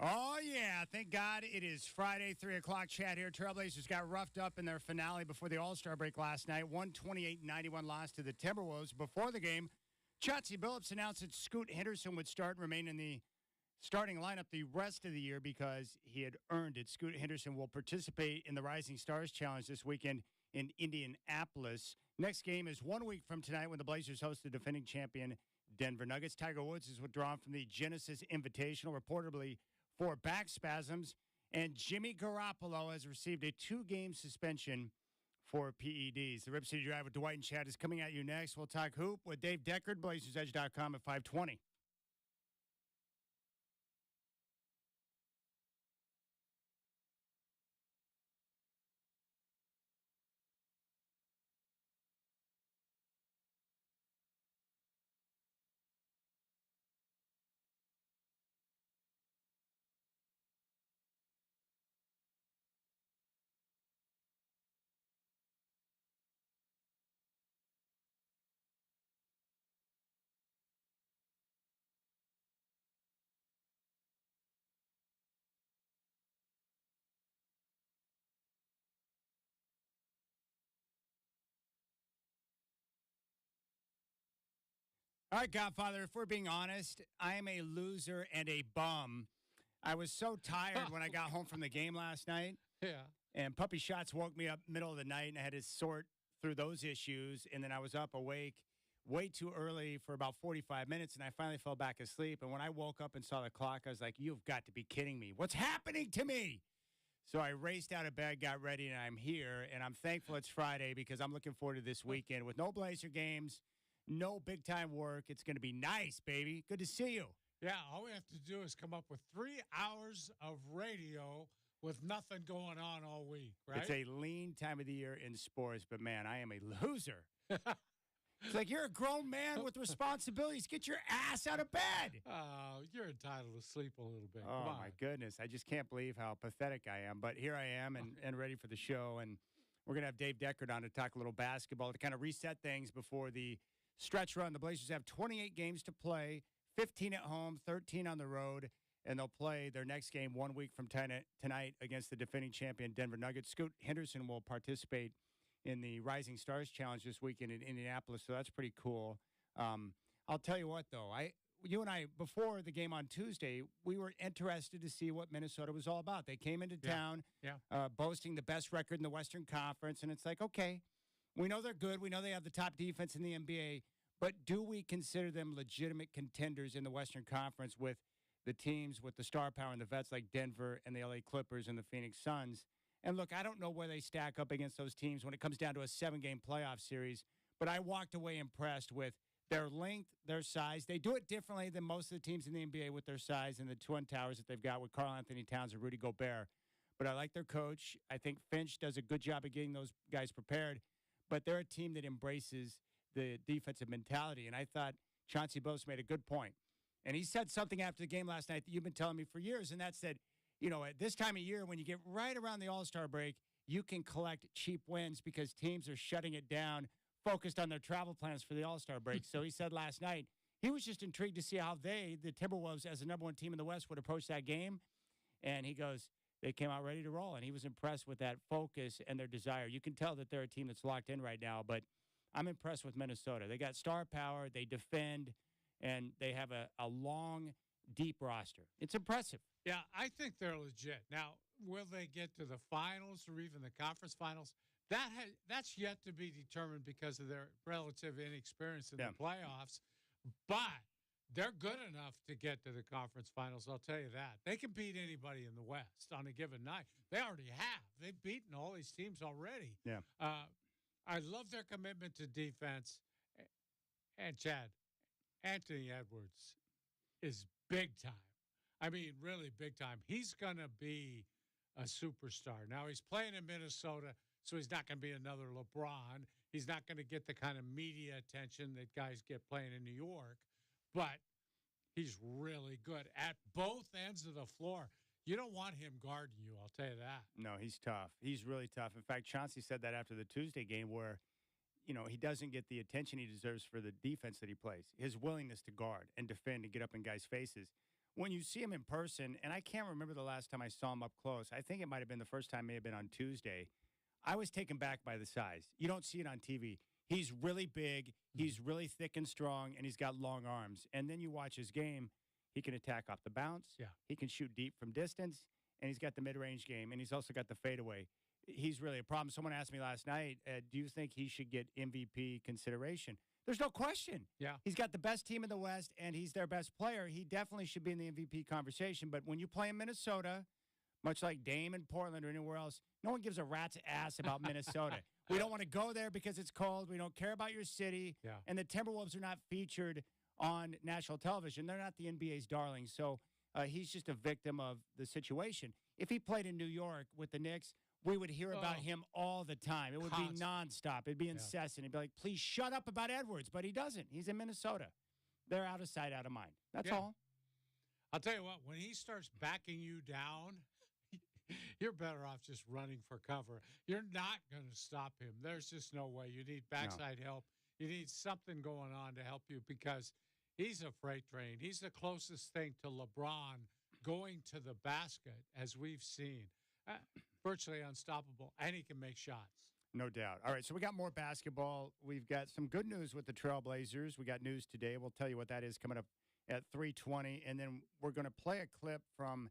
Oh, yeah. Thank God it is Friday, 3 o'clock. Chad here. Trailblazers got roughed up in their finale before the All-Star break last night. 128-91 loss to the Timberwolves. Before the game, Chauncey Billups announced that Scoot Henderson would start and remain in the starting lineup the rest of the year because he had earned it. Scoot Henderson will participate in the Rising Stars Challenge this weekend in Indianapolis. Next game is 1 week from tonight when the Blazers host the defending champion Denver Nuggets. Tiger Woods is withdrawn from the Genesis Invitational, reportedly for back spasms, and Jimmy Garoppolo has received a 2-game suspension for PEDs. The Rip City Drive with Dwight and Chad is coming at you next. We'll talk hoop with Dave Deckard, BlazersEdge.com at 5:20. All right, Godfather, if we're being honest, I am a loser and a bum. I was so tired when I got home from the game last night. Yeah. And puppy shots woke me up middle of the night, and I had to sort through those issues. And then I was up awake way too early for about 45 minutes, and I finally fell back asleep. And when I woke up and saw the clock, I was like, you've got to be kidding me. What's happening to me? So I raced out of bed, got ready, and I'm here. And I'm thankful it's Friday because I'm looking forward to this weekend with no Blazer games. No big-time work. It's going to be nice, baby. Good to see you. Yeah, all we have to do is come up with 3 hours of radio with nothing going on all week, right? It's a lean time of the year in sports, but, man, I am a loser. It's like you're a grown man with responsibilities. Get your ass out of bed. Oh, you're entitled to sleep a little bit. Oh, my goodness. I just can't believe how pathetic I am. But here I am and ready for the show. And we're going to have Dave Deckard on to talk a little basketball to kind of reset things before the stretch run. The Blazers have 28 games to play, 15 at home, 13 on the road, and they'll play their next game 1 week from tonight against the defending champion Denver Nuggets. Scoot Henderson will participate in the Rising Stars Challenge this weekend in Indianapolis, so that's pretty cool. I'll tell you what, though. You and I, before the game on Tuesday, we were interested to see what Minnesota was all about. They came into town boasting the best record in the Western Conference, and it's like, okay, we know they're good. We know they have the top defense in the NBA, but do we consider them legitimate contenders in the Western Conference with the teams with the star power and the vets like Denver and the LA Clippers and the Phoenix Suns? And look, I don't know where they stack up against those teams when it comes down to a 7-game playoff series, but I walked away impressed with their length, their size. They do it differently than most of the teams in the NBA with their size and the Twin Towers that they've got with Karl Anthony Towns and Rudy Gobert. But I like their coach. I think Finch does a good job of getting those guys prepared. But they're a team that embraces the defensive mentality. And I thought Chauncey Billups made a good point. And he said something after the game last night that you've been telling me for years, and that's that, at this time of year, when you get right around the All-Star break, you can collect cheap wins because teams are shutting it down, focused on their travel plans for the All-Star break. So he said last night he was just intrigued to see how the Timberwolves, as the number one team in the West, would approach that game. And he goes, they came out ready to roll, and he was impressed with that focus and their desire. You can tell that they're a team that's locked in right now, but I'm impressed with Minnesota. They got star power, they defend, and they have a long, deep roster. It's impressive. Yeah, I think they're legit. Now, will they get to the finals or even the conference finals? That's yet to be determined because of their relative inexperience in the playoffs. But they're good enough to get to the conference finals, I'll tell you that. They can beat anybody in the West on a given night. They already have. They've beaten all these teams already. Yeah. I love their commitment to defense. And, Chad, Anthony Edwards is big time. I mean, really big time. He's going to be a superstar. Now, he's playing in Minnesota, so he's not going to be another LeBron. He's not going to get the kind of media attention that guys get playing in New York. But he's really good at both ends of the floor. You don't want him guarding you, I'll tell you that. No, he's tough. He's really tough. In fact, Chauncey said that after the Tuesday game where, he doesn't get the attention he deserves for the defense that he plays, his willingness to guard and defend and get up in guys' faces. when you see him in person, and I can't remember the last time I saw him up close. I think it might have been the first time, may have been on Tuesday. I was taken back by the size. You don't see it on TV. He's really big, he's really thick and strong, and he's got long arms. And then you watch his game, he can attack off the bounce. Yeah. He can shoot deep from distance, and he's got the mid-range game, and he's also got the fadeaway. He's really a problem. Someone asked me last night, do you think he should get MVP consideration? There's no question. Yeah. He's got the best team in the West, and he's their best player. He definitely should be in the MVP conversation. But when you play in Minnesota, much like Dame in Portland or anywhere else, no one gives a rat's ass about Minnesota. We don't want to go there because it's cold. We don't care about your city. Yeah. And the Timberwolves are not featured on national television. They're not the NBA's darlings. So he's just a victim of the situation. If he played in New York with the Knicks, we would hear about him all the time. It would be nonstop. It'd be incessant. It'd be like, please shut up about Edwards. But he doesn't. He's in Minnesota. They're out of sight, out of mind. That's all. I'll tell you what, when he starts backing you down, you're better off just running for cover. You're not going to stop him. There's just no way. You need backside help. You need something going on to help you because he's a freight train. He's the closest thing to LeBron going to the basket as we've seen. Virtually unstoppable, and he can make shots. No doubt. All right, so we got more basketball. We've got some good news with the Trailblazers. We got news today. We'll tell you what that is coming up at 3:20, and then we're going to play a clip from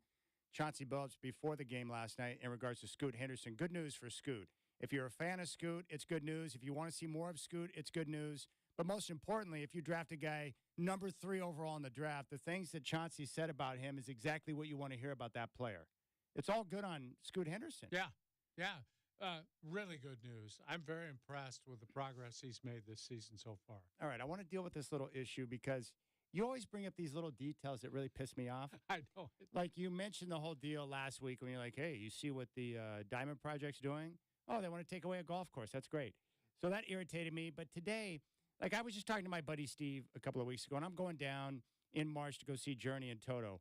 Chauncey Billups before the game last night in regards to Scoot Henderson. Good news for Scoot. If you're a fan of Scoot, it's good news. If you want to see more of Scoot, it's good news. But most importantly, if you draft a guy number 3 overall in the draft, the things that Chauncey said about him is exactly what you want to hear about that player. It's all good on Scoot Henderson. Yeah. Really good news. I'm very impressed with the progress he's made this season so far. All right, I want to deal with this little issue because you always bring up these little details that really piss me off. I know. Like you mentioned the whole deal last week when you're like, hey, you see what the Diamond Project's doing? Oh, they want to take away a golf course. That's great. So that irritated me. But today, like I was just talking to my buddy Steve a couple of weeks ago, and I'm going down in March to go see Journey and Toto.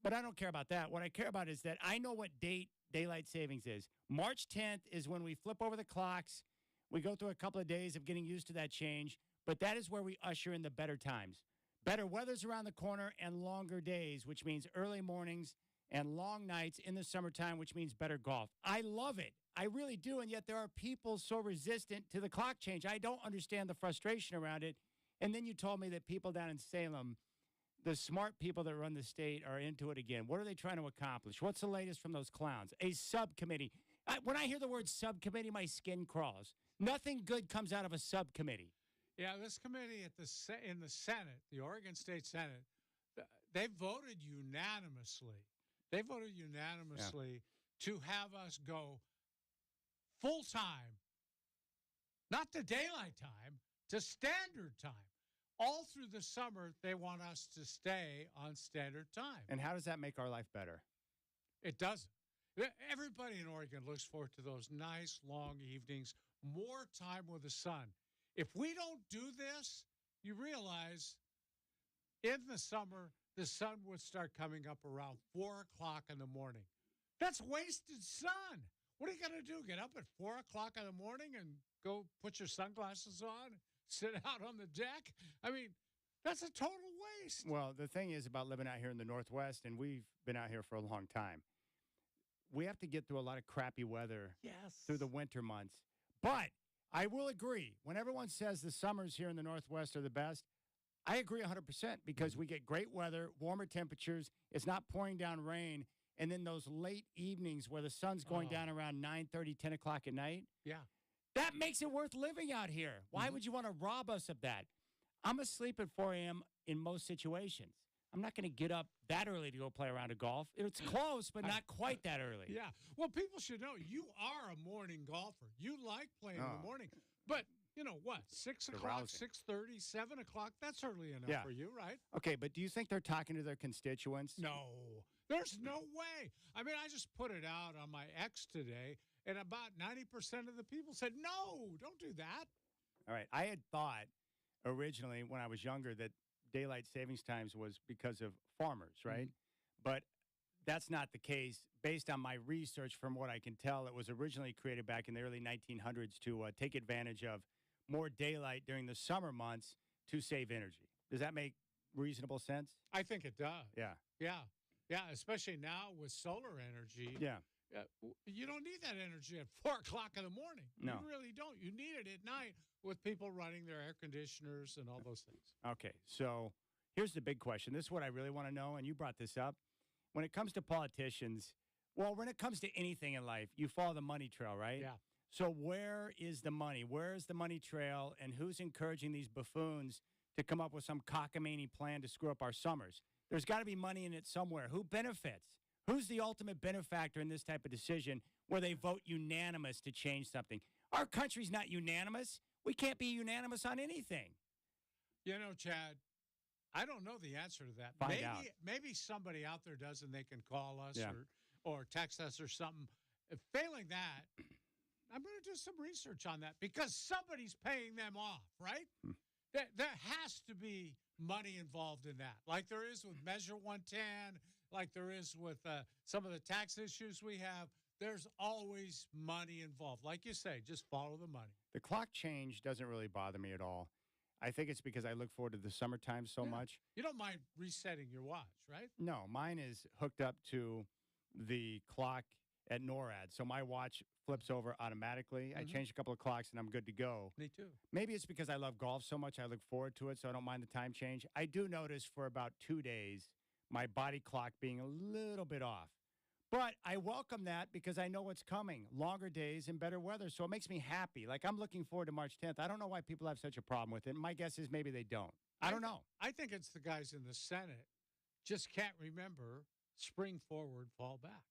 But I don't care about that. What I care about is that I know what date daylight savings is. March 10th is when we flip over the clocks. We go through a couple of days of getting used to that change, but that is where we usher in the better times. Better weather's around the corner and longer days, which means early mornings and long nights in the summertime, which means better golf. I love it. I really do, and yet there are people so resistant to the clock change. I don't understand the frustration around it. And then you told me that people down in Salem, the smart people that run the state, are into it again. What are they trying to accomplish? What's the latest from those clowns? A subcommittee. When I hear the word subcommittee, my skin crawls. Nothing good comes out of a subcommittee. Yeah, this committee in the Senate, the Oregon State Senate, they voted unanimously. They voted unanimously to have us go full time, not to daylight time, to standard time. All through the summer, they want us to stay on standard time. And how does that make our life better? It doesn't. Everybody in Oregon looks forward to those nice, long evenings, more time with the sun. If we don't do this, you realize in the summer, the sun would start coming up around 4 o'clock in the morning. That's wasted sun. What are you going to do? Get up at 4 o'clock in the morning and go put your sunglasses on? Sit out on the deck? I mean, that's a total waste. Well, the thing is about living out here in the Northwest, and we've been out here for a long time, we have to get through a lot of crappy weather through the winter months. But I will agree, when everyone says the summers here in the Northwest are the best, I agree 100% because we get great weather, warmer temperatures, it's not pouring down rain, and then those late evenings where the sun's going down around 9:30, 10 o'clock at night. Yeah. That makes it worth living out here. Why would you want to rob us of that? I'm asleep at 4 a.m. in most situations. I'm not going to get up that early to go play around a golf. It's close, but not quite that early. Yeah. Well, people should know you are a morning golfer. You like playing in the morning. But, you know what, 6 o'clock, 6:30, 7 o'clock, that's early enough for you, right? Okay, but do you think they're talking to their constituents? No. There's no way. I mean, I just put it out on my X today, and about 90% of the people said, no, don't do that. All right. I had thought originally when I was younger that daylight savings times was because of farmers, right? But that's not the case. Based on my research, from what I can tell, it was originally created back in the early 1900s to take advantage of more daylight during the summer months to save energy. Does that make reasonable sense? I think it does. Yeah. Yeah. Yeah. Especially now with solar energy. Yeah. You don't need that energy at 4 o'clock in the morning. No. You really don't. You need it at night with people running their air conditioners and all those things. Okay. So here's the big question. This is what I really want to know, and you brought this up. When it comes to politicians, well, when it comes to anything in life, you follow the money trail, right? Yeah. So where is the money? Where is the money trail, and who's encouraging these buffoons to come up with some cockamamie plan to screw up our summers? There's got to be money in it somewhere. Who benefits? Who's the ultimate benefactor in this type of decision where they vote unanimous to change something? Our country's not unanimous. We can't be unanimous on anything. You know, Chad, I don't know the answer to that. Find out. Maybe somebody out there does, and they can call us Yeah. or text us or something. Failing that, I'm going to do some research on that because somebody's paying them off, right? There has to be money involved in that, like there is with Measure 110, like there is with some of the tax issues we have. There's always money involved. Like you say, just follow the money. The clock change doesn't really bother me at all. I think it's because I look forward to the summertime so much. You don't mind resetting your watch, right? No, mine is hooked up to the clock at NORAD. So my watch flips over automatically. I change a couple of clocks and I'm good to go. Me too. Maybe it's because I love golf so much. I look forward to it, so I don't mind the time change. I do notice for about 2 days my body clock being a little bit off. But I welcome that because I know what's coming. Longer days and better weather. So it makes me happy. Like I'm looking forward to March 10th. I don't know why people have such a problem with it. My guess is maybe they don't. I don't know. I think it's the guys in the Senate just can't remember spring forward, fall back.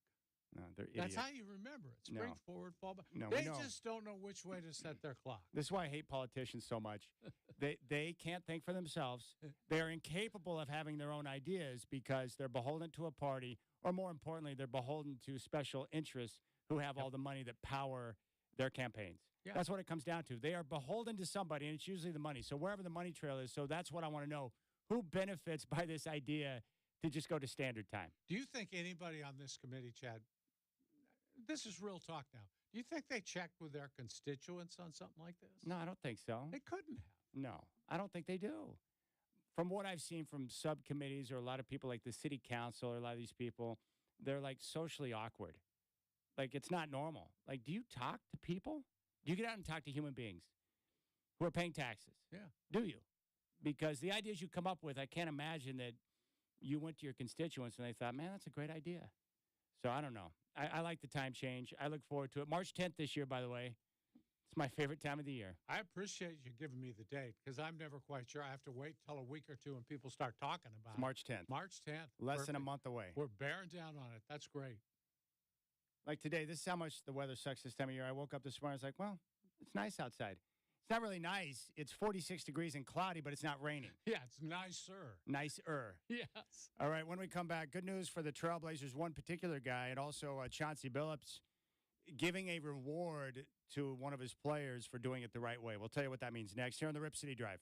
No, they're idiots. That's how you remember it. Spring No. forward, fall back. No, we They know. just don't know which way to set their clock. This is why I hate politicians so much. They can't think for themselves. They're incapable of having their own ideas because they're beholden to a party, or more importantly, they're beholden to special interests who have all the money that power their campaigns. Yeah. That's what it comes down to. They are beholden to somebody, and it's usually the money. So wherever the money trail is, so that's what I want to know. Who benefits by this idea to just go to standard time? Do you think anybody on this committee, Chad, this is real talk now, do you think they checked with their constituents on something like this? No, I don't think so. They couldn't have. No, I don't think they do. From what I've seen from subcommittees or a lot of people like the city council or a lot of these people, they're like socially awkward. Like it's not normal. Like, do you talk to people? Do you get out and talk to human beings who are paying taxes? Yeah. Do you? Because the ideas you come up with, I can't imagine that you went to your constituents and they thought, man, that's a great idea. So I don't know. I like the time change. I look forward to it. March 10th this year, by the way. It's my favorite time of the year. I appreciate you giving me the date because I'm never quite sure. I have to wait till a week or two and people start talking about It's it. March 10th. March 10th. Less than a Perfect. month away. We're bearing down on it. That's great. Like today, this is how much the weather sucks this time of year. I woke up this morning, I was like, well, it's nice outside. It's not really nice. It's 46 degrees and cloudy, but it's not raining. Yeah, it's nicer. Nicer. Yes. All right, when we come back, good news for the Trailblazers, one particular guy, and also Chauncey Billups giving a reward to one of his players for doing it the right way. We'll tell you what that means next here on the Rip City Drive.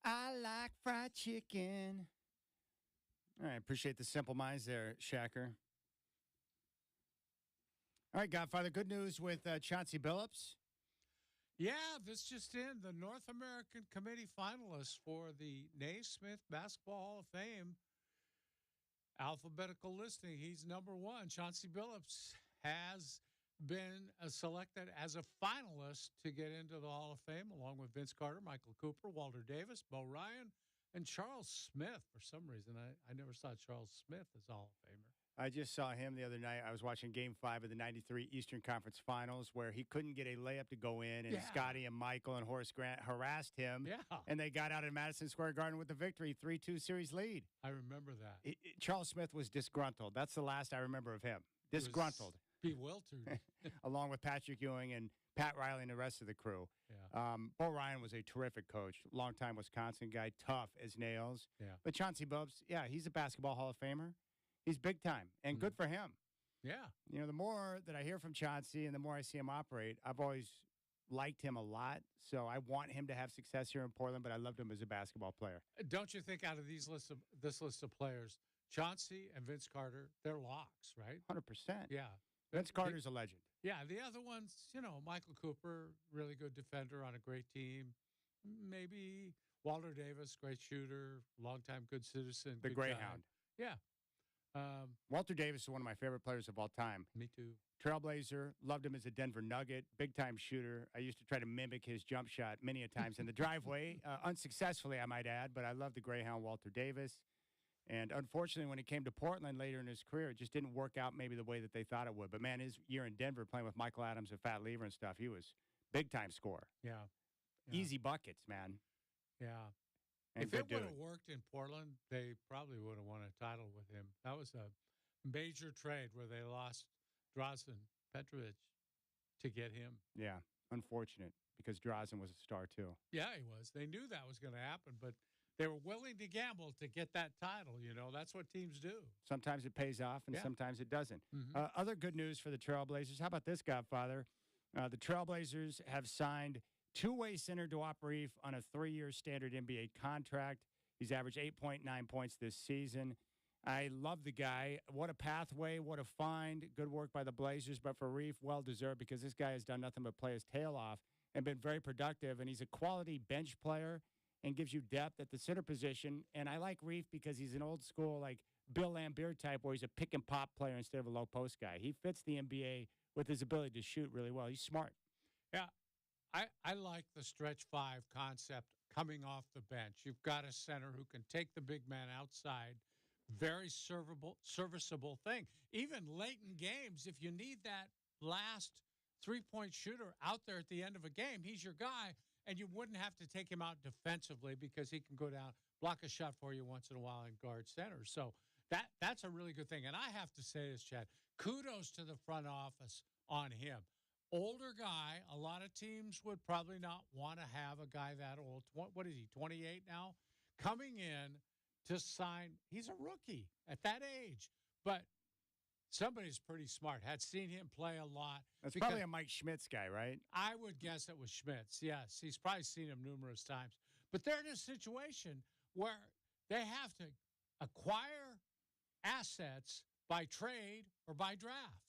I like fried chicken. All right, appreciate the simple minds there, Shacker. All right, Godfather, good news with Chauncey Billups. Yeah, this just in. The North American Committee finalists for the Naismith Basketball Hall of Fame alphabetical listing. He's number one. Chauncey Billups has been selected as a finalist to get into the Hall of Fame, along with Vince Carter, Michael Cooper, Walter Davis, Bo Ryan, and Charles Smith. For some reason, I never saw Charles Smith as a Hall of Famer. I just saw him the other night. I was watching Game 5 of the 93 Eastern Conference Finals where he couldn't get a layup to go in, and Scotty and Michael and Horace Grant harassed him, and they got out in Madison Square Garden with the victory, 3-2 series lead. I remember that. Charles Smith was disgruntled. That's the last I remember of him. Disgruntled. Bewildered. Along with Patrick Ewing and Pat Riley and the rest of the crew. Yeah. Bo Ryan was a terrific coach, longtime Wisconsin guy, tough as nails. Yeah. But Chauncey Billups, he's a basketball Hall of Famer. He's big time, and good for him. Yeah. You know, the more that I hear from Chauncey and the more I see him operate, I've always liked him a lot. So I want him to have success here in Portland, but I loved him as a basketball player. Don't you think out of this list of players, Chauncey and Vince Carter, they're locks, right? 100%. Yeah. Vince Carter's a legend. Yeah, the other ones, Michael Cooper, really good defender on a great team. Maybe Walter Davis, great shooter, longtime good citizen. The good Greyhound. Guy. Yeah. Walter Davis is one of my favorite players of all time. Me too. Trailblazer, loved him as a Denver Nugget, big-time shooter. I used to try to mimic his jump shot many a times in the driveway, unsuccessfully, I might add, but I love the Greyhound Walter Davis. And unfortunately, when he came to Portland later in his career, it just didn't work out maybe the way that they thought it would. But, man, his year in Denver playing with Michael Adams and Fat Lever and stuff, he was big-time scorer. Yeah. Easy buckets, man. Yeah. And if it would have worked in Portland, they probably would have won a title with him. That was a major trade where they lost Drazen Petrovic to get him. Yeah, unfortunate because Drazen was a star too. Yeah, he was. They knew that was going to happen, but they were willing to gamble to get that title. That's what teams do. Sometimes it pays off and sometimes it doesn't. Other good news for the Trailblazers. How about this, Godfather? The Trailblazers have signed two-way center Dwight Jaynes on a 3-year standard NBA contract. He's averaged 8.9 points this season. I love the guy. What a pathway. What a find. Good work by the Blazers. But for Reef, well-deserved because this guy has done nothing but play his tail off and been very productive. And he's a quality bench player and gives you depth at the center position. And I like Reef because he's an old-school, like, Bill Laimbeer type where he's a pick-and-pop player instead of a low-post guy. He fits the NBA with his ability to shoot really well. He's smart. Yeah. I like the stretch five concept coming off the bench. You've got a center who can take the big man outside. Very serviceable thing. Even late in games, if you need that last three-point shooter out there at the end of a game, he's your guy, and you wouldn't have to take him out defensively because he can go down, block a shot for you once in a while and guard center. So that's a really good thing. And I have to say this, Chad, kudos to the front office on him. Older guy, a lot of teams would probably not want to have a guy that old. What is he, 28 now? Coming in to sign. He's a rookie at that age. But somebody's pretty smart. Had seen him play a lot. That's probably a Mike Schmitz guy, right? I would guess it was Schmitz, yes. He's probably seen him numerous times. But they're in a situation where they have to acquire assets by trade or by draft.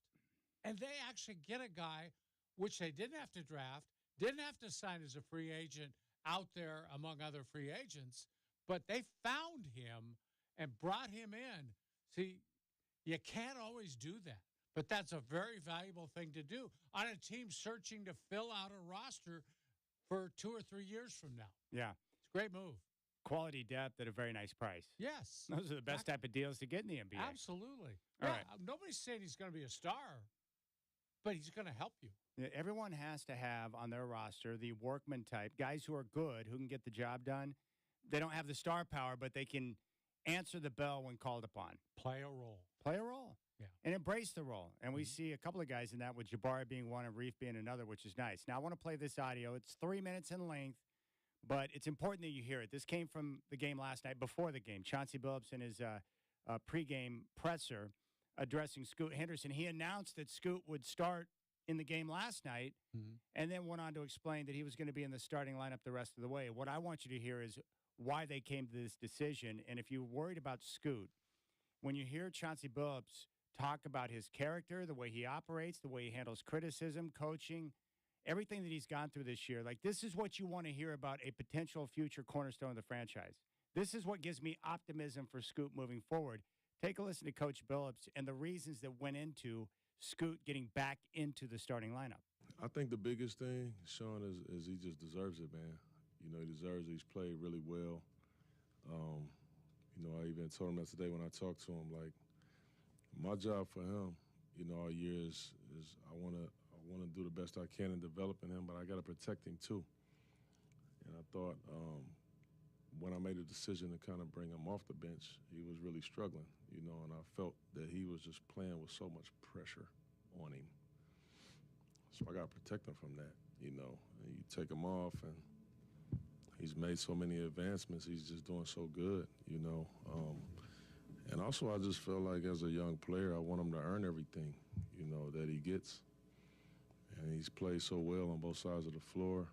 And they actually get a guy which they didn't have to draft, didn't have to sign as a free agent out there among other free agents, but they found him and brought him in. See, you can't always do that, but that's a very valuable thing to do on a team searching to fill out a roster for 2 or 3 years from now. Yeah. It's a great move. Quality depth at a very nice price. Yes. Those are the best type of deals to get in the NBA. Absolutely. All right. Nobody's saying he's going to be a star, but he's going to help you. Yeah, everyone has to have on their roster the workman type, guys who are good, who can get the job done. They don't have the star power, but they can answer the bell when called upon. Play a role. Play a role. Yeah. And embrace the role. And we see a couple of guys in that, with Jabari being one and Reef being another, which is nice. Now, I want to play this audio. It's 3 minutes in length, but it's important that you hear it. This came from the game last night, before the game. Chauncey Billups in his pregame presser addressing Scoot Henderson. He announced that Scoot would start in the game last night, and then went on to explain that he was going to be in the starting lineup the rest of the way. What I want you to hear is why they came to this decision. And if you're worried about Scoot, when you hear Chauncey Billups talk about his character, the way he operates, the way he handles criticism, coaching, everything that he's gone through this year, like this is what you want to hear about a potential future cornerstone of the franchise. This is what gives me optimism for Scoot moving forward. Take a listen to Coach Billups and the reasons that went into Scoot getting back into the starting lineup. I think the biggest thing, Sean, is he just deserves it, man. You know, he deserves it. He's played really well. You know, I even told him that today when I talked to him, like, my job for him, you know, all year is I wanna do the best I can in developing him, but I gotta protect him too. And I thought when I made a decision to kind of bring him off the bench, he was really struggling, you know, and I felt that he was just playing with so much pressure on him. So I gotta protect him from that, you know. And you take him off, and he's made so many advancements. He's just doing so good, you know. And also, I just feel like as a young player, I want him to earn everything, you know, that he gets. And he's played so well on both sides of the floor.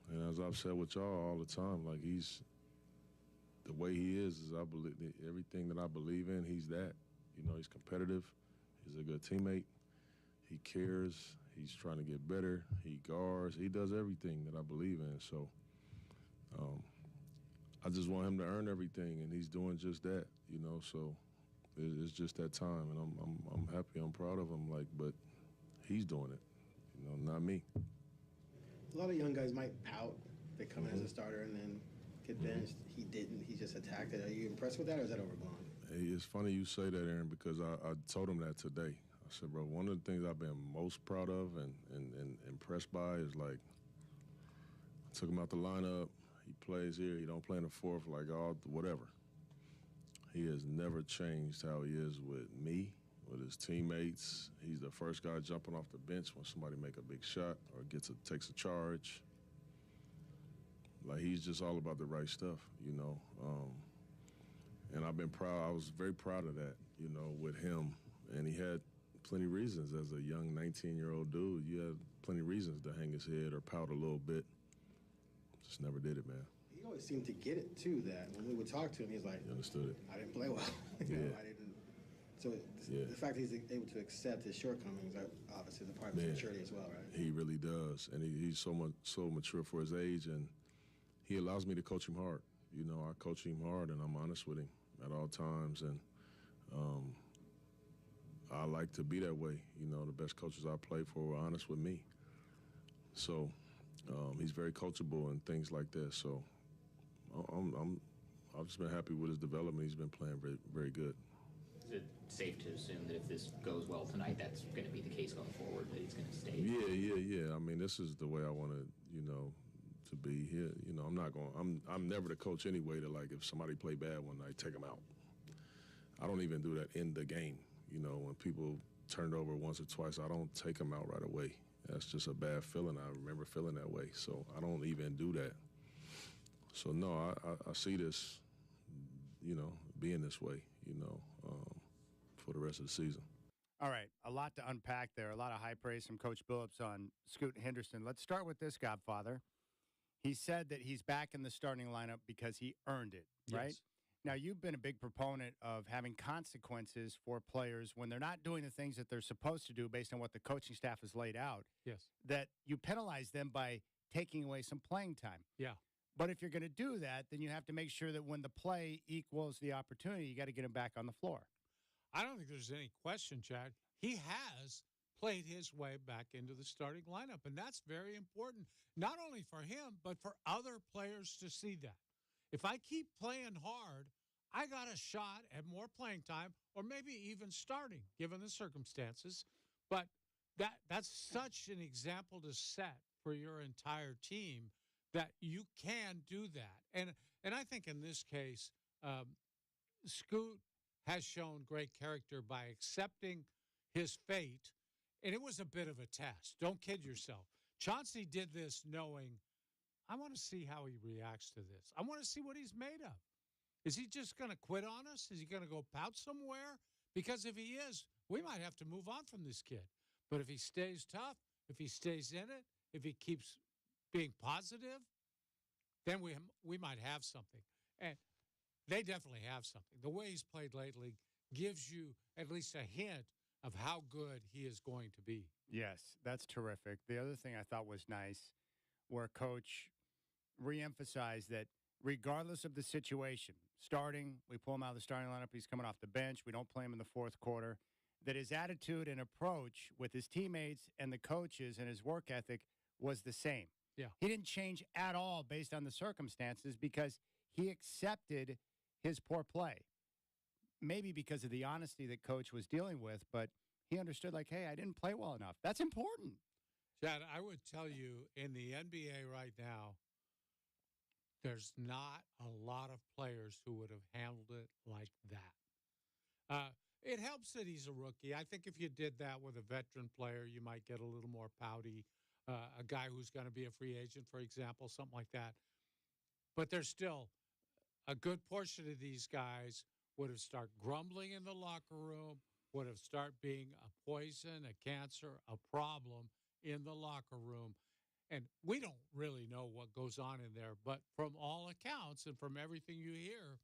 And as I've said with y'all all the time, like the way he is I believe everything that I believe in, he's that. You know, he's competitive. He's a good teammate. He cares. He's trying to get better. He guards. He does everything that I believe in. So I just want him to earn everything, and he's doing just that, you know. So it's just that time, and I'm happy. I'm proud of him. Like, but he's doing it, you know, not me. A lot of young guys might pout. They come in as a starter and then get benched. He didn't. He just attacked it. Are you impressed with that, or is that overblown? Hey, it's funny you say that, Aaron, because I told him that today. I said, bro, one of the things I've been most proud of and impressed by is, like, I took him out the lineup. He plays here. He don't play in the fourth, like, all whatever. He has never changed how he is with me, with his teammates. He's the first guy jumping off the bench when somebody make a big shot or takes a charge. Like, he's just all about the right stuff, you know. And I've been proud. I was very proud of that, you know, with him. And he had plenty of reasons as a young 19-year-old dude. You had plenty of reasons to hang his head or pout a little bit. Just never did it, man. He always seemed to get it, too, that when we would talk to him, he's like, He understood it. I didn't play well. You know, I didn't. So the fact that he's able to accept his shortcomings, obviously, is a part of his maturity as well, right? He really does. And he's so mature for his age, and he allows me to coach him hard. You know, I coach him hard, and I'm honest with him at all times. And I like to be that way. You know, the best coaches I played for were honest with me. So he's very coachable and things like that. So I've just been happy with his development. He's been playing very, very good. Is it safe to assume that if this goes well tonight, that's going to be the case going forward, that he's going to stay? Yeah. I mean, this is the way I want to, you know, to be here. You know, I'm never the coach anyway to, like, if somebody play bad one night, take them out. I don't even do that in the game. You know, when people turn it over once or twice, I don't take them out right away. That's just a bad feeling. I remember feeling that way, so I don't even do that. So, no, I see this, you know, being this way, you know, for the rest of the season. All right, a lot to unpack there, a lot of high praise from Coach Billups on Scoot Henderson. Let's start with this, Godfather. He said that he's back in the starting lineup because he earned it, right? Yes. Now, you've been a big proponent of having consequences for players when they're not doing the things that they're supposed to do based on what the coaching staff has laid out, Yes. that you penalize them by taking away some playing time. Yeah. But if you're going to do that, then you have to make sure that when the play equals the opportunity, you got to get him back on the floor. I don't think there's any question, Chad. He has played his way back into the starting lineup, and that's very important, not only for him, but for other players to see that. If I keep playing hard, I got a shot at more playing time or maybe even starting, given the circumstances. But that's such an example to set for your entire team that you can do that. And I think in this case, Scoot has shown great character by accepting his fate, and it was a bit of a test. Don't kid yourself. Chauncey did this knowing, I want to see how he reacts to this. I want to see what he's made of. Is he just going to quit on us? Is he going to go pout somewhere? Because if he is, we might have to move on from this kid. But if he stays tough, if he stays in it, if he keeps being positive, then we might have something. And they definitely have something. The way he's played lately gives you at least a hint of how good he is going to be. Yes, that's terrific. The other thing I thought was nice, where Coach reemphasized that regardless of the situation, starting, we pull him out of the starting lineup, he's coming off the bench, we don't play him in the fourth quarter, that his attitude and approach with his teammates and the coaches and his work ethic was the same. Yeah. He didn't change at all based on the circumstances because he accepted his poor play. Maybe because of the honesty that Coach was dealing with, but he understood, like, hey, I didn't play well enough. That's important. Chad, I would tell you in the NBA right now, there's not a lot of players who would have handled it like that. It helps that he's a rookie. I think if you did that with a veteran player, you might get a little more pouty. A guy who's going to be a free agent, for example, something like that. But there's still a good portion of these guys would have started grumbling in the locker room, would have started being a poison, a cancer, a problem in the locker room. And we don't really know what goes on in there, but from all accounts and from everything you hear,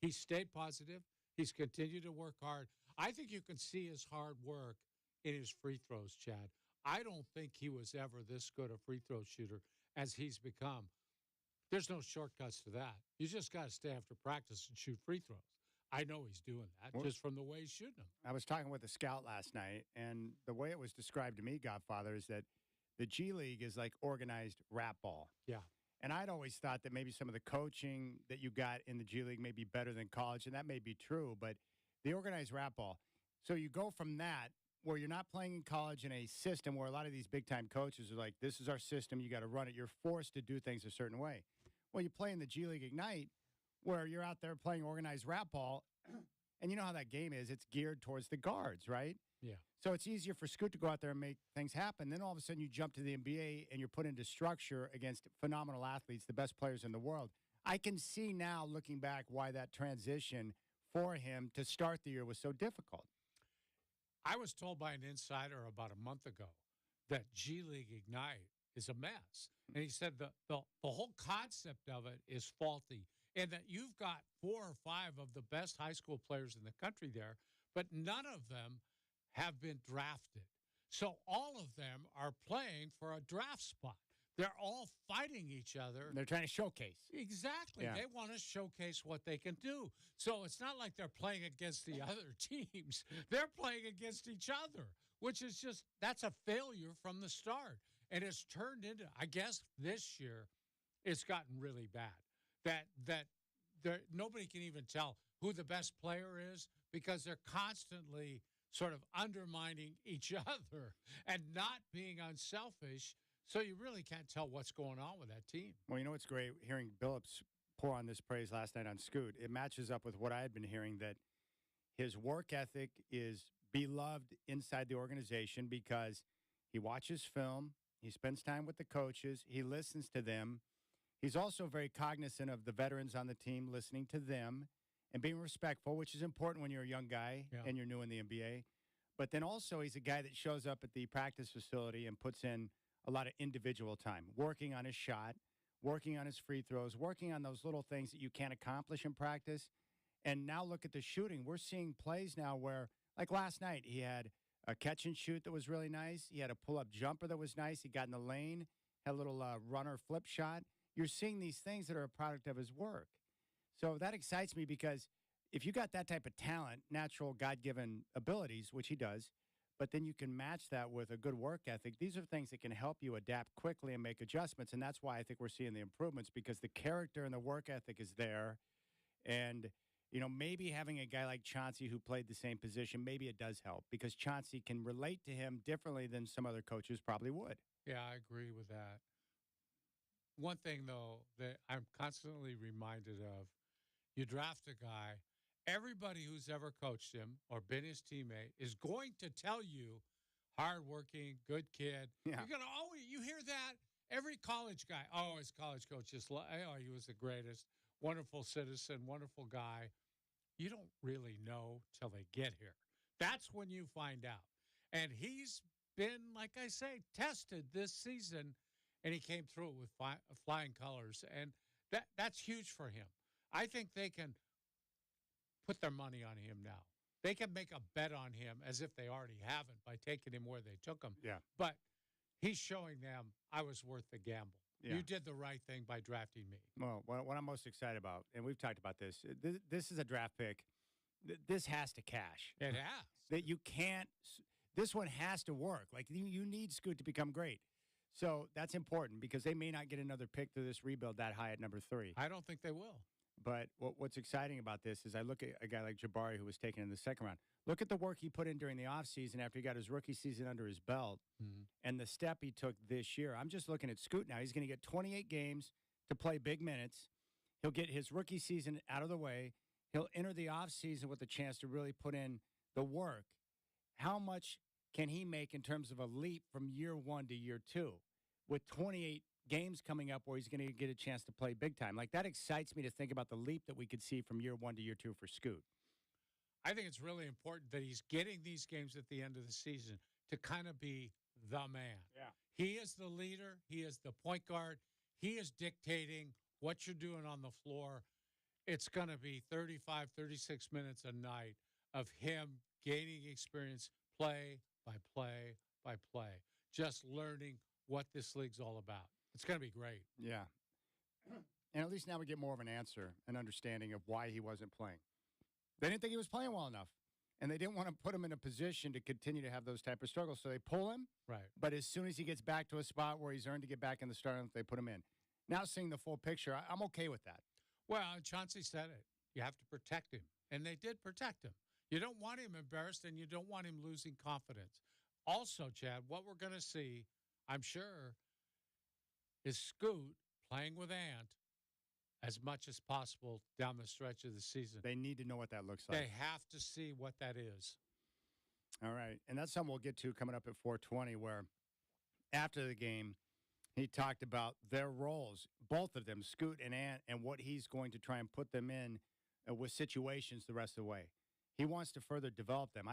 he stayed positive. He's continued to work hard. I think you can see his hard work in his free throws, Chad. I don't think he was ever this good a free throw shooter as he's become. There's no shortcuts to that. You just got to stay after practice and shoot free throws. I know he's doing that just from the way he's shooting them. I was talking with a scout last night, and the way it was described to me, Godfather, is that the G League is like organized rap ball. Yeah. And I'd always thought that maybe some of the coaching that you got in the G League may be better than college, and that may be true, but the organized rap ball. So you go from that, where you're not playing in college in a system where a lot of these big-time coaches are like, this is our system, you got to run it. You're forced to do things a certain way. Well, you play in the G League Ignite, where you're out there playing organized rap ball, and you know how that game is. It's geared towards the guards, right? Yeah. So it's easier for Scoot to go out there and make things happen. Then all of a sudden you jump to the NBA and you're put into structure against phenomenal athletes, the best players in the world. I can see now, looking back, why that transition for him to start the year was so difficult. I was told by an insider about a month ago that G League Ignite is a mess. And he said the whole concept of it is faulty, and that you've got 4 or 5 of the best high school players in the country there, but none of them have been drafted. So all of them are playing for a draft spot. They're all fighting each other. They're trying to showcase. Exactly. Yeah. They want to showcase what they can do. So it's not like they're playing against the other teams. They're playing against each other, which is just, that's a failure from the start. And it's turned into, I guess this year, it's gotten really bad. That nobody can even tell who the best player is because they're constantly sort of undermining each other and not being unselfish. So you really can't tell what's going on with that team. Well, you know what's great? Hearing Billups pour on this praise last night on Scoot, it matches up with what I had been hearing, that his work ethic is beloved inside the organization because he watches film, he spends time with the coaches, he listens to them. He's also very cognizant of the veterans on the team, listening to them and being respectful, which is important when you're a young guy and you're new in the NBA. But then also he's a guy that shows up at the practice facility and puts in a lot of individual time, working on his shot, working on his free throws, working on those little things that you can't accomplish in practice. And now look at the shooting. We're seeing plays now where, like last night, he had a catch and shoot that was really nice. He had a pull-up jumper that was nice. He got in the lane, had a little runner flip shot. You're seeing these things that are a product of his work. So that excites me because if you got that type of talent, natural God-given abilities, which he does, but then you can match that with a good work ethic, these are things that can help you adapt quickly and make adjustments. And that's why I think we're seeing the improvements, because the character and the work ethic is there. And, you know, maybe having a guy like Chauncey who played the same position, maybe it does help because Chauncey can relate to him differently than some other coaches probably would. Yeah, I agree with that. One thing, though, that I'm constantly reminded of, you draft a guy, everybody who's ever coached him or been his teammate is going to tell you, hardworking, good kid. Yeah. You're gonna always, you hear that, every college guy, oh, his college coach just, oh, he was the greatest, wonderful citizen, wonderful guy. You don't really know till they get here. That's when you find out. And he's been, like I say, tested this season, and he came through with flying colors. And That's huge for him. I think they can put their money on him now. They can make a bet on him as if they already haven't by taking him where they took him. Yeah. But he's showing them I was worth the gamble. Yeah. You did the right thing by drafting me. Well, what I'm most excited about, and we've talked about this, this is a draft pick. This has to cash. It has. That you can't, this one has to work. Like, you need Scoot to become great. So that's important because they may not get another pick to this rebuild that high at number 3. I don't think they will. But what's exciting about this is I look at a guy like Jabari who was taken in the second round. Look at the work he put in during the offseason after he got his rookie season under his belt and the step he took this year. I'm just looking at Scoot now. He's going to get 28 games to play big minutes. He'll get his rookie season out of the way. He'll enter the offseason with a chance to really put in the work. How much can he make in terms of a leap from year 1 to year 2 with 28 games coming up where he's going to get a chance to play big time? Like, that excites me to think about the leap that we could see from year 1 to year 2 for Scoot. I think it's really important that he's getting these games at the end of the season to kind of be the man. Yeah. He is the leader. He is the point guard. He is dictating what you're doing on the floor. It's going to be 35, 36 minutes a night of him gaining experience play by play by play, just learning what this league's all about. It's going to be great. Yeah. And at least now we get more of an answer, an understanding of why he wasn't playing. They didn't think he was playing well enough, and they didn't want to put him in a position to continue to have those type of struggles. So they pull him. Right. But as soon as he gets back to a spot where he's earned to get back in the starting, they put him in. Now seeing the full picture, I'm okay with that. Well, Chauncey said it. You have to protect him, and they did protect him. You don't want him embarrassed, and you don't want him losing confidence. Also, Chad, what we're going to see, I'm sure, is Scoot playing with Ant as much as possible down the stretch of the season. They need to know what that looks like. They have to see what that is. All right. And that's something we'll get to coming up at 420, where after the game, he talked about their roles, both of them, Scoot and Ant, and what he's going to try and put them in with situations the rest of the way. He wants to further develop them.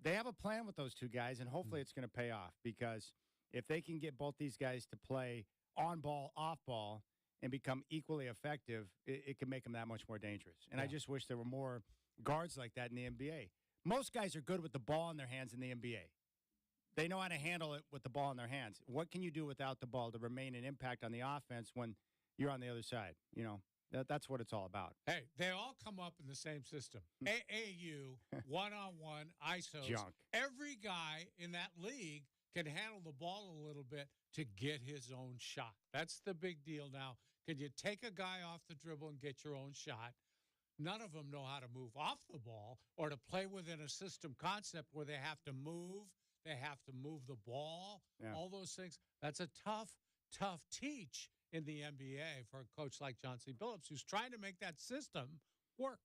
They have a plan with those two guys, and hopefully it's going to pay off, because if they can get both these guys to play on ball, off ball, and become equally effective, it can make them that much more dangerous. And I just wish there were more guards like that in the NBA. Most guys are good with the ball in their hands in the NBA. They know how to handle it with the ball in their hands. What can you do without the ball to remain an impact on the offense when you're on the other side? You know, that's what it's all about. Hey, they all come up in the same system. AAU, one-on-one, ISOs. Junk. Every guy in that league can handle the ball a little bit to get his own shot. That's the big deal now. Can you take a guy off the dribble and get your own shot? None of them know how to move off the ball or to play within a system concept where they have to move. They have to move the ball, all those things. That's a tough, tough teach in the NBA for a coach like Chauncey Billups, who's trying to make that system work.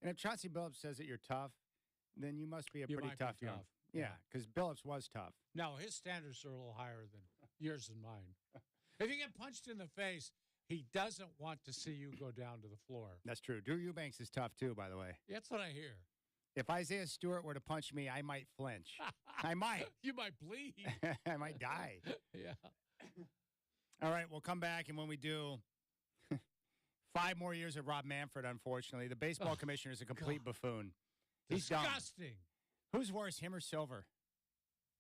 And if Chauncey Billups says that you're tough, then you must be a pretty tough young. Yeah, because Billups was tough. No, his standards are a little higher than yours and mine. If you get punched in the face, he doesn't want to see you go down to the floor. That's true. Drew Eubanks is tough, too, by the way. That's what I hear. If Isaiah Stewart were to punch me, I might flinch. I might. You might bleed. I might die. Yeah. All right, we'll come back, and when we do, 5 more years of Rob Manfred, unfortunately. The baseball commissioner is a complete buffoon. He's disgusting. Dumb. Who's worse, him or Silver?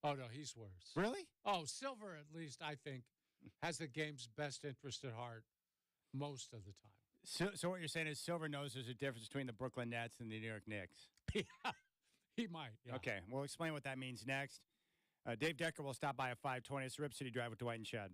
Oh, no, he's worse. Really? Oh, Silver, at least, I think, has the game's best interest at heart most of the time. So what you're saying is Silver knows there's a difference between the Brooklyn Nets and the New York Knicks. Yeah, he might. Yeah. Okay, we'll explain what that means next. Dave Decker will stop by at 5:20. It's Rip City Drive with Dwight and Chad.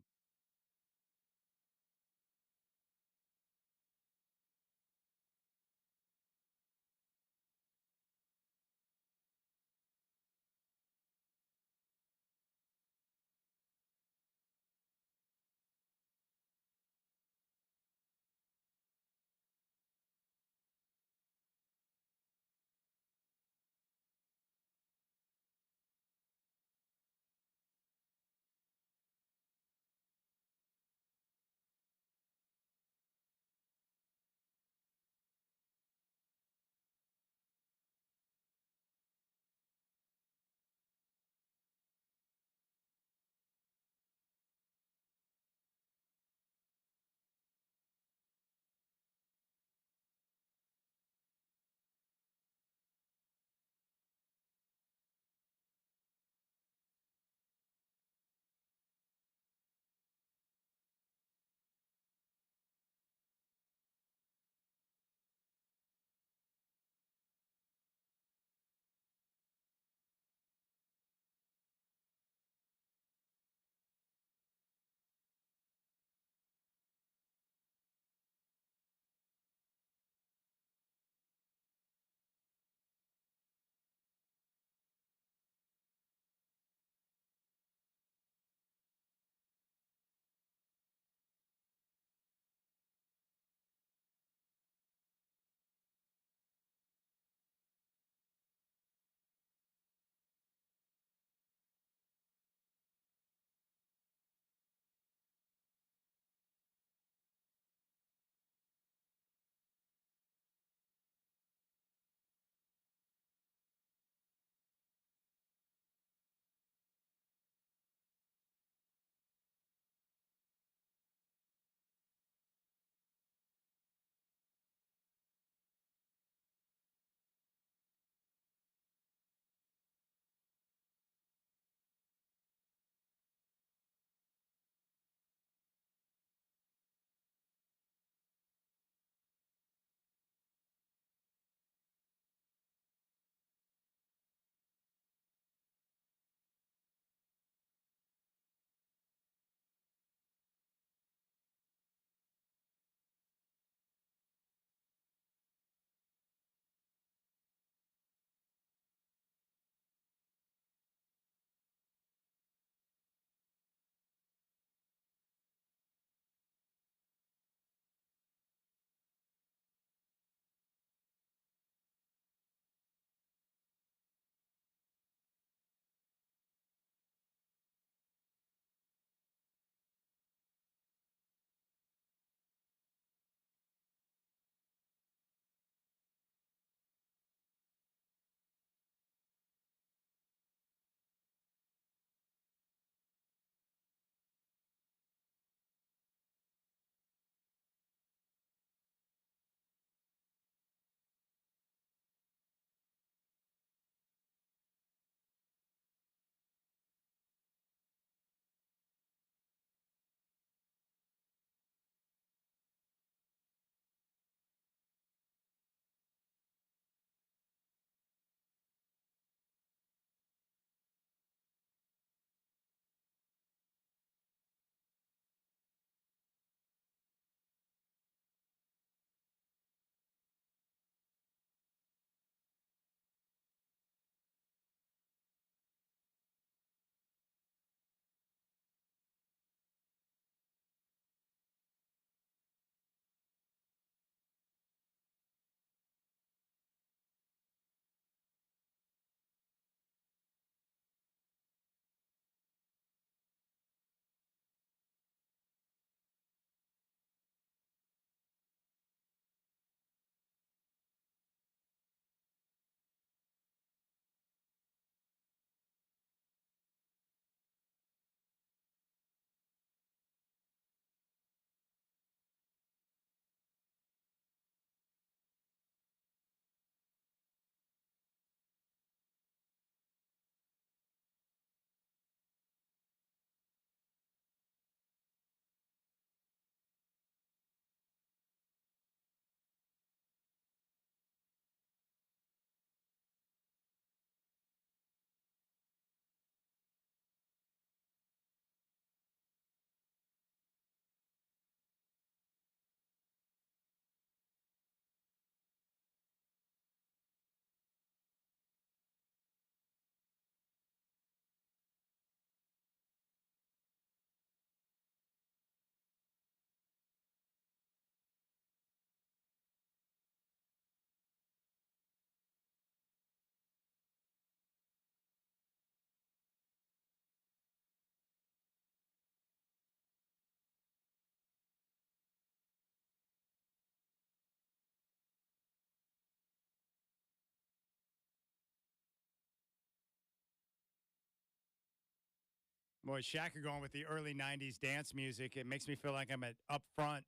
Boy, Shaq going with the early 90s dance music. It makes me feel like I'm at Up Front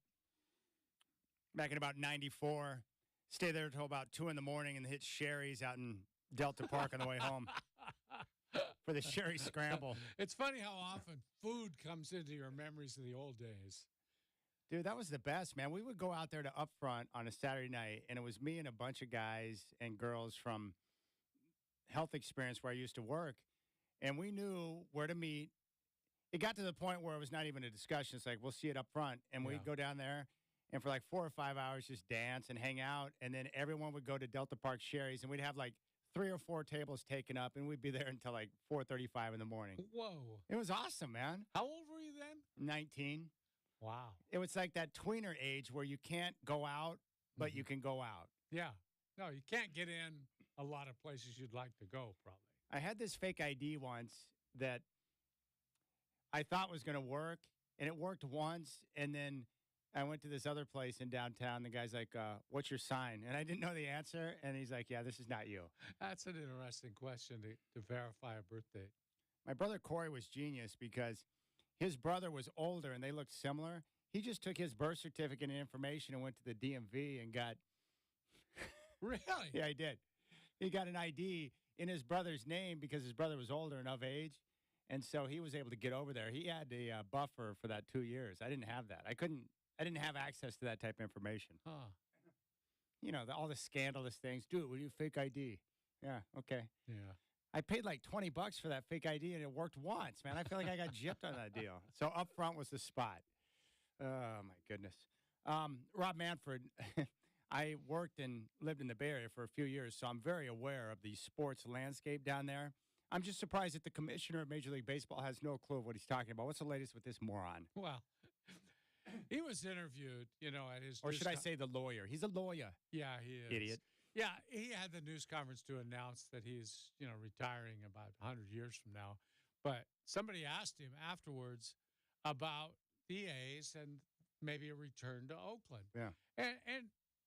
back in about 94. Stay there until about 2 in the morning and hit Sherry's out in Delta Park on the way home for the Sherry Scramble. It's funny how often food comes into your memories of the old days. Dude, that was the best, man. We would go out there to Up Front on a Saturday night, and it was me and a bunch of guys and girls from Health Experience where I used to work, and we knew where to meet. It got to the point where it was not even a discussion. It's like, we'll see it up front, and we'd go down there, and for like 4 or 5 hours just dance and hang out, and then everyone would go to Delta Park Sherry's, and we'd have like 3 or 4 tables taken up, and we'd be there until like 4:35 in the morning. Whoa. It was awesome, man. How old were you then? 19. Wow. It was like that tweener age where you can't go out, but you can go out. Yeah. No, you can't get in a lot of places you'd like to go, probably. I had this fake ID once that I thought was going to work, and it worked once, and then I went to this other place in downtown. The guy's like, what's your sign? And I didn't know the answer, and he's like, yeah, this is not you. That's an interesting question to verify a birth date. My brother Corey was genius because his brother was older, and they looked similar. He just took his birth certificate and information and went to the DMV and got – Really? Yeah, he did. He got an ID in his brother's name because his brother was older and of age, and so he was able to get over there. He had a buffer for that 2 years. I didn't have that. I didn't have access to that type of information. Huh. You know, all the scandalous things. Dude, we need fake ID. Yeah, okay. Yeah. I paid like $20 for that fake ID, and it worked once, man. I feel like I got gypped on that deal. So up front was the spot. Oh, my goodness. Rob Manfred, I worked and lived in the Bay Area for a few years, so I'm very aware of the sports landscape down there. I'm just surprised that the commissioner of Major League Baseball has no clue of what he's talking about. What's the latest with this moron? Well, he was interviewed, at his... Or should I say the lawyer? He's a lawyer. Yeah, he is. Idiot. Yeah, he had the news conference to announce that he's, retiring about 100 years from now. But somebody asked him afterwards about the A's and maybe a return to Oakland. Yeah. And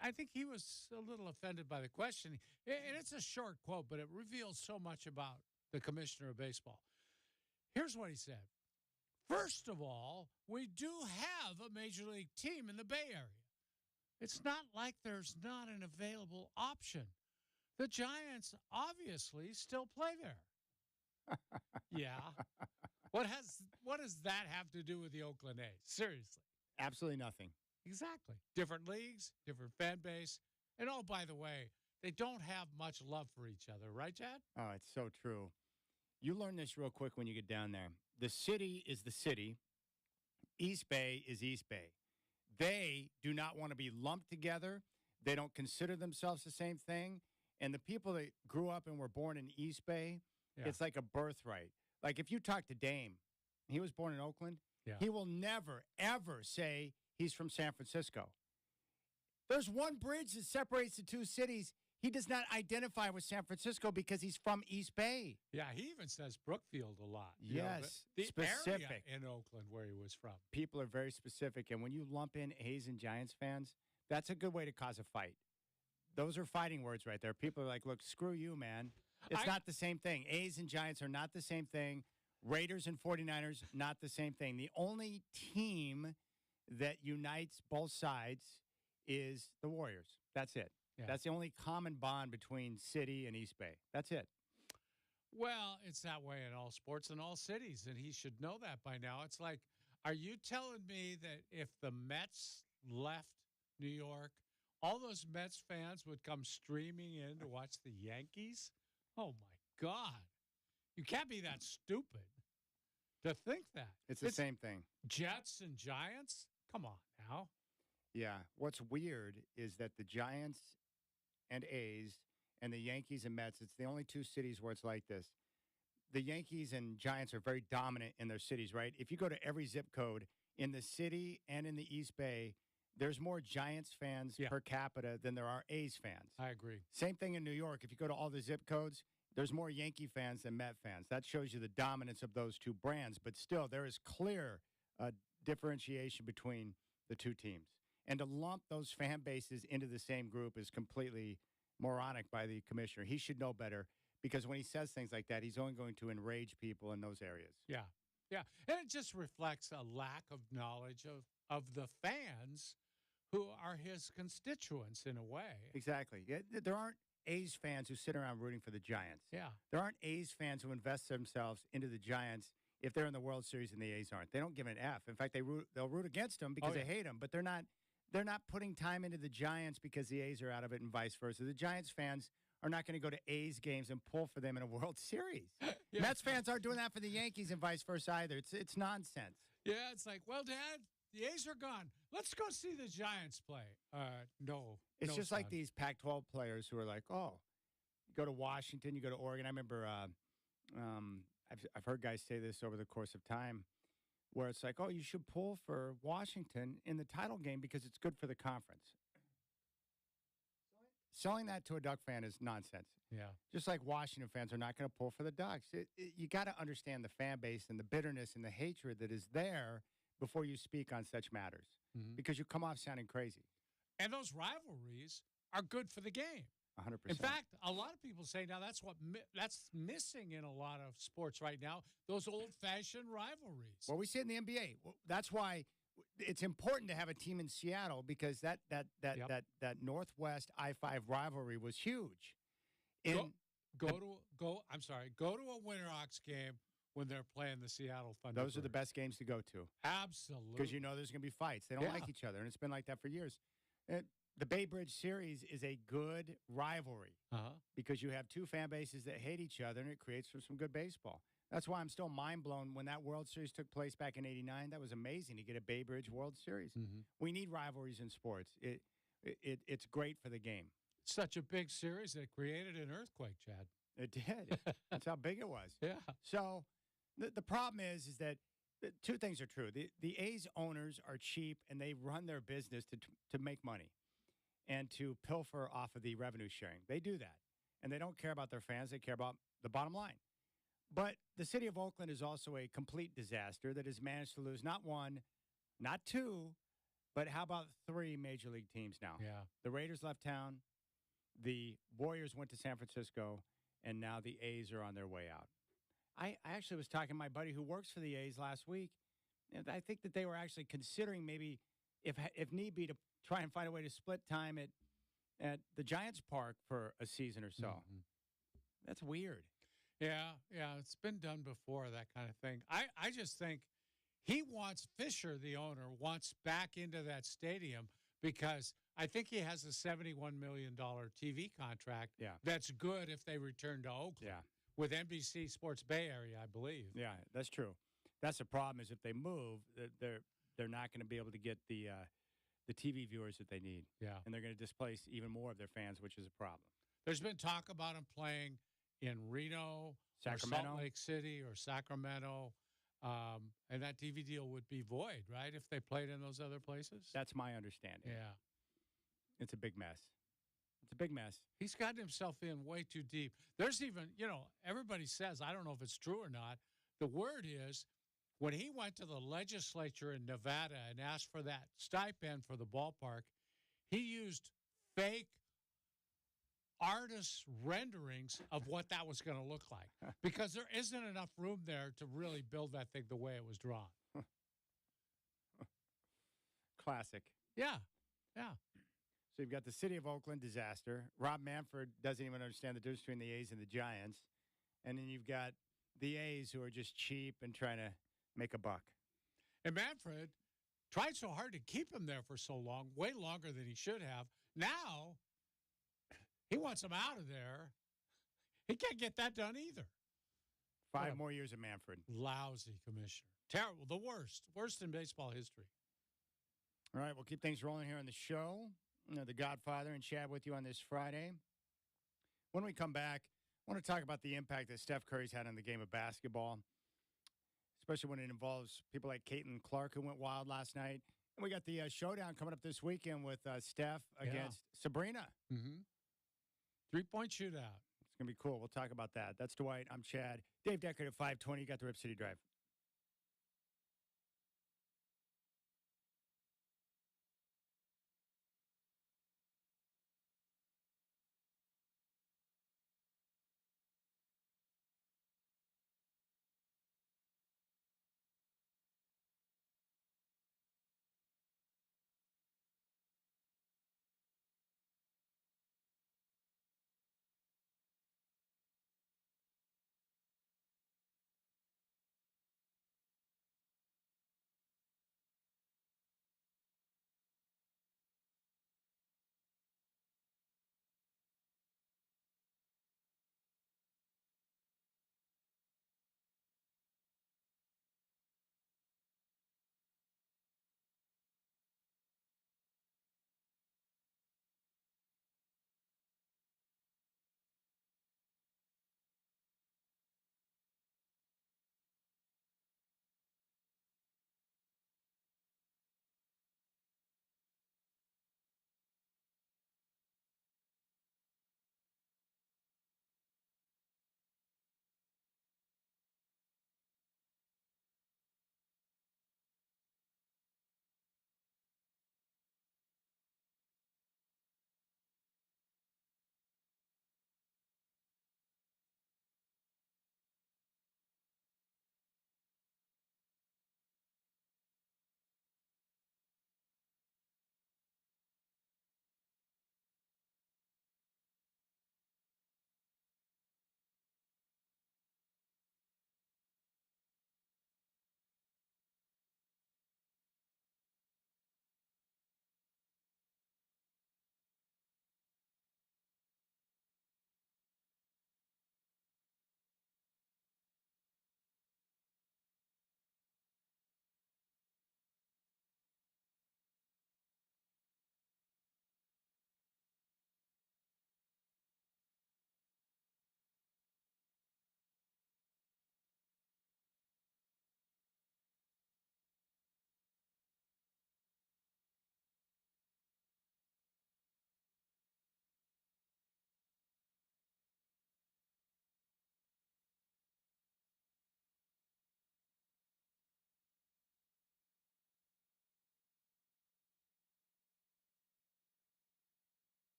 I think he was a little offended by the question. And it's a short quote, but it reveals so much about the commissioner of baseball. Here's what he said. First of all, we do have a major league team in the Bay Area. It's not like there's not an available option. The Giants obviously still play there. Yeah. What does that have to do with the Oakland A's? Seriously. Absolutely nothing. Exactly. Different leagues, different fan base. And oh, by the way, they don't have much love for each other, right, Chad? Oh, it's so true. You learn this real quick when you get down there. The city is the city. East Bay is East Bay. They do not want to be lumped together. They don't consider themselves the same thing. And the people that grew up and were born in East Bay, it's like a birthright. Like if you talk to Dame, he was born in Oakland, he will never, ever say he's from San Francisco. There's one bridge that separates the two cities. He does not identify with San Francisco because he's from East Bay. Yeah, he even says Brookfield a lot. Yes, the specific. area in Oakland where he was from. People are very specific, and when you lump in A's and Giants fans, that's a good way to cause a fight. Those are fighting words right there. People are like, look, screw you, man. It's not the same thing. A's and Giants are not the same thing. Raiders and 49ers, not the same thing. The only team that unites both sides is the Warriors. That's it. Yeah. That's the only common bond between city and East Bay. That's it. Well, it's that way in all sports and all cities, and he should know that by now. It's like, are you telling me that if the Mets left New York, all those Mets fans would come streaming in to watch the Yankees? Oh, my God. You can't be that stupid to think that. It's the same thing. Jets and Giants? Come on now. Yeah. What's weird is that the Giants and A's and the Yankees and Mets, it's the only two cities where it's like this. The Yankees and Giants are very dominant in their cities, right? If you go to every zip code in the city and in the East Bay, there's more Giants fans per capita than there are A's fans. I agree. Same thing in New York. If you go to all the zip codes, there's more Yankee fans than Met fans. That shows you the dominance of those two brands. But still, there is clear differentiation between the two teams. And to lump those fan bases into the same group is completely moronic by the commissioner. He should know better because when he says things like that, he's only going to enrage people in those areas. Yeah. Yeah, and it just reflects a lack of knowledge of the fans who are his constituents in a way. Exactly. Yeah, there aren't A's fans who sit around rooting for the Giants. Yeah. There aren't A's fans who invest themselves into the Giants if they're in the World Series and the A's aren't. They don't give an F. In fact, they'll root against them because Oh, yeah. they hate them, but they're not putting time into the Giants because the A's are out of it and vice versa. The Giants fans are not going to go to A's games and pull for them in a World Series. Yeah. Mets fans aren't doing that for the Yankees and vice versa either. It's nonsense. Yeah, it's like, well, Dad, the A's are gone. Let's go see the Giants play. No. It's no, just like son. these Pac-12 players who are like, oh, you go to Washington, you go to Oregon. I remember I've heard guys say this over the course of time where it's like, oh, you should pull for Washington in the title game because it's good for the conference. Selling that to a Duck fan is nonsense. Yeah. Just like Washington fans are not going to pull for the Ducks. You got to understand the fan base and the bitterness and the hatred that is there before you speak on such matters because you come off sounding crazy. And those rivalries are good for the game. 100%. In fact, a lot of people say now that's missing in a lot of sports right now, those old-fashioned rivalries. Well, we see it in the NBA. That's why it's important to have a team in Seattle because that Northwest I-5 rivalry was huge. Go to a Winterhawks game when they're playing the Seattle Thunderbirds. Those are the best games to go to. Absolutely. Because you know there's going to be fights. They don't like each other, and it's been like that for years. The Bay Bridge Series is a good rivalry because you have two fan bases that hate each other, and it creates for some good baseball. That's why I'm still mind blown when that World Series took place back in '89. That was amazing to get a Bay Bridge World Series. We need rivalries in sports. It's great for the game. Such a big series that created an earthquake, Chad. It did. That's how big it was. Yeah. So the problem is that two things are true. The A's owners are cheap, and they run their business to make money and to pilfer off of the revenue sharing. They do that, and they don't care about their fans. They care about the bottom line. But the city of Oakland is also a complete disaster that has managed to lose not one, not two, but how about three major league teams now? Yeah. The Raiders left town, the Warriors went to San Francisco, and now the A's are on their way out. I actually was talking to my buddy who works for the A's last week, and I think that they were actually considering maybe, if need be, to try and find a way to split time at the Giants Park for a season or so. That's weird. Yeah, it's been done before, that kind of thing. I just think he wants Fisher, the owner, wants back into that stadium because I think he has a $71 million TV contract that's good if they return to Oakland. Yeah. With NBC Sports Bay Area, I believe. Yeah, that's true. That's the problem is if they move, they're not going to be able to get the TV viewers that they need. Yeah. And they're going to displace even more of their fans, which is a problem. There's been talk about him playing in Reno, Sacramento, or Salt Lake City, or Sacramento, and that TV deal would be void, right, if they played in those other places? That's my understanding. Yeah. It's a big mess. It's a big mess. He's gotten himself in way too deep. There's even, everybody says, I don't know if it's true or not, the word is when he went to the legislature in Nevada and asked for that stipend for the ballpark, he used fake artist renderings of what that was going to look like because there isn't enough room there to really build that thing the way it was drawn. Classic. Yeah. So you've got the city of Oakland disaster. Rob Manfred doesn't even understand the difference between the A's and the Giants. And then you've got the A's who are just cheap and trying to make a buck. And Manfred tried so hard to keep him there for so long, way longer than he should have. Now he wants him out of there. He can't get that done either. 5 more years of Manfred. Lousy commissioner. Terrible. The worst in baseball history. All right, we'll keep things rolling here on the show. The Godfather and Chad with you on this Friday. When we come back, I want to talk about the impact that Steph Curry's had on the game of basketball, especially when it involves people like Caitlin Clark, who went wild last night. And we got the showdown coming up this weekend with Steph against Sabrina. 3-point shootout. It's going to be cool. We'll talk about that. That's Dwight. I'm Chad. Dave Deckard at 520. You got the Rip City Drive.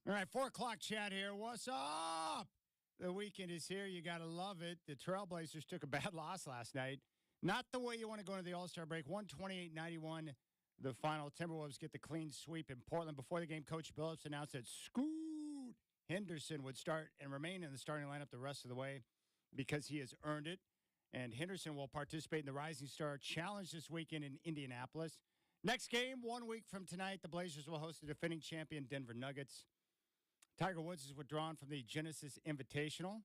All right, 4 o'clock chat here. What's up? The weekend is here. You got to love it. The Trailblazers took a bad loss last night. Not the way you want to go into the All-Star break. 128-91, the final. Timberwolves get the clean sweep in Portland. Before the game, Coach Billups announced that Scoot Henderson would start and remain in the starting lineup the rest of the way because he has earned it. And Henderson will participate in the Rising Star Challenge this weekend in Indianapolis. Next game, 1 week from tonight, the Blazers will host the defending champion Denver Nuggets. Tiger Woods is withdrawn from the Genesis Invitational.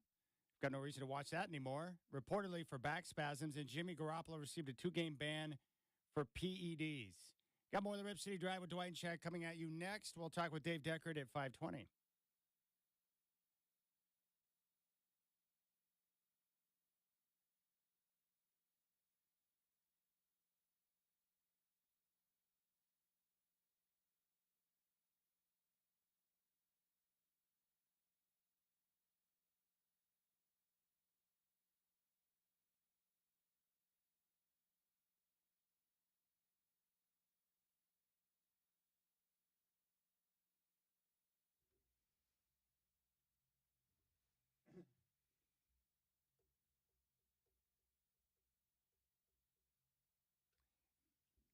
Got no reason to watch that anymore. Reportedly for back spasms, and Jimmy Garoppolo received a 2-game ban for PEDs. Got more of the Rip City Drive with Dwight and Chad coming at you next. We'll talk with Dave Deckard at 5:20.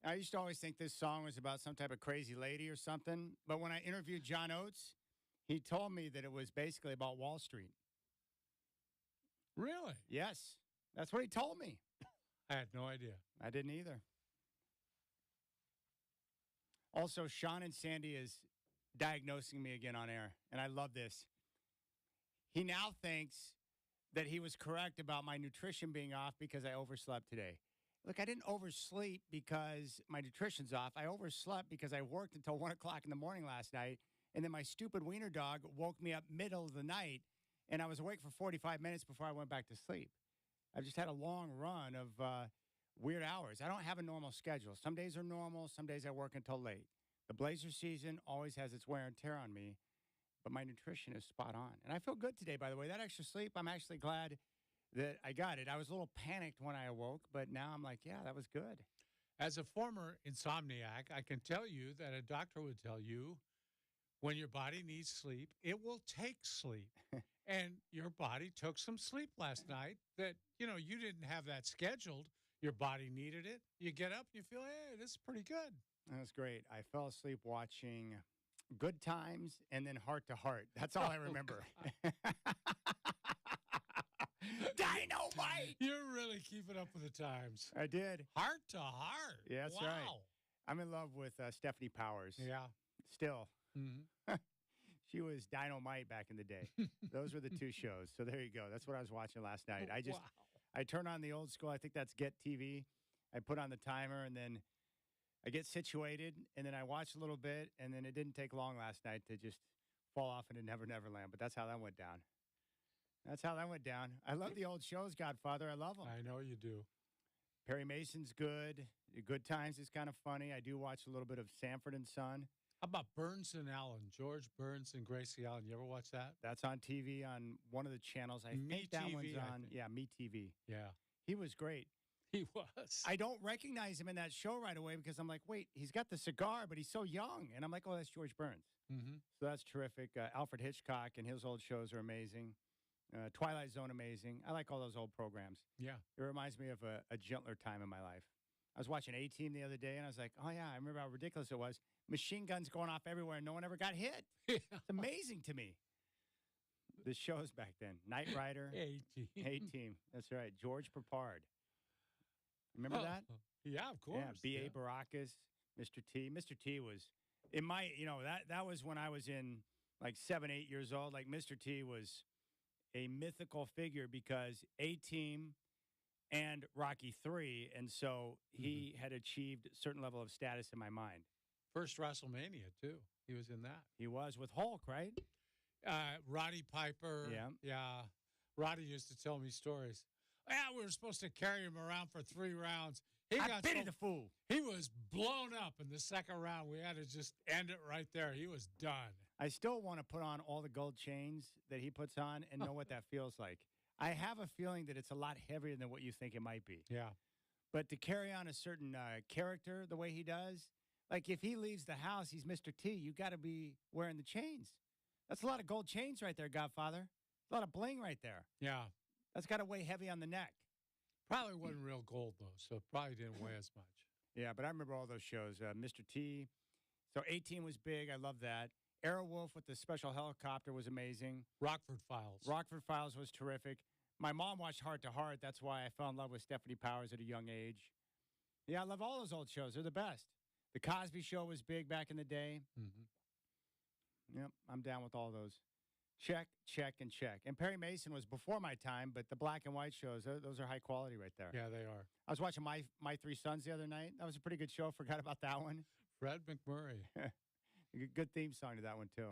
I used to always think this song was about some type of crazy lady or something. But when I interviewed John Oates, he told me that it was basically about Wall Street. Really? Yes. That's what he told me. I had no idea. I didn't either. Also, Sean and Sandy is diagnosing me again on air, and I love this. He now thinks that he was correct about my nutrition being off because I overslept today. Look, I didn't oversleep because my nutrition's off. I overslept because I worked until 1 o'clock in the morning last night, and then my stupid wiener dog woke me up middle of the night, and I was awake for 45 minutes before I went back to sleep. I've just had a long run of weird hours. I don't have a normal schedule. Some days are normal. Some days I work until late. The Blazer season always has its wear and tear on me, but my nutrition is spot on. And I feel good today, by the way. That extra sleep, I'm actually glad that I got it. I was a little panicked when I awoke, but now I'm like, yeah, that was good. As a former insomniac, I can tell you that a doctor would tell you when your body needs sleep, it will take sleep. And your body took some sleep last night that, you didn't have that scheduled. Your body needed it. You get up, you feel, hey, this is pretty good. That was great. I fell asleep watching Good Times and then Heart to Heart. That's all I remember. Dynamite! You're really keeping up with the times. I did. Heart to Heart. Yeah, that's right. Wow. I'm in love with Stephanie Powers. Yeah. Still. Mm-hmm. She was dynamite back in the day. Those were the two shows. So there you go. That's what I was watching last night. I turn on the old school. I think that's Get TV. I put on the timer, and then I get situated, and then I watch a little bit, and then it didn't take long last night to just fall off into Never Never Land. But that's how that went down. That's how that went down. I love the old shows, Godfather. I love them. I know you do. Perry Mason's good. Good Times is kind of funny. I do watch a little bit of Sanford and Son. How about Burns and Allen? George Burns and Gracie Allen. You ever watch that? That's on TV on one of the channels. I think that one's on. Yeah, Me TV. Yeah. He was great. He was. I don't recognize him in that show right away because I'm like, wait, he's got the cigar, but he's so young. And I'm like, oh, that's George Burns. Mm-hmm. So that's terrific. Alfred Hitchcock and his old shows are amazing. Twilight Zone, amazing. I like all those old programs. Yeah. It reminds me of a gentler time in my life. I was watching A-Team the other day, and I was like, oh, yeah, I remember how ridiculous it was. Machine guns going off everywhere, and no one ever got hit. It's amazing to me. The shows back then. Knight Rider. A-Team. A-Team. That's right. George Papard. Remember that? Yeah, of course. Yeah, B.A. Baracus, Mr. T. Mr. T was, in my, that was when I was in like 7, 8 years old. Like Mr. T was a mythical figure because A-Team and Rocky III, and so he had achieved a certain level of status in my mind. First WrestleMania, too. He was in that. He was with Hulk, right? Roddy Piper. Yeah. Yeah. Roddy used to tell me stories. Yeah, we were supposed to carry him around for 3 rounds. I pity the fool. He was blown up in the second round. We had to just end it right there. He was done. I still want to put on all the gold chains that he puts on and know what that feels like. I have a feeling that it's a lot heavier than what you think it might be. Yeah. But to carry on a certain character the way he does, like if he leaves the house, he's Mr. T, you got to be wearing the chains. That's a lot of gold chains right there, Godfather. A lot of bling right there. Yeah. That's got to weigh heavy on the neck. Probably wasn't real gold, though, so it probably didn't weigh as much. Yeah, but I remember all those shows. Mr. T. So 18 was big. I love that. Airwolf with the special helicopter was amazing. Rockford Files. Rockford Files was terrific. My mom watched Heart to Heart. That's why I fell in love with Stephanie Powers at a young age. Yeah, I love all those old shows. They're the best. The Cosby Show was big back in the day. Mm-hmm. Yep, I'm down with all those. Check, check, and check. And Perry Mason was before my time, but the black and white shows, those are high quality right there. Yeah, they are. I was watching My Three Sons the other night. That was a pretty good show. Forgot about that one. Fred McMurray. Good theme song to that one, too.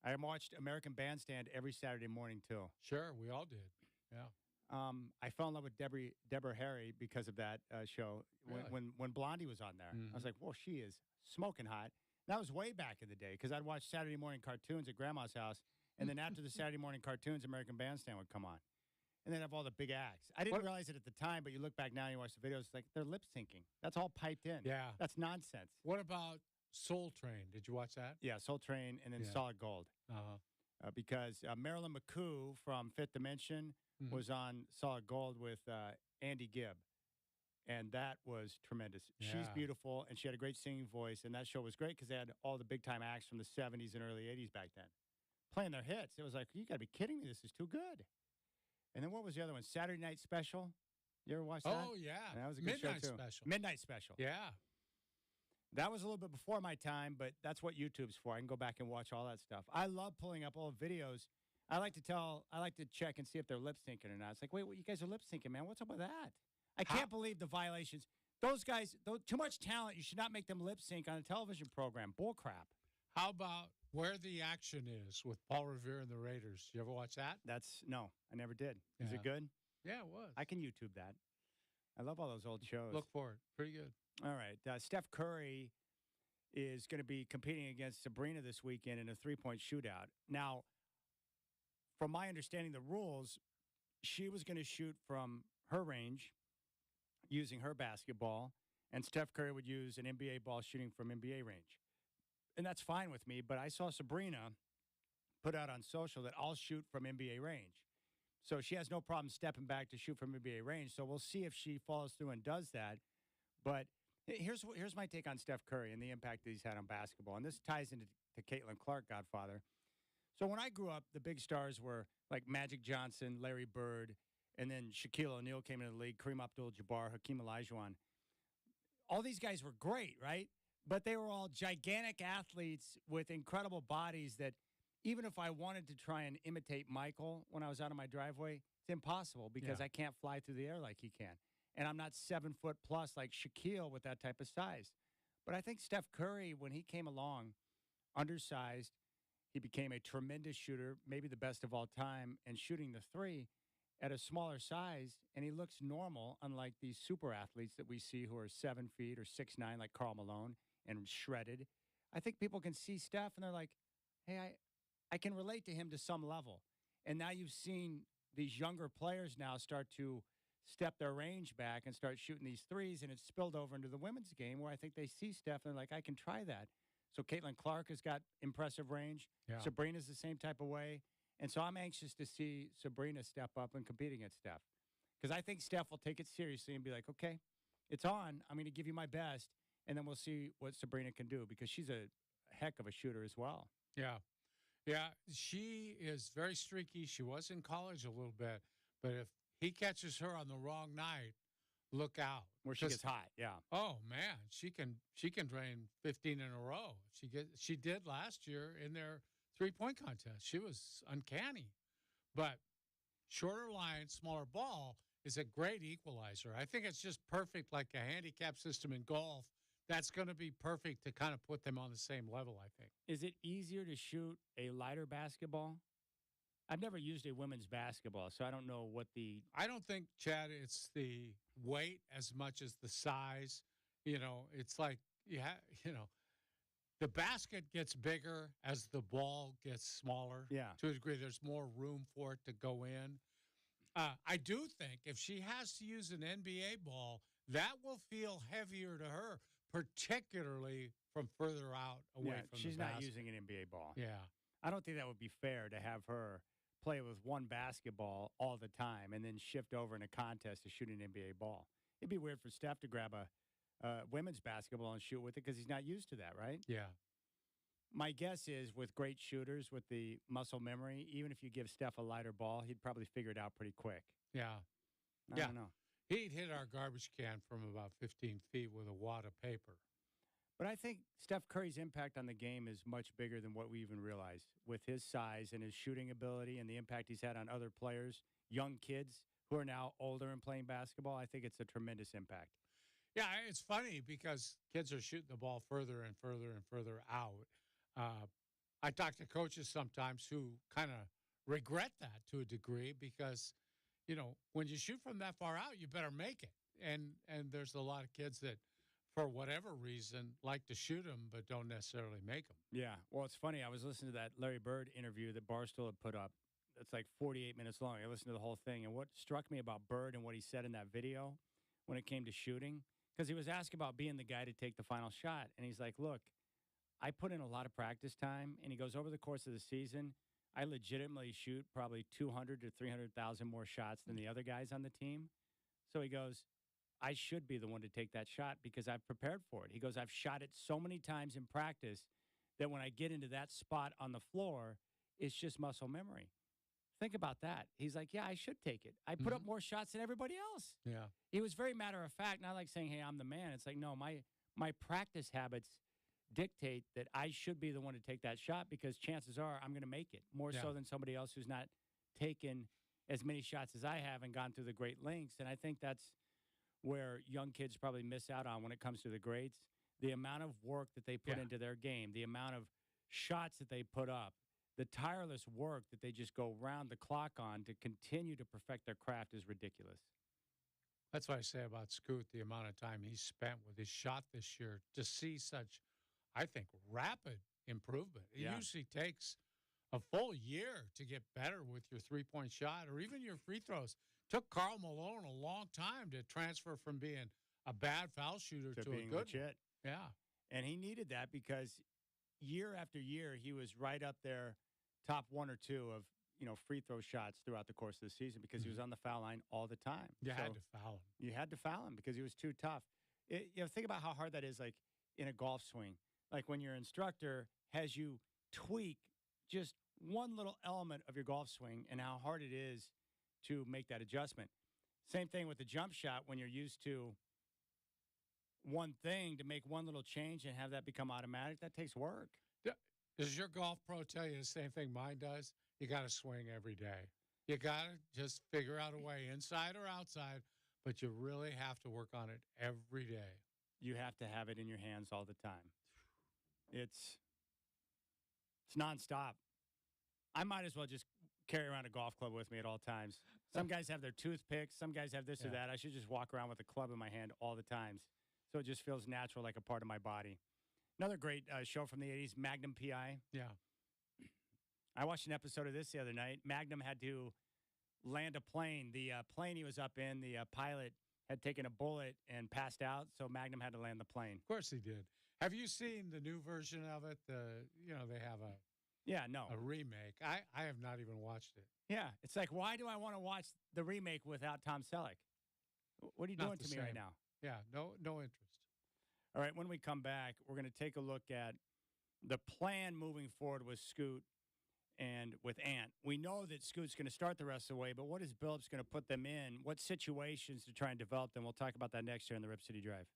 I watched American Bandstand every Saturday morning, too. Sure, we all did. Yeah. I fell in love with Deborah Harry because of that show. Really? When Blondie was on there, I was like, whoa, she is smoking hot. That was way back in the day because I'd watch Saturday morning cartoons at Grandma's house, and then after the Saturday morning cartoons, American Bandstand would come on. And then have all the big acts. I didn't realize it at the time, but you look back now and you watch the videos, it's like they're lip syncing. That's all piped in. Yeah. That's nonsense. What about Soul Train? Did you watch that? Yeah, Soul Train and then Yeah. Solid Gold. Because Marilyn McCoo from Fifth Dimension was on Solid Gold with Andy Gibb. And that was tremendous. She's Yeah. beautiful, and she had a great singing voice. And that show was great because they had all the big-time acts from the 70s and early 80s back then playing their hits. It was like, you got to be kidding me. This is too good. And then what was the other one? Saturday Night Special. You ever watch that? Oh, yeah. That was a good Midnight show, too. Special. Midnight Special. Yeah. That was a little bit before my time, but that's what YouTube's for. I can go back and watch all that stuff. I love pulling up old videos. I like to check and see if they're lip syncing or not. It's like, wait, you guys are lip syncing, man. What's up with that? I can't believe the violations. Those guys, too much talent. You should not make them lip sync on a television program. Bull crap. How about Where the Action Is with Paul Revere and the Raiders? You ever watch that? No, I never did. Is Yeah. it good? Yeah, it was. I can YouTube that. I love all those old shows. Look for it. Pretty good. All right. Steph Curry is going to be competing against Sabrina this weekend in a three-point shootout. Now, from my understanding, the rules, she was going to shoot from her range using her basketball, and Steph Curry would use an NBA ball shooting from NBA range. And that's fine with me, but I saw Sabrina put out on social that I'll shoot from NBA range. So she has no problem stepping back to shoot from NBA range. So we'll see if she follows through and does that. But here's my take on Steph Curry and the impact that he's had on basketball. And this ties into Caitlin Clark, Godfather. So when I grew up, the big stars were like Magic Johnson, Larry Bird, and then Shaquille O'Neal came into the league, Kareem Abdul-Jabbar, Hakeem Olajuwon. All these guys were great, right? But they were all gigantic athletes with incredible bodies that even if I wanted to try and imitate Michael when I was out on my driveway, it's impossible because I can't fly through the air like he can. And I'm not 7 foot plus like Shaquille with that type of size. But I think Steph Curry, when he came along, undersized, he became a tremendous shooter, maybe the best of all time, and shooting the three at a smaller size, and he looks normal, unlike these super athletes that we see who are 7 feet or 6'9", like Karl Malone, and shredded. I think people can see Steph, and they're like, hey, I can relate to him to some level. And now you've seen these younger players now start to step their range back and start shooting these threes, and it's spilled over into the women's game where I think they see Steph, and they're like, I can try that. So Caitlin Clark has got impressive range. Yeah. Sabrina's the same type of way. And so I'm anxious to see Sabrina step up and compete against Steph. Because I think Steph will take it seriously and be like, okay, it's on. I'm going to give you my best. And then we'll see what Sabrina can do because she's a heck of a shooter as well. Yeah. Yeah. She is very streaky. She was in college a little bit. But if he catches her on the wrong night, look out. Where she gets hot, yeah. Oh, man. She can drain 15 in a row. She did last year in their three-point contest. She was uncanny. But shorter line, smaller ball is a great equalizer. I think it's just perfect, like a handicap system in golf. That's going to be perfect to kind of put them on the same level, I think. Is it easier to shoot a lighter basketball? I've never used a women's basketball, so I don't know what the... I don't think, Chad, it's the weight as much as the size. You know, it's like, the basket gets bigger as the ball gets smaller. Yeah. To a degree, there's more room for it to go in. I do think if she has to use an NBA ball, that will feel heavier to her, particularly from further out away from she's the not basket. using an NBA ball. Yeah. I don't think that would be fair to have her play with one basketball all the time and then shift over in a contest to shoot an NBA ball. It'd be weird for Steph to grab a women's basketball and shoot with it because he's not used to that, right? Yeah. My guess is with great shooters with the muscle memory, even if you give Steph a lighter ball, he'd probably figure it out pretty quick. Yeah. I don't know. He'd hit our garbage can from about 15 feet with a wad of paper. But I think Steph Curry's impact on the game is much bigger than what we even realize. With his size and his shooting ability and the impact he's had on other players, young kids who are now older and playing basketball, I think it's a tremendous impact. Yeah, it's funny because kids are shooting the ball further and further and further out. I talk to coaches sometimes who kind of regret that to a degree because, when you shoot from that far out, you better make it. And there's a lot of kids that, for whatever reason, like to shoot them but don't necessarily make them. Yeah. Well, it's funny. I was listening to that Larry Bird interview that Barstool had put up. It's like 48 minutes long. I listened to the whole thing. And what struck me about Bird and what he said in that video when it came to shooting, because he was asked about being the guy to take the final shot. And he's like, look, I put in a lot of practice time. And he goes, over the course of the season, I legitimately shoot probably 200 to 300,000 more shots than the other guys on the team. So he goes, I should be the one to take that shot because I've prepared for it. He goes, I've shot it so many times in practice that when I get into that spot on the floor, it's just muscle memory. Think about that. He's like, yeah, I should take it. I put up more shots than everybody else. Yeah. He was very matter of fact, not like saying, hey, I'm the man. It's like, no, my practice habits dictate that I should be the one to take that shot because chances are I'm going to make it more so than somebody else who's not taken as many shots as I have and gone through the great lengths. And I think that's where young kids probably miss out on when it comes to the grades. The amount of work that they put into their game, the amount of shots that they put up, the tireless work that they just go round the clock on to continue to perfect their craft is ridiculous. That's what I say about Scoot, the amount of time he spent with his shot this year to see such, I think, rapid improvement. It usually takes a full year to get better with your three-point shot or even your free throws. Took Karl Malone a long time to transfer from being a bad foul shooter to being a good legit. one. Yeah. And he needed that because year after year, he was right up there, top one or two of, free throw shots throughout the course of the season because he was on the foul line all the time. You had to foul him. You had to foul him because he was too tough. Think about how hard that is, like in a golf swing. Like when your instructor has you tweak just one little element of your golf swing and how hard it is to make that adjustment. Same thing with the jump shot when you're used to one thing to make one little change and have that become automatic. That takes work. Does your golf pro tell you the same thing mine does? You got to swing every day. You got to just figure out a way, inside or outside, but you really have to work on it every day. You have to have it in your hands all the time. It's nonstop. I might as well just carry around a golf club with me at all times. Some guys have their toothpicks. Some guys have this or that. I should just walk around with a club in my hand all the times. So it just feels natural, like a part of my body. Another great show from the 80s, Magnum P.I. Yeah. I watched an episode of this the other night. Magnum had to land a plane. The plane he was up in, the pilot had taken a bullet and passed out, so Magnum had to land the plane. Of course he did. Have you seen the new version of it? They have a remake. I have not even watched it. Yeah, it's like, why do I want to watch the remake without Tom Selleck? What are you doing to me right now? Yeah, no interest. All right, when we come back, we're going to take a look at the plan moving forward with Scoot and with Ant. We know that Scoot's going to start the rest of the way, but what is Billups going to put them in? What situations to try and develop them? We'll talk about that next year on the Rip City Drive.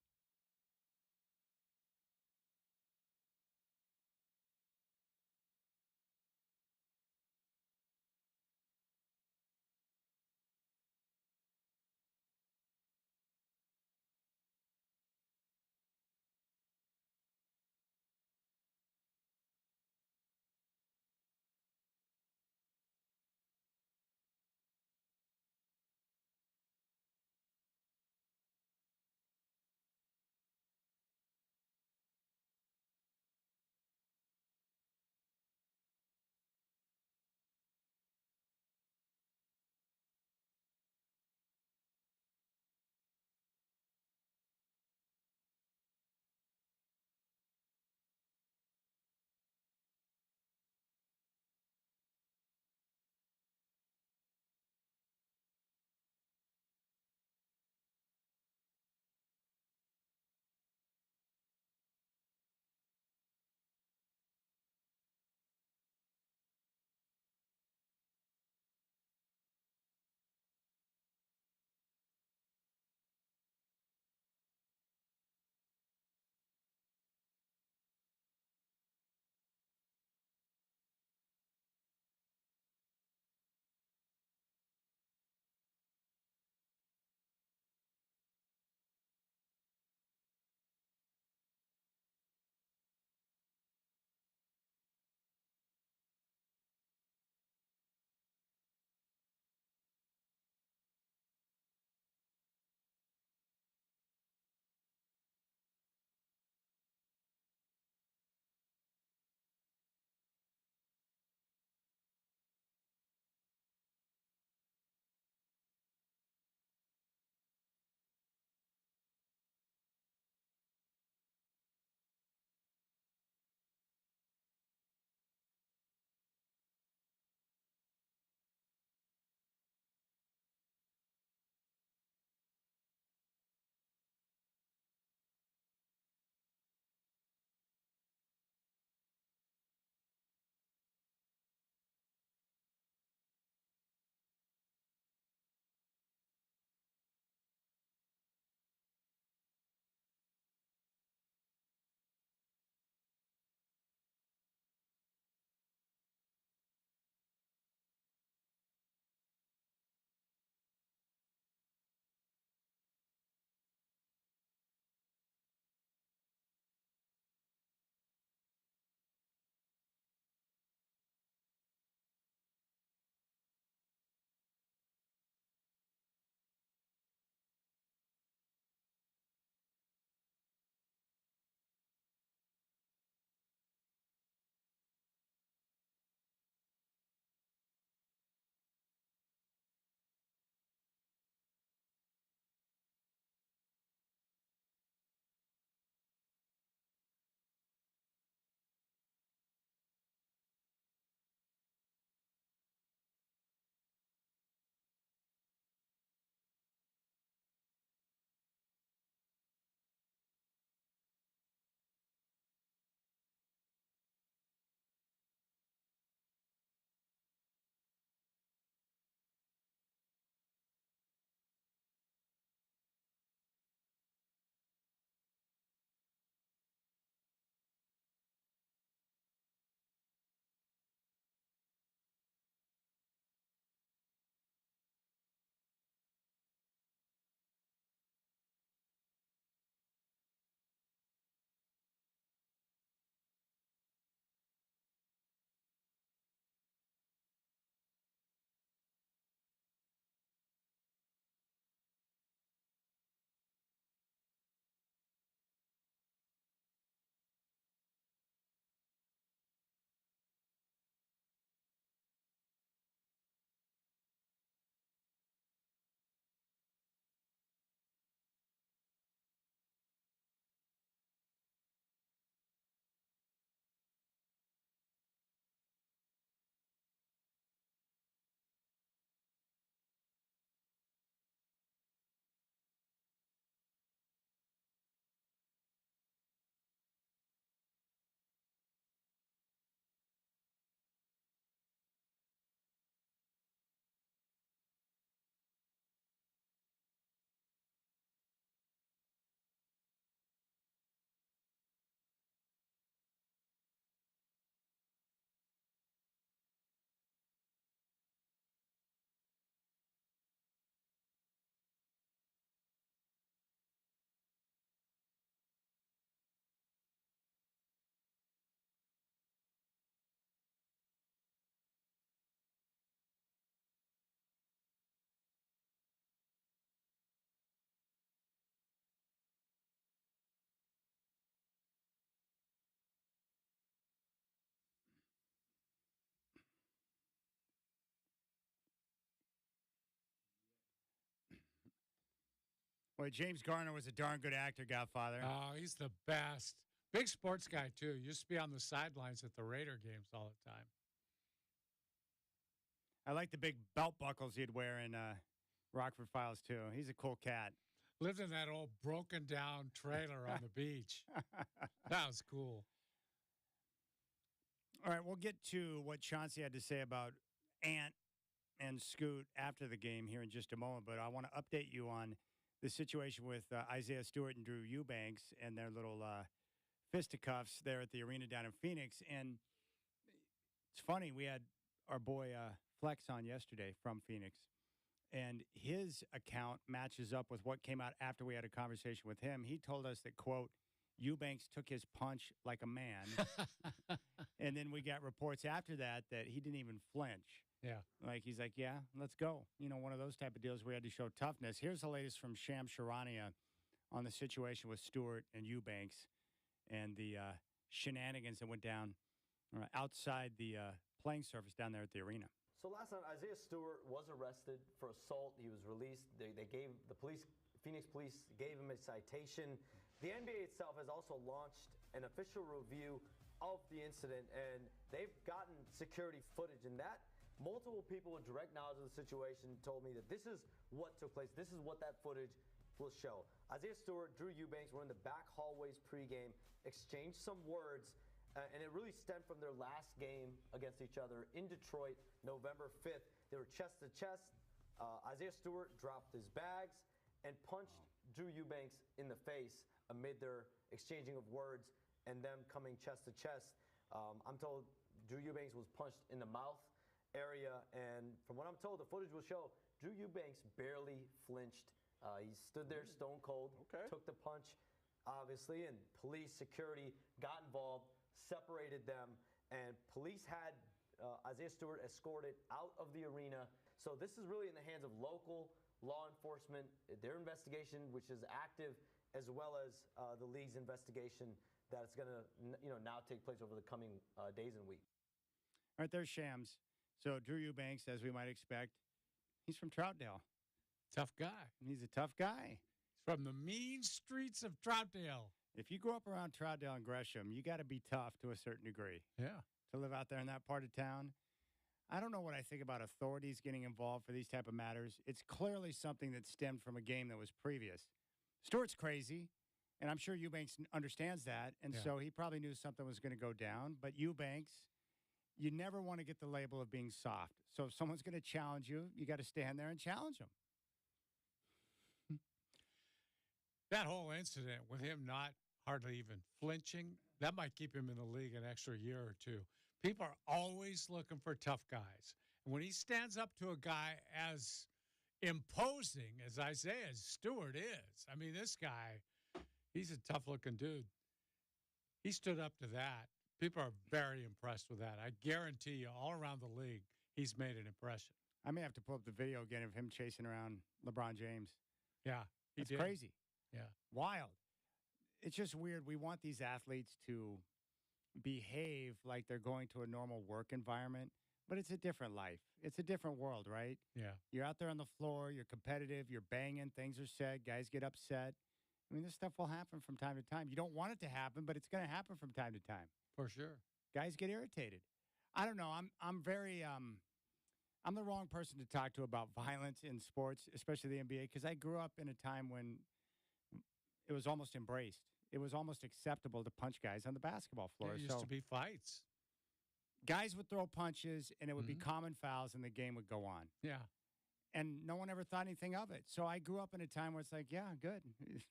Well, James Garner was a darn good actor, Godfather. Oh, he's the best. Big sports guy, too. Used to be on the sidelines at the Raider games all the time. I like the big belt buckles he'd wear in Rockford Files, too. He's a cool cat. Lived in that old broken down trailer on the beach. That was cool. All right, we'll get to what Chauncey had to say about Ant and Scoot after the game here in just a moment, but I want to update you on the situation with Isaiah Stewart and Drew Eubanks and their little fisticuffs there at the arena down in Phoenix. And it's funny, we had our boy Flex on yesterday from Phoenix, and his account matches up with what came out after we had a conversation with him. He told us that, quote, Eubanks took his punch like a man. And then we got reports after that he didn't even flinch. Yeah. Like, he's like, yeah, let's go. You know, one of those type of deals where we had to show toughness. Here's the latest from Sham Charania on the situation with Stewart and Eubanks and the shenanigans that went down outside the playing surface down there at the arena. So last night, Isaiah Stewart was arrested for assault. He was released. They gave the police, Phoenix police, gave him a citation. The NBA itself has also launched an official review of the incident, and they've gotten security footage. And that multiple people with direct knowledge of the situation told me that this is what took place. This is what that footage will show. Isaiah Stewart, Drew Eubanks were in the back hallways pregame, exchanged some words. And it really stemmed from their last game against each other in Detroit, November 5th. They were chest to chest. Isaiah Stewart dropped his bags and punched Drew Eubanks in the face amid their exchanging of words and them coming chest to chest. I'm told Drew Eubanks was punched in the mouth area. And from what I'm told, the footage will show Drew Eubanks barely flinched. He stood there stone cold, took the punch, obviously, and police, security got involved, separated them, and police had Isaiah Stewart escorted out of the arena. So this is really in the hands of local law enforcement, their investigation, which is active, as well as the league's investigation that's going to now take place over the coming days and weeks. All right, there's Shams. So Drew Eubanks, as we might expect, he's from Troutdale. Tough guy. He's a tough guy. From the mean streets of Troutdale. If you grew up around Troutdale and Gresham, you got to be tough to a certain degree. Yeah. To live out there in that part of town. I don't know what I think about authorities getting involved for these type of matters. It's clearly something that stemmed from a game that was previous. Stewart's crazy, and I'm sure Eubanks understands that, and so he probably knew something was going to go down. But Eubanks, you never want to get the label of being soft. So if someone's going to challenge you, you got to stand there and challenge them. That whole incident with him not hardly even flinching, that might keep him in the league an extra year or two. People are always looking for tough guys. And when he stands up to a guy as imposing as Isaiah Stewart is, I mean, this guy, he's a tough-looking dude. He stood up to that. People are very impressed with that. I guarantee you, all around the league, he's made an impression. I may have to pull up the video again of him chasing around LeBron James. Yeah, it's crazy. Yeah. Wild. It's just weird. We want these athletes to behave like they're going to a normal work environment, but it's a different life. It's a different world, right? Yeah. You're out there on the floor. You're competitive. You're banging. Things are said. Guys get upset. I mean, this stuff will happen from time to time. You don't want it to happen, but it's going to happen from time to time. For sure. Guys get irritated. I don't know. I'm very I'm the wrong person to talk to about violence in sports, especially the NBA, because I grew up in a time when it was almost embraced. It was almost acceptable to punch guys on the basketball floor. There used to be fights. Guys would throw punches, and it would be common fouls, and the game would go on. Yeah. And no one ever thought anything of it. So I grew up in a time where it's like, yeah, good.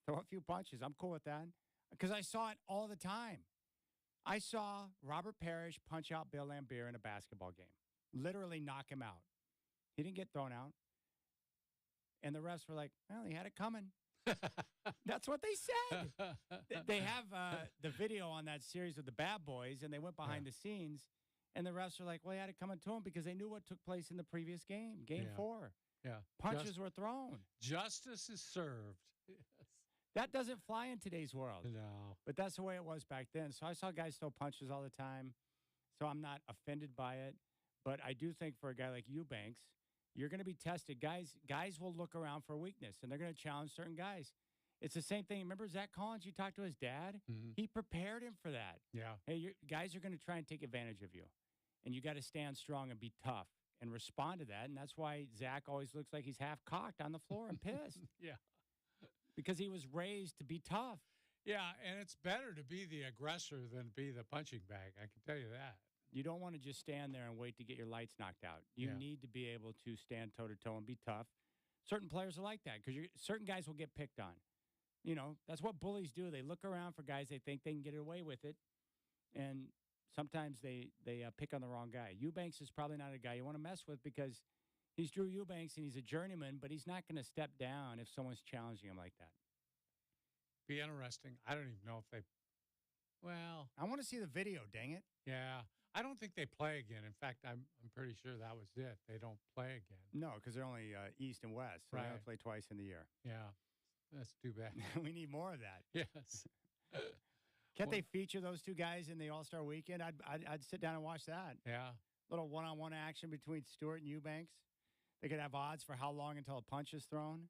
Throw a few punches. I'm cool with that. Because I saw it all the time. I saw Robert Parrish punch out Bill Laimbeer in a basketball game. Literally knock him out. He didn't get thrown out. And the refs were like, well, he had it coming. That's what they said. They have the video on that series with the Bad Boys, and they went behind the scenes, and the refs were like, well, he had it coming to him because they knew what took place in the previous game, game 4. Yeah. Punches were thrown. Justice is served. Yes. That doesn't fly in today's world. No. But that's the way it was back then. So I saw guys throw punches all the time, so I'm not offended by it. But I do think for a guy like Eubanks, You're going to be tested. Guys will look around for weakness, and they're going to challenge certain guys. It's the same thing. Remember Zach Collins? You talked to his dad? Mhm. He prepared him for that. Yeah. Hey, guys are going to try and take advantage of you, and you got to stand strong and be tough and respond to that. And that's why Zach always looks like he's half cocked on the floor and pissed Yeah. because he was raised to be tough. Yeah, and it's better to be the aggressor than be the punching bag. I can tell you that. You don't want to just stand there and wait to get your lights knocked out. You Yeah. need to be able to stand toe to toe and be tough. Certain players are like that because certain guys will get picked on. You know, that's what bullies do. They look around for guys they think they can get away with it, and sometimes they pick on the wrong guy. Eubanks is probably not a guy you want to mess with because he's Drew Eubanks and he's a journeyman, but he's not going to step down if someone's challenging him like that. Be interesting. I don't even know if they. Well, I want to see the video. Dang it! yeah. I don't think they play again. In fact, I'm pretty sure that was it. They don't play again. No, because they're only East and West. So They Right. only play twice in the year. Yeah. That's too bad. We need more of that. Yes. Can't Well- they feature those two guys in the All-Star Weekend? I'd sit down and watch that. Yeah. Little one-on-one action between Stewart and Eubanks. They could have odds for how long until a punch is thrown.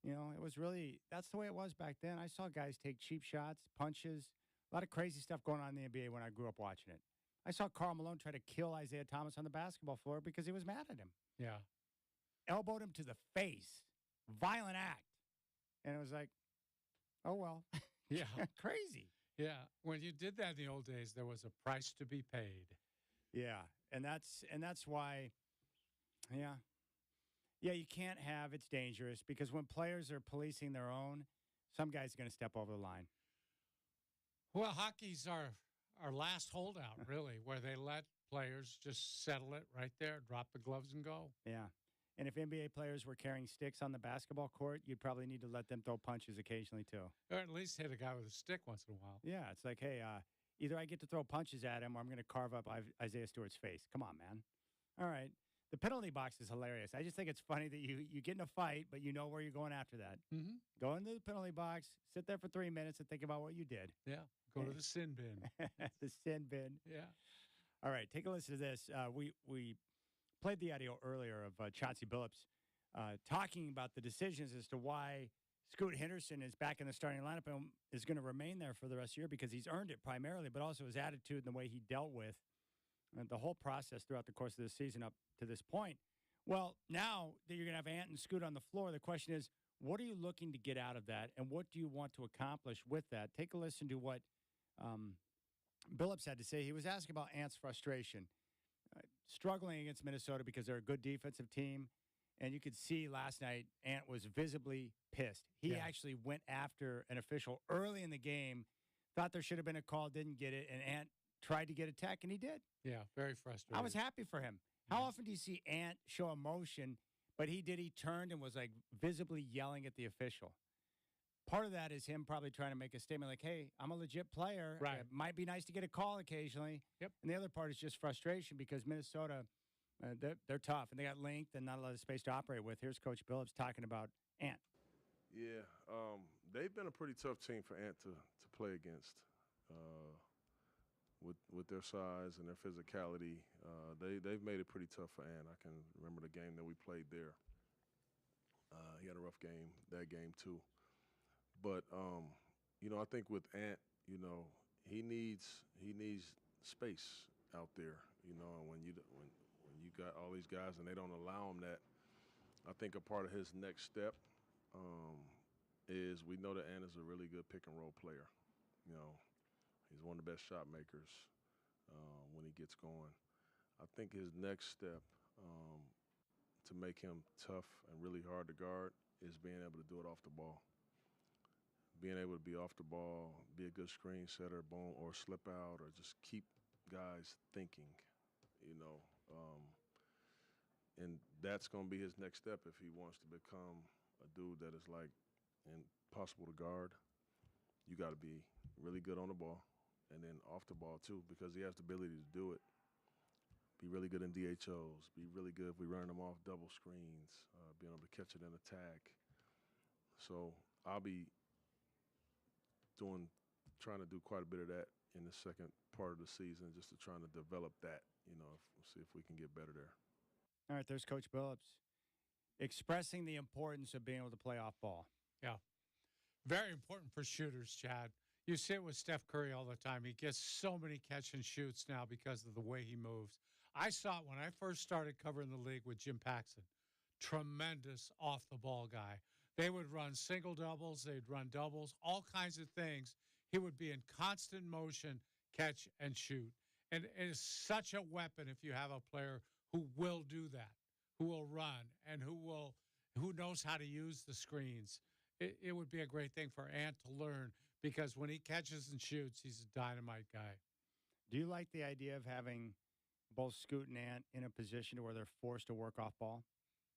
You know, it was really that's the way it was back then. I saw guys take cheap shots, punches, a lot of crazy stuff going on in the NBA when I grew up watching it. I saw Karl Malone try to kill Isaiah Thomas on the basketball floor because he was mad at him. Yeah. Elbowed him to the face. Violent act. And it was like, oh, well. Yeah. Crazy. Yeah. When you did that in the old days, there was a price to be paid. Yeah. And that's why, yeah. Yeah, you can't have it's dangerous because when players are policing their own, some guy's going to step over the line. Well, hockey's our last holdout, really, where they let players just settle it right there, drop the gloves and go. Yeah. And if NBA players were carrying sticks on the basketball court, you'd probably need to let them throw punches occasionally too. Or at least hit a guy with a stick once in a while. Yeah, it's like, hey, either I get to throw punches at him or I'm going to carve up Isaiah Stewart's face. Come on, man. All right. The penalty box is hilarious. I just think it's funny that you get in a fight, but you know where you're going after that. Mm-hmm. Go into the penalty box, sit there for 3 minutes and think about what you did. Yeah. Go to the sin bin. The sin bin. Yeah. All right, take a listen to this. We played the audio earlier of Chauncey Billups talking about the decisions as to why Scoot Henderson is back in the starting lineup and is going to remain there for the rest of the year because he's earned it primarily, but also his attitude and the way he dealt with the whole process throughout the course of the season up to this point. Well, now that you're going to have Ant and Scoot on the floor, the question is, what are you looking to get out of that, and what do you want to accomplish with that? Take a listen to what Billups had to say. He was asking about Ant's frustration, struggling against Minnesota because they're a good defensive team. And you could see last night, Ant was visibly pissed. He actually went after an official early in the game, thought there should have been a call, didn't get it, and Ant tried to get a tech, and he did. Yeah, very frustrating. I was happy for him. How often do you see Ant show emotion, but he did? He turned and was like visibly yelling at the official. Part of that is him probably trying to make a statement like, hey, I'm a legit player. Right. It might be nice to get a call occasionally. Yep. And the other part is just frustration because Minnesota, they're tough and they got length and not a lot of space to operate with. Here's Coach Billups talking about Ant. Yeah, they've been a pretty tough team for Ant to play against. With their size and their physicality, they've made it pretty tough for Ant. I can remember the game that we played there. He had a rough game that game too. But I think with Ant, he needs space out there. And when you got all these guys and they don't allow him that, I think a part of his next step is we know that Ant is a really good pick and roll player. He's one of the best shot makers when he gets going. I think his next step to make him tough and really hard to guard is being able to do it off the ball. Being able to be off the ball, be a good screen setter, boom, or slip out, or just keep guys thinking, and that's going to be his next step if he wants to become a dude that is like impossible to guard. You got to be really good on the ball and then off the ball too, because he has the ability to do it. Be really good in DHOs. Be really good if we run them off double screens, being able to catch it in attack. So I'll be trying to do quite a bit of that in the second part of the season, just to trying to develop that, see if we can get better there. All right, there's Coach Billups expressing the importance of being able to play off ball. Yeah. Very important for shooters, Chad. You see it with Steph Curry all the time. He gets so many catch and shoots now because of the way he moves. I saw it when I first started covering the league with Jim Paxson. Tremendous off the ball guy. They would run single doubles, they'd run doubles, all kinds of things. He would be in constant motion, catch and shoot. And it is such a weapon if you have a player who will do that, who will run and who knows how to use the screens. It would be a great thing for Ant to learn because when he catches and shoots, he's a dynamite guy. Do you like the idea of having both Scoot and Ant in a position where they're forced to work off ball?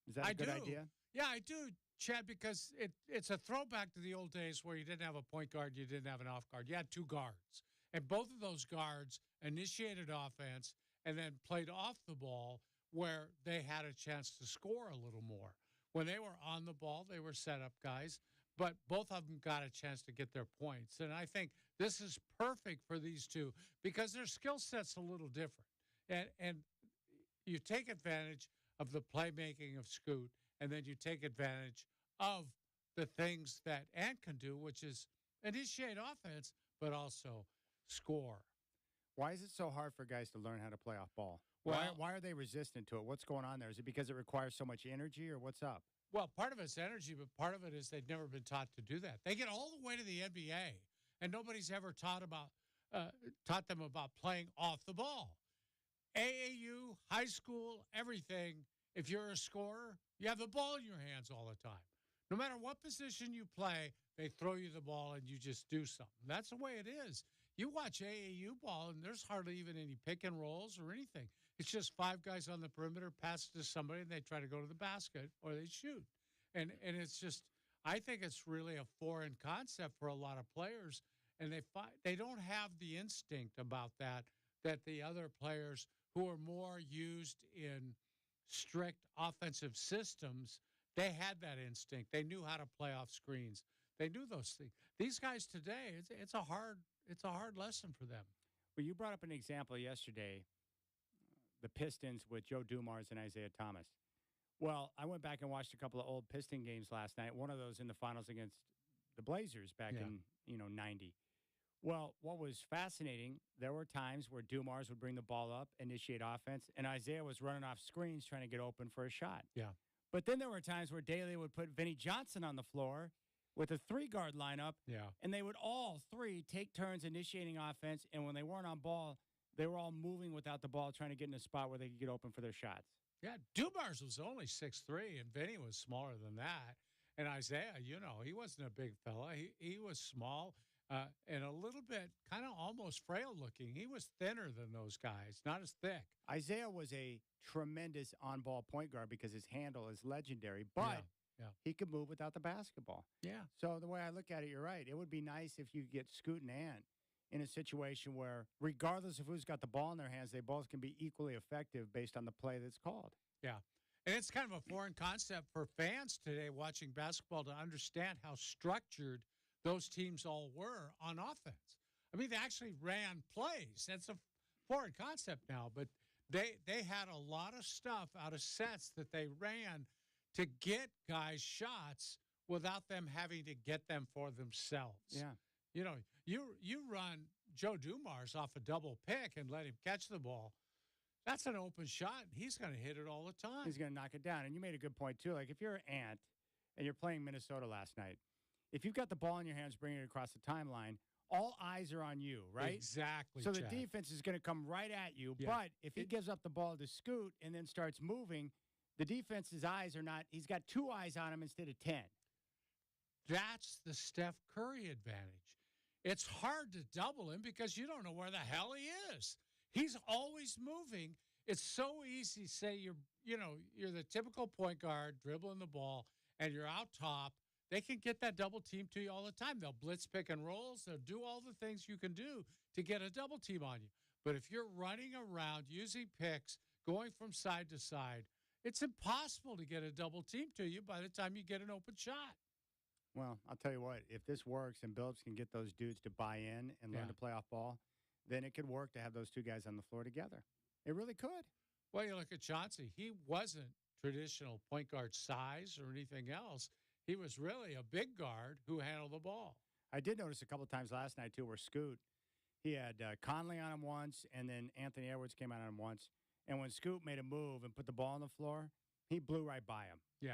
Is that a good idea? Yeah, I do, Chad, because it's a throwback to the old days where you didn't have a point guard, you didn't have an off guard. You had two guards. And both of those guards initiated offense and then played off the ball where they had a chance to score a little more. When they were on the ball, they were setup guys, but both of them got a chance to get their points. And I think this is perfect for these two because their skill set's a little different. And you take advantage of the playmaking of Scoot, and then you take advantage of the things that Ant can do, which is initiate offense, but also score. Why is it so hard for guys to learn how to play off ball? Well, why are they resistant to it? What's going on there? Is it because it requires so much energy, or what's up? Well, part of it's energy, but part of it is they've never been taught to do that. They get all the way to the NBA, and nobody's ever taught them about playing off the ball. AAU, high school, everything. If you're a scorer, you have the ball in your hands all the time. No matter what position you play, they throw you the ball and you just do something. That's the way it is. You watch AAU ball, and there's hardly even any pick and rolls or anything. It's just five guys on the perimeter, pass it to somebody, and they try to go to the basket or they shoot. And it's just, I think it's really a foreign concept for a lot of players, and they don't have the instinct about that the other players who are more used in strict offensive systems, they had that instinct. They knew how to play off screens. They knew those things. These guys today, it's a hard lesson for them. Well, you brought up an example yesterday, the Pistons with Joe Dumars and Isaiah Thomas. Well, I went back and watched a couple of old Piston games last night. One of those in the finals against the Blazers back in 90. Well, what was fascinating, there were times where Dumars would bring the ball up, initiate offense, and Isaiah was running off screens trying to get open for a shot. Yeah. But then there were times where Daly would put Vinnie Johnson on the floor with a three-guard lineup, and they would all three take turns initiating offense, and when they weren't on ball, they were all moving without the ball, trying to get in a spot where they could get open for their shots. Yeah, Dumars was only 6'3", and Vinny was smaller than that. And Isaiah, he wasn't a big fella. He was small and a little bit kind of almost frail looking. He was thinner than those guys, not as thick. Isaiah was a tremendous on-ball point guard because his handle is legendary, but he could move without the basketball. Yeah. So the way I look at it, you're right. It would be nice if you get Scoot and Ant in a situation where, regardless of who's got the ball in their hands, they both can be equally effective based on the play that's called. Yeah. And it's kind of a foreign concept for fans today watching basketball to understand how structured those teams all were on offense. I mean, they actually ran plays. That's a foreign concept now, but they had a lot of stuff out of sets that they ran to get guys shots without them having to get them for themselves. Yeah. You run Joe Dumars off a double pick and let him catch the ball. That's an open shot, and he's going to hit it all the time. He's going to knock it down. And you made a good point, too. Like, if you're an Ant and you're playing Minnesota last night, if you've got the ball in your hands, bringing it across the timeline, all eyes are on you, right? Exactly, So Chad. the defense is going to come right at you. Yeah. But if he gives up the ball to Scoot and then starts moving, the defense's eyes are not – he's got 2 eyes on him instead of 10. That's the Steph Curry advantage. It's hard to double him because you don't know where the hell he is. He's always moving. It's so easy to say you're the typical point guard dribbling the ball and you're out top. They can get that double team to you all the time. They'll blitz pick and rolls. They'll do all the things you can do to get a double team on you. But if you're running around using picks, going from side to side, it's impossible to get a double team to you by the time you get an open shot. Well, I'll tell you what, if this works and Billups can get those dudes to buy in and learn to play off ball, then it could work to have those two guys on the floor together. It really could. Well, you look at Chauncey. He wasn't traditional point guard size or anything else. He was really a big guard who handled the ball. I did notice a couple of times last night, too, where Scoot, he had Conley on him once, and then Anthony Edwards came out on him once. And when Scoot made a move and put the ball on the floor, he blew right by him. Yeah.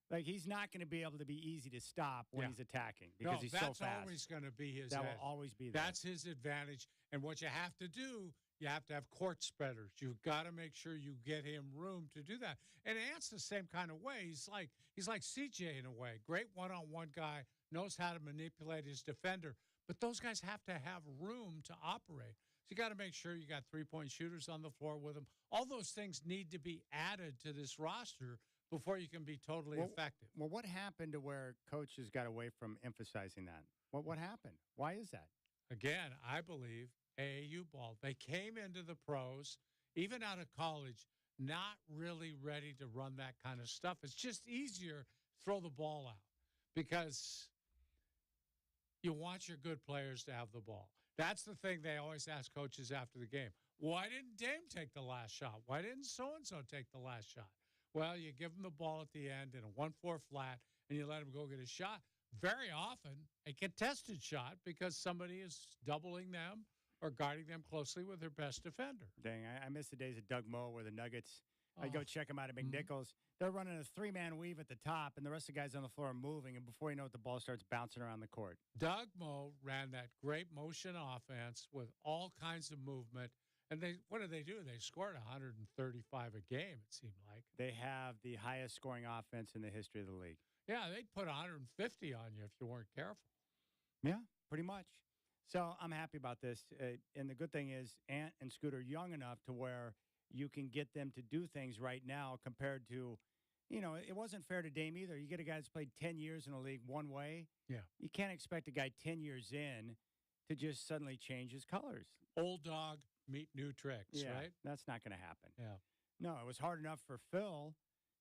Like, he's not going to be able to be easy to stop when he's attacking because he's so fast. That's always going to be his That edge. will always be there. That's his advantage. And what you have to do, you have to have court spreaders. You've got to make sure you get him room to do that. And Ant's the same kind of way. He's like CJ in a way. Great one-on-one guy, knows how to manipulate his defender. But those guys have to have room to operate. So you got to make sure you got three-point shooters on the floor with them. All those things need to be added to this roster before you can be totally effective. Well, what happened to where coaches got away from emphasizing that? What happened? Why is that? Again, I believe AAU ball. They came into the pros, even out of college, not really ready to run that kind of stuff. It's just easier to throw the ball out because you want your good players to have the ball. That's the thing they always ask coaches after the game. Why didn't Dame take the last shot? Why didn't so-and-so take the last shot? Well, you give them the ball at the end in a 1-4 flat, and you let them go get a shot. Very often, a contested shot because somebody is doubling them or guarding them closely with their best defender. Dang, I miss the days of Doug Moe where the Nuggets, I'd go check them out at McNichols. They're running a three-man weave at the top, and the rest of the guys on the floor are moving, and before you know it, the ball starts bouncing around the court. Doug Moe ran that great motion offense with all kinds of movement. And what did they do? They scored 135 a game, it seemed like. They have the highest scoring offense in the history of the league. Yeah, they'd put 150 on you if you weren't careful. Yeah, pretty much. So I'm happy about this. And the good thing is Ant and Scoot are young enough to where you can get them to do things right now compared to, it wasn't fair to Dame either. You get a guy that's played 10 years in the league one way. Yeah. You can't expect a guy 10 years in to just suddenly change his colors. Old dog meet new tricks, right? That's not going to happen. Yeah. No, it was hard enough for Phil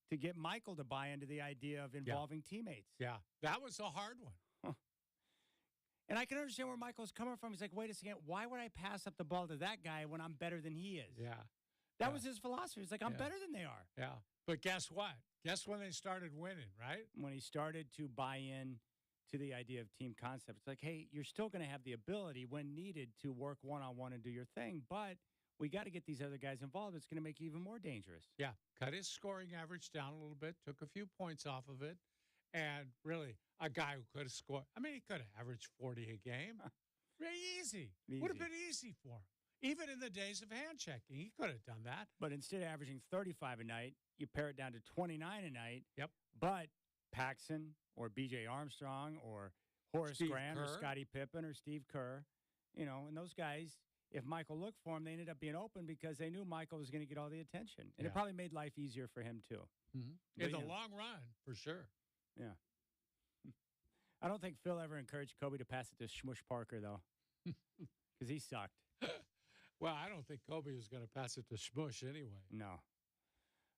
to get Michael to buy into the idea of involving teammates. Yeah, that was a hard one. And I can understand where Michael's coming from. He's like, wait a second, why would I pass up the ball to that guy when I'm better than he is? Yeah. That was his philosophy. He's like, I'm better than they are. Yeah. But guess what? Guess when they started winning, right? When he started to buy in to the idea of team concept, it's like, hey, you're still going to have the ability when needed to work one-on-one and do your thing, but we got to get these other guys involved. It's going to make you even more dangerous. Yeah. Cut his scoring average down a little bit, took a few points off of it, and really a guy who could have scored. I mean, he could have averaged 40 a game. Very easy. Would have been easy for him. Even in the days of hand checking, he could have done that. But instead of averaging 35 a night, you pare it down to 29 a night. Yep. But Paxson or B.J. Armstrong or Horace Steve Grant Kerr. or Scottie Pippen or Steve Kerr, and those guys, if Michael looked for him, they ended up being open because they knew Michael was going to get all the attention. And it probably made life easier for him, too. Mm-hmm. In the long run, for sure. Yeah. I don't think Phil ever encouraged Kobe to pass it to Shmush Parker, though, because he sucked. Well, I don't think Kobe was going to pass it to Shmush anyway. No.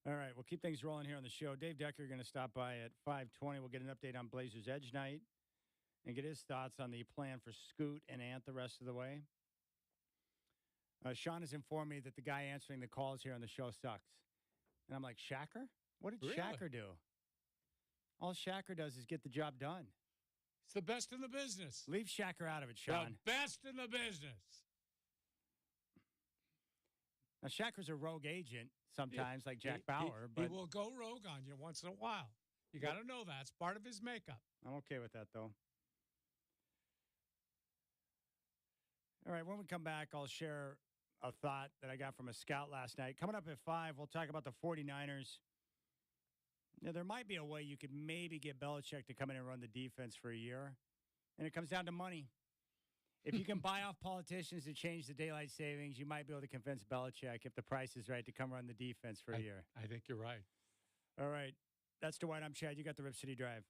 All right, we'll keep things rolling here on the show. Dave Decker going to stop by at 5:20. We'll get an update on Blazers Edge night and get his thoughts on the plan for Scoot and Ant the rest of the way. Sean has informed me that the guy answering the calls here on the show sucks. And I'm like, Shacker? What did Really? Shacker do? All Shacker does is get the job done. It's the best in the business. Leave Shacker out of it, Sean. The best in the business. Now, Shacker's a rogue agent sometimes, like Jack Bauer. But he will go rogue on you once in a while. You got to know that. It's part of his makeup. I'm okay with that, though. All right, when we come back, I'll share a thought that I got from a scout last night. Coming up at 5, we'll talk about the 49ers. Now, there might be a way you could maybe get Belichick to come in and run the defense for a year, and it comes down to money. If you can buy off politicians to change the daylight savings, you might be able to convince Belichick, if the price is right, to come run the defense for a year. I think you're right. All right. That's Dwight. I'm Chad. You got the Rip City Drive.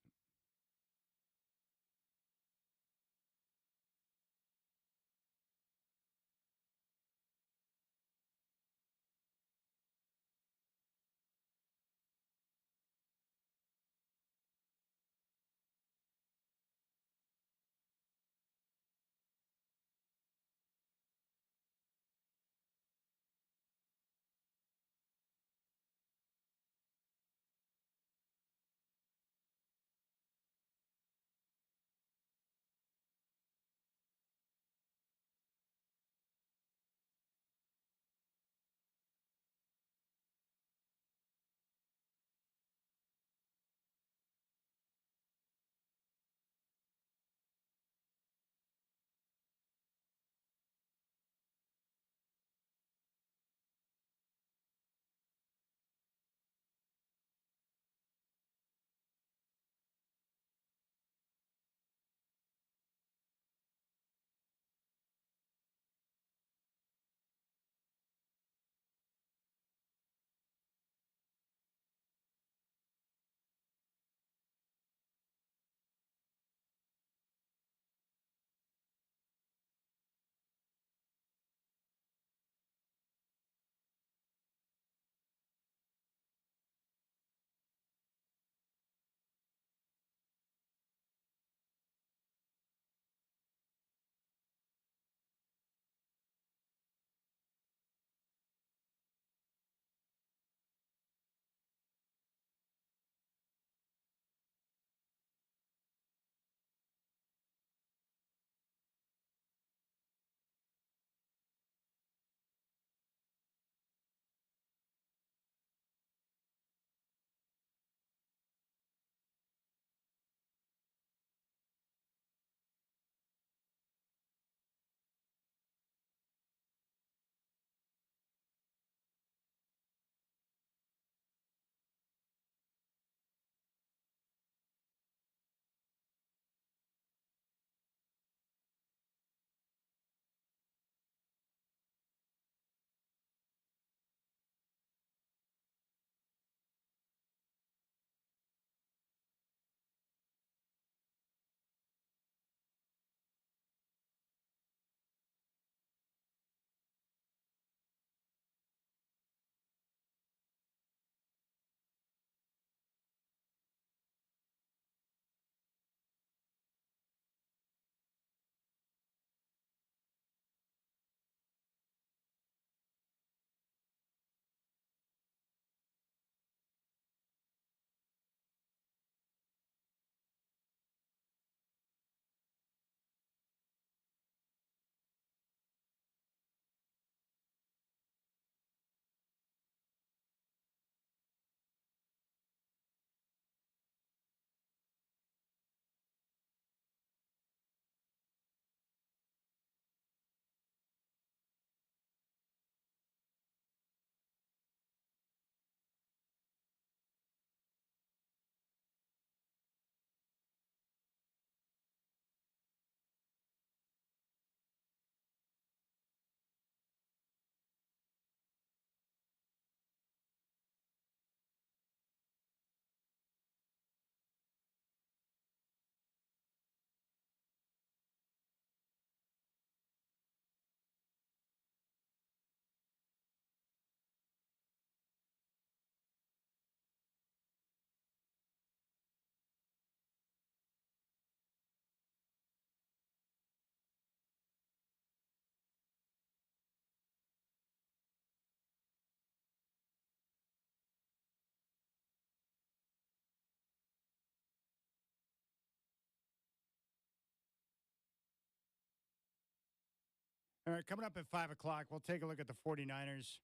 All right, coming up at 5 o'clock, we'll take a look at the 49ers.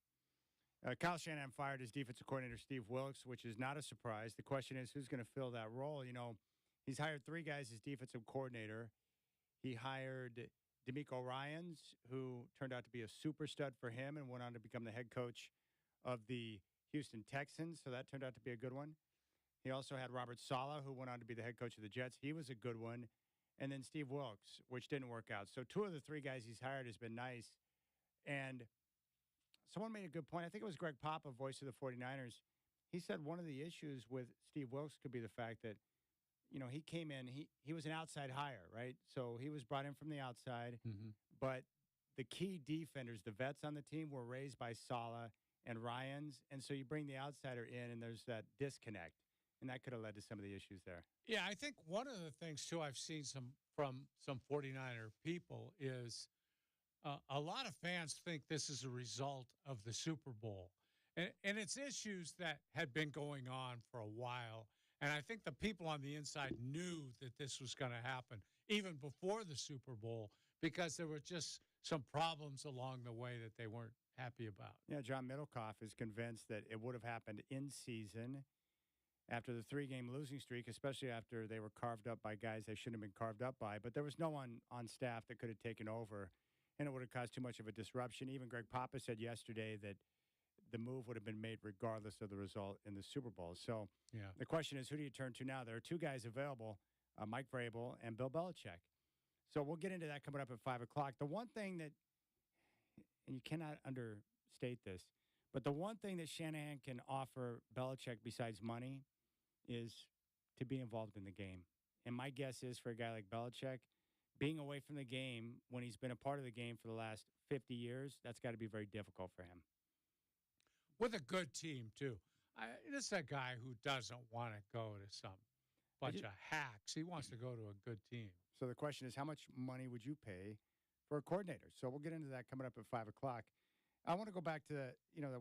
Kyle Shanahan fired his defensive coordinator, Steve Wilks, which is not a surprise. The question is, who's going to fill that role? He's hired 3 guys as defensive coordinator. He hired D'Amico Ryans, who turned out to be a super stud for him and went on to become the head coach of the Houston Texans. So that turned out to be a good one. He also had Robert Saleh, who went on to be the head coach of the Jets. He was a good one. And then Steve Wilks, which didn't work out. So 2 of the 3 guys he's hired has been nice. And someone made a good point. I think it was Greg Papa, voice of the 49ers. He said one of the issues with Steve Wilks could be the fact that, he came in, he was an outside hire, right? So he was brought in from the outside. Mm-hmm. But the key defenders, the vets on the team, were raised by Saleh and Ryans. And so you bring the outsider in, and there's that disconnect. And that could have led to some of the issues there. Yeah, I think one of the things, too, I've seen from some 49er people is a lot of fans think this is a result of the Super Bowl. And it's issues that had been going on for a while. And I think the people on the inside knew that this was going to happen even before the Super Bowl because there were just some problems along the way that they weren't happy about. Yeah, John Middlecoff is convinced that it would have happened in season after the 3-game losing streak, especially after they were carved up by guys they shouldn't have been carved up by. But there was no one on staff that could have taken over, and it would have caused too much of a disruption. Even Greg Papa said yesterday that the move would have been made regardless of the result in the Super Bowl. So the question is, who do you turn to now? There are 2 guys available, Mike Vrabel and Bill Belichick. So we'll get into that coming up at 5 o'clock. The one thing that, and you cannot understate this, but the one thing that Shanahan can offer Belichick besides money is to be involved in the game. And my guess is for a guy like Belichick, being away from the game when he's been a part of the game for the last 50 years, that's got to be very difficult for him. With a good team, too. This is a guy who doesn't want to go to some bunch of hacks. He wants to go to a good team. So the question is, how much money would you pay for a coordinator? So we'll get into that coming up at 5 o'clock. I want to go back to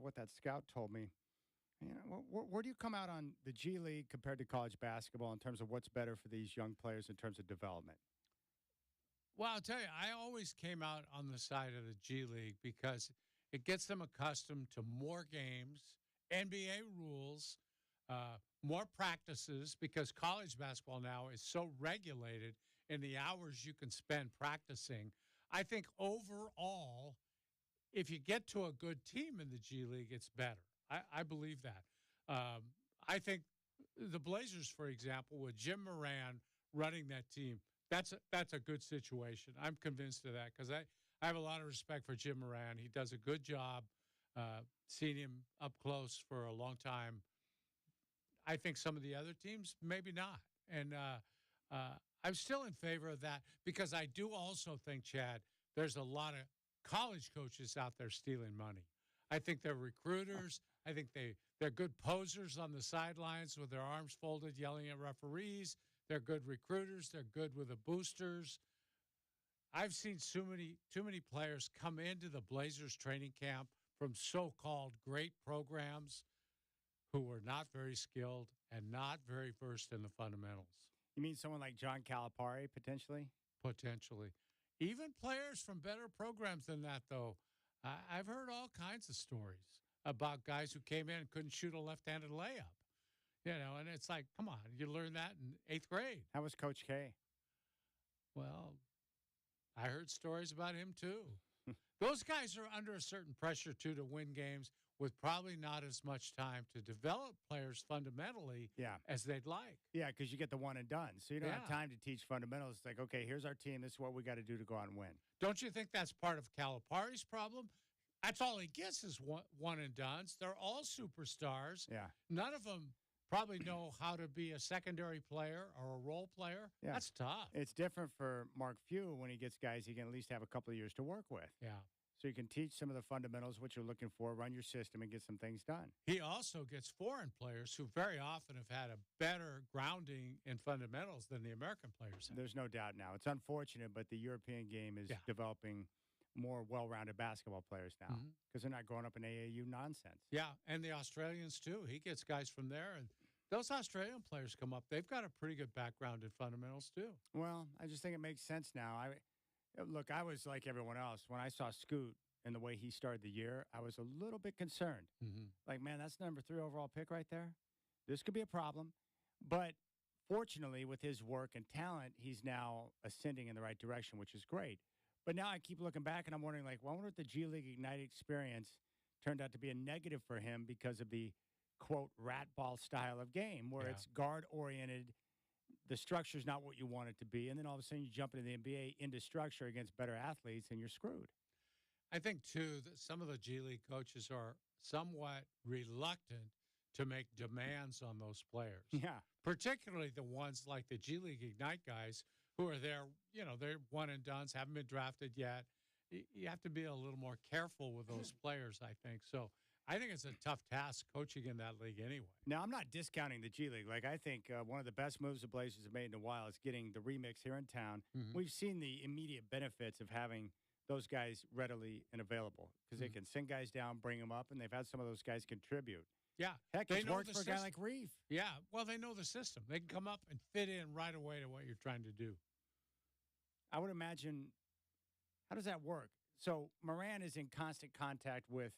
what that scout told me. Where do you come out on the G League compared to college basketball in terms of what's better for these young players in terms of development? Well, I'll tell you, I always came out on the side of the G League because it gets them accustomed to more games, NBA rules, more practices, because college basketball now is so regulated in the hours you can spend practicing. I think overall, if you get to a good team in the G League, it's better. I believe that. I think the Blazers, for example, with Jim Moran running that team, that's a good situation. I'm convinced of that because I have a lot of respect for Jim Moran. He does a good job. Seen him up close for a long time. I think some of the other teams, maybe not. And I'm still in favor of that because I do also think, Chad, there's a lot of college coaches out there stealing money. I think they're recruiters. I think they're good posers on the sidelines with their arms folded, yelling at referees. They're good recruiters. They're good with the boosters. I've seen too many players come into the Blazers training camp from so-called great programs who were not very skilled and not very versed in the fundamentals. You mean someone like John Calipari, potentially? Potentially. Even players from better programs than that, though. I've heard all kinds of stories about guys who came in and couldn't shoot a left-handed layup. And it's like, come on, you learned that in 8th grade. How was Coach K? Well, I heard stories about him, too. Those guys are under a certain pressure, too, to win games with probably not as much time to develop players fundamentally as they'd like. Yeah, because you get the one and done. So you don't have time to teach fundamentals. It's like, okay, here's our team. This is what we got to do to go out and win. Don't you think that's part of Calipari's problem? That's all he gets is one and dones. They're all superstars. Yeah. None of them probably know how to be a secondary player or a role player. Yeah. That's tough. It's different for Mark Few when he gets guys he can at least have a couple of years to work with. Yeah. So you can teach some of the fundamentals, what you're looking for, run your system, and get some things done. He also gets foreign players who very often have had a better grounding in fundamentals than the American players have. There's no doubt now. It's unfortunate, but the European game is developing more well-rounded basketball players now because they're not growing up in AAU nonsense. Yeah, and the Australians, too. He gets guys from there, and those Australian players come up. They've got a pretty good background in fundamentals, too. Well, I just think it makes sense now. Look, I was like everyone else. When I saw Scoot and the way he started the year, I was a little bit concerned. Mm-hmm. Like, man, that's the number 3 overall pick right there. This could be a problem. But fortunately, with his work and talent, he's now ascending in the right direction, which is great. But now I keep looking back and I'm wondering, like, well, I wonder if the G League Ignite experience turned out to be a negative for him because of the, quote, rat ball style of game, where Yeah. it's guard-oriented. The structure's not what you want it to be. And then all of a sudden you jump into the NBA into structure against better athletes and you're screwed. I think, too, that some of the G League coaches are somewhat reluctant to make demands on those players. Yeah. Particularly the ones like the G League Ignite guys who are there, they're one and dones, haven't been drafted yet. You have to be a little more careful with those players, I think. So I think it's a tough task coaching in that league anyway. Now, I'm not discounting the G League. Like, I think one of the best moves the Blazers have made in a while is getting the remix here in town. Mhm. We've seen the immediate benefits of having those guys readily and available because they can send guys down, bring them up, and they've had some of those guys contribute. Yeah. Heck, They it's know worked the for a guy system. like Reeve. Yeah. Well, they know the system. They can come up and fit in right away to what you're trying to do. I would imagine, how does that work? So Moran is in constant contact with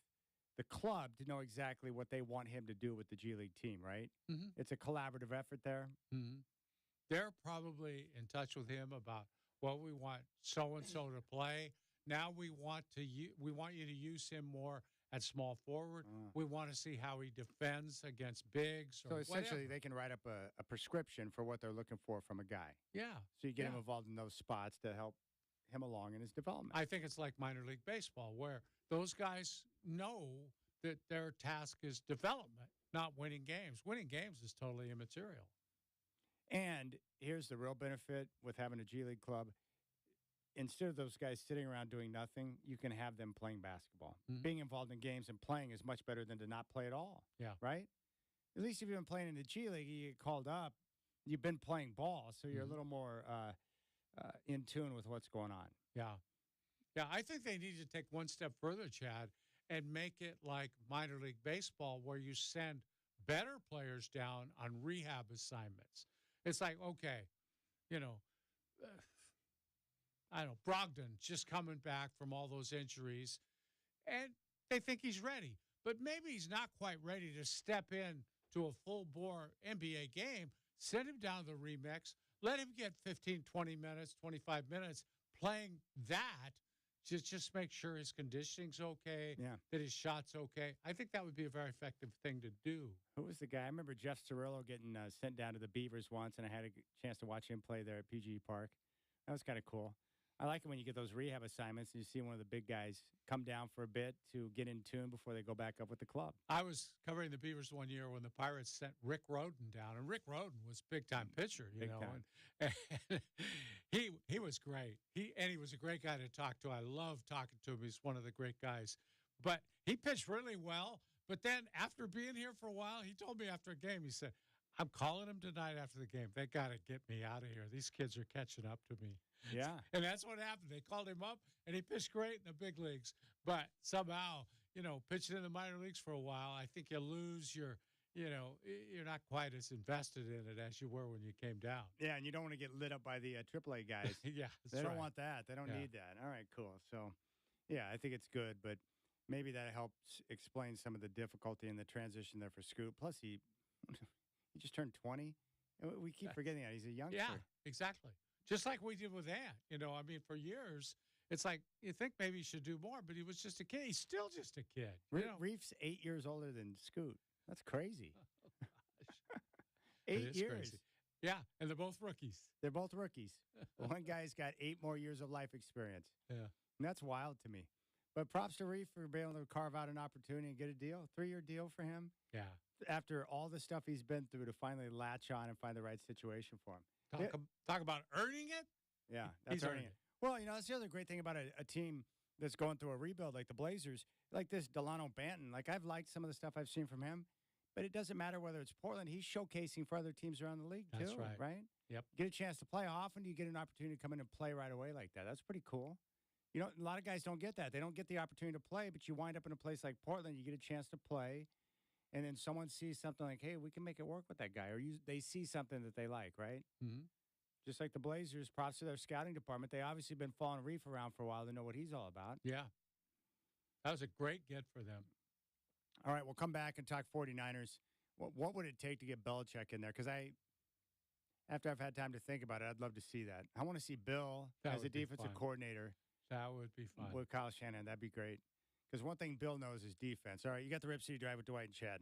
the club to know exactly what they want him to do with the G League team, right? Mhm. It's a collaborative effort there. Mm-hmm. They're probably in touch with him about what we want so and so to play. Now we want you to use him more at small forward. We want to see how he defends against bigs. So Or essentially, whatever. they can write up a prescription for what they're looking for from a guy. Yeah. So you get him Yeah. involved in those spots to help him along in his development. I think it's like minor league baseball, where those guys know that their task is development, not winning games. Winning games is totally immaterial. And here's the real benefit with having a G League club. Instead of those guys sitting around doing nothing, you can have them playing basketball. Mhm. Being involved in games and playing is much better than to not play at all. Yeah. Right? At least if you've been playing in the G League, you get called up, you've been playing ball, so you're a Mhm. little more in tune with what's going on. Yeah. Yeah, I think they need to take one step further, Chad, and make it like minor league baseball where you send better players down on rehab assignments. It's like, okay, you know, I don't know, Brogdon just coming back from all those injuries, and they think he's ready. But maybe he's not quite ready to step in to a full-bore NBA game. Send him down to the remix. Let him get 15, 20 minutes, 25 minutes playing that. Just make sure his conditioning's okay, Yeah. that his shot's okay. I think that would be a very effective thing to do. Who was the guy? I remember Jeff Cirillo getting sent down to the Beavers once, and I had a chance to watch him play there at PG Park. That was kind of cool. I like it when you get those rehab assignments and you see one of the big guys come down for a bit to get in tune before they go back up with the club. I was covering the Beavers one year when the Pirates sent Rick Rhoden down, and Rick Rhoden was big-time pitcher, you Big know. time. And he was great. He was a great guy to talk to. I love talking to him. He's one of the great guys. But he pitched really well. But then after being here for a while, he told me after a game, he said, I'm calling him tonight after the game. They got to get me out of here. These kids are catching up to me. Yeah. And that's what happened. They called him up, and he pitched great in the big leagues. But somehow, pitching in the minor leagues for a while, I think you lose your, you're not quite as invested in it as you were when you came down. Yeah, and you don't want to get lit up by the AAA guys. Yeah, They don't want that. They don't Yeah. need that. All right, cool. So, yeah, I think it's good, but maybe that helps explain some of the difficulty in the transition there for Scoot. Plus, he just turned 20. And we keep forgetting that. He's a youngster. Yeah, exactly. Just like we did with Ant. For years, it's like you think maybe he should do more, but he was just a kid. He's still just a kid. Reef's 8 years older than Scoot. That's crazy. It 8 is years. crazy. Yeah, and they're both rookies. They're both rookies. One guy's got 8 more years of life experience. Yeah. And that's wild to me. But props to Reef for being able to carve out an opportunity and get a deal. 3-year deal for him. Yeah. After all the stuff he's been through to finally latch on and find the right situation for him. Talk about earning it. Yeah, that's He's earning earned it. Well, that's the other great thing about a team that's going through a rebuild like the Blazers, like this Delano Banton. Like, I've liked some of the stuff I've seen from him, but it doesn't matter whether it's Portland. He's showcasing for other teams around the league, That's too, right. Yep. Get a chance to play. How often do you get an opportunity to come in and play right away like that? That's pretty cool. A lot of guys don't get that. They don't get the opportunity to play, but you wind up in a place like Portland, you get a chance to play, and then someone sees something like, hey, we can make it work with that guy, or they see something that they like, right? Mm-hmm. Just like the Blazers, props to their scouting department. They obviously been following Reef around for a while. They know what he's all about. Yeah. That was a great get for them. All right, we'll come back and talk 49ers. What would it take to get Belichick in there? Because after I've had time to think about it, I'd love to see that. I want to see Bill That as a would be defensive fun. coordinator That would be fun. with Kyle Shanahan. That'd be great. Because one thing Bill knows is defense. All right, you got the Rip City Drive with Dwight and Chad.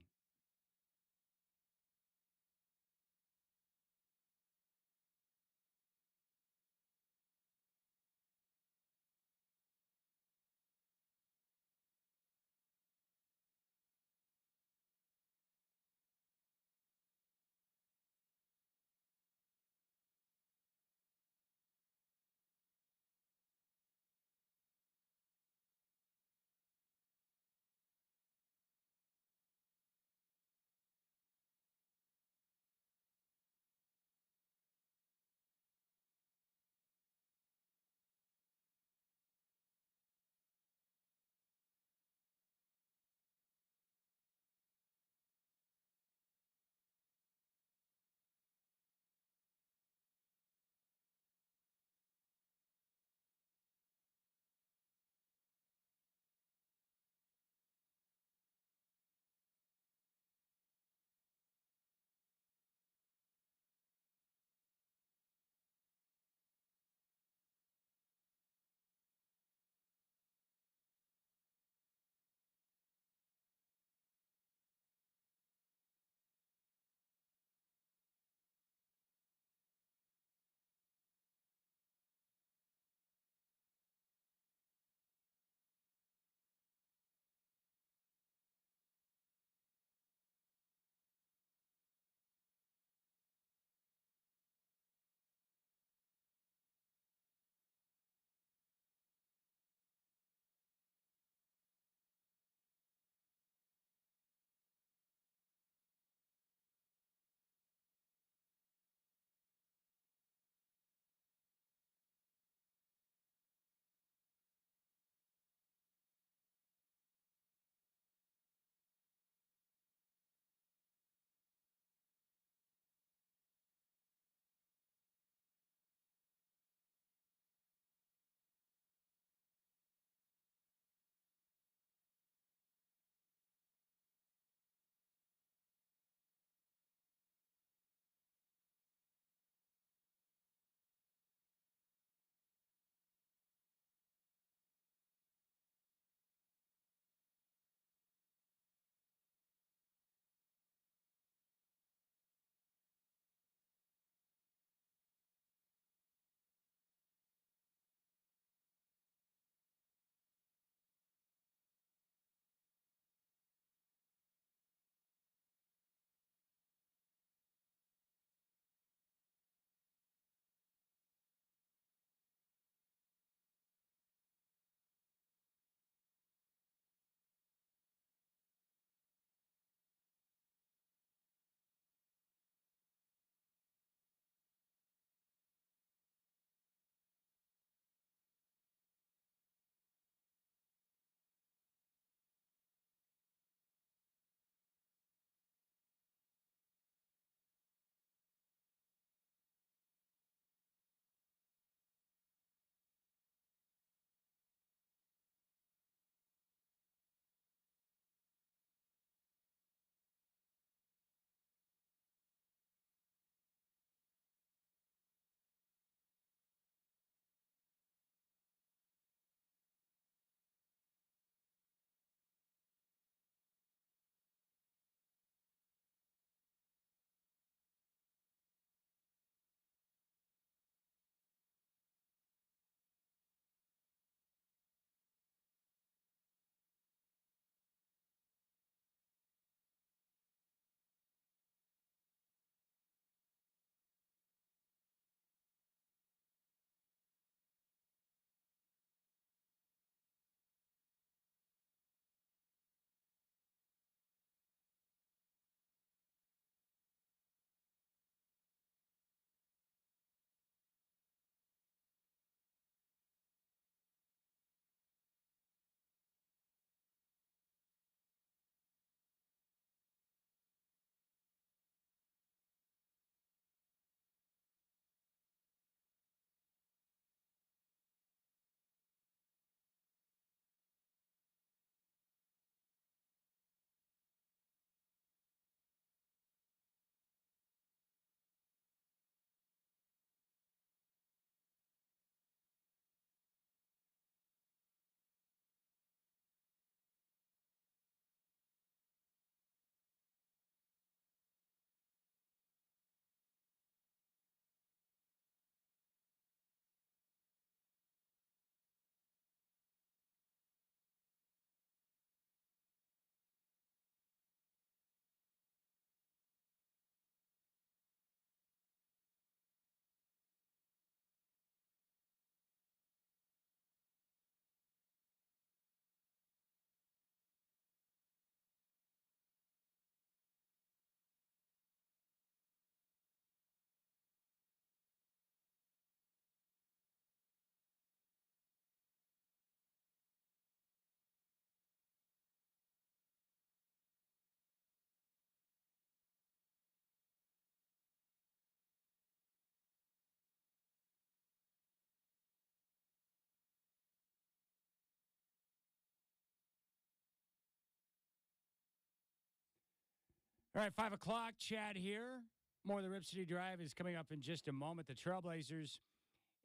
All right, 5 o'clock, Chad here. More of the Rip City Drive is coming up in just a moment. The Trailblazers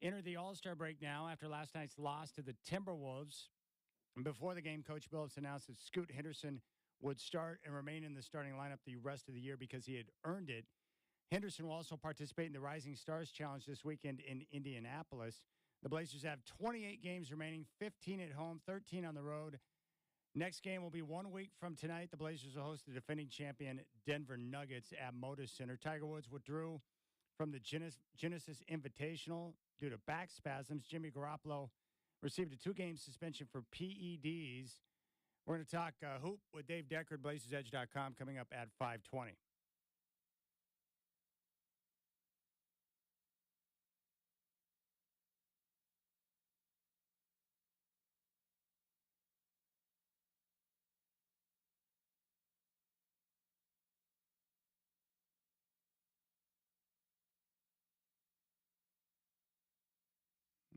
enter the All-Star break now after last night's loss to the Timberwolves. And before the game, Coach Billups announced that Scoot Henderson would start and remain in the starting lineup the rest of the year because he had earned it. Henderson will also participate in the Rising Stars Challenge this weekend in Indianapolis. The Blazers have 28 games remaining, 15 at home, 13 on the road. Next game will be 1 week from tonight. The Blazers will host the defending champion Denver Nuggets at Moda Center. Tiger Woods withdrew from the Genesis Invitational due to back spasms. Jimmy Garoppolo received a 2-game suspension for PEDs. We're going to talk hoop with Dave Deckard, BlazersEdge.com, coming up at 5:20.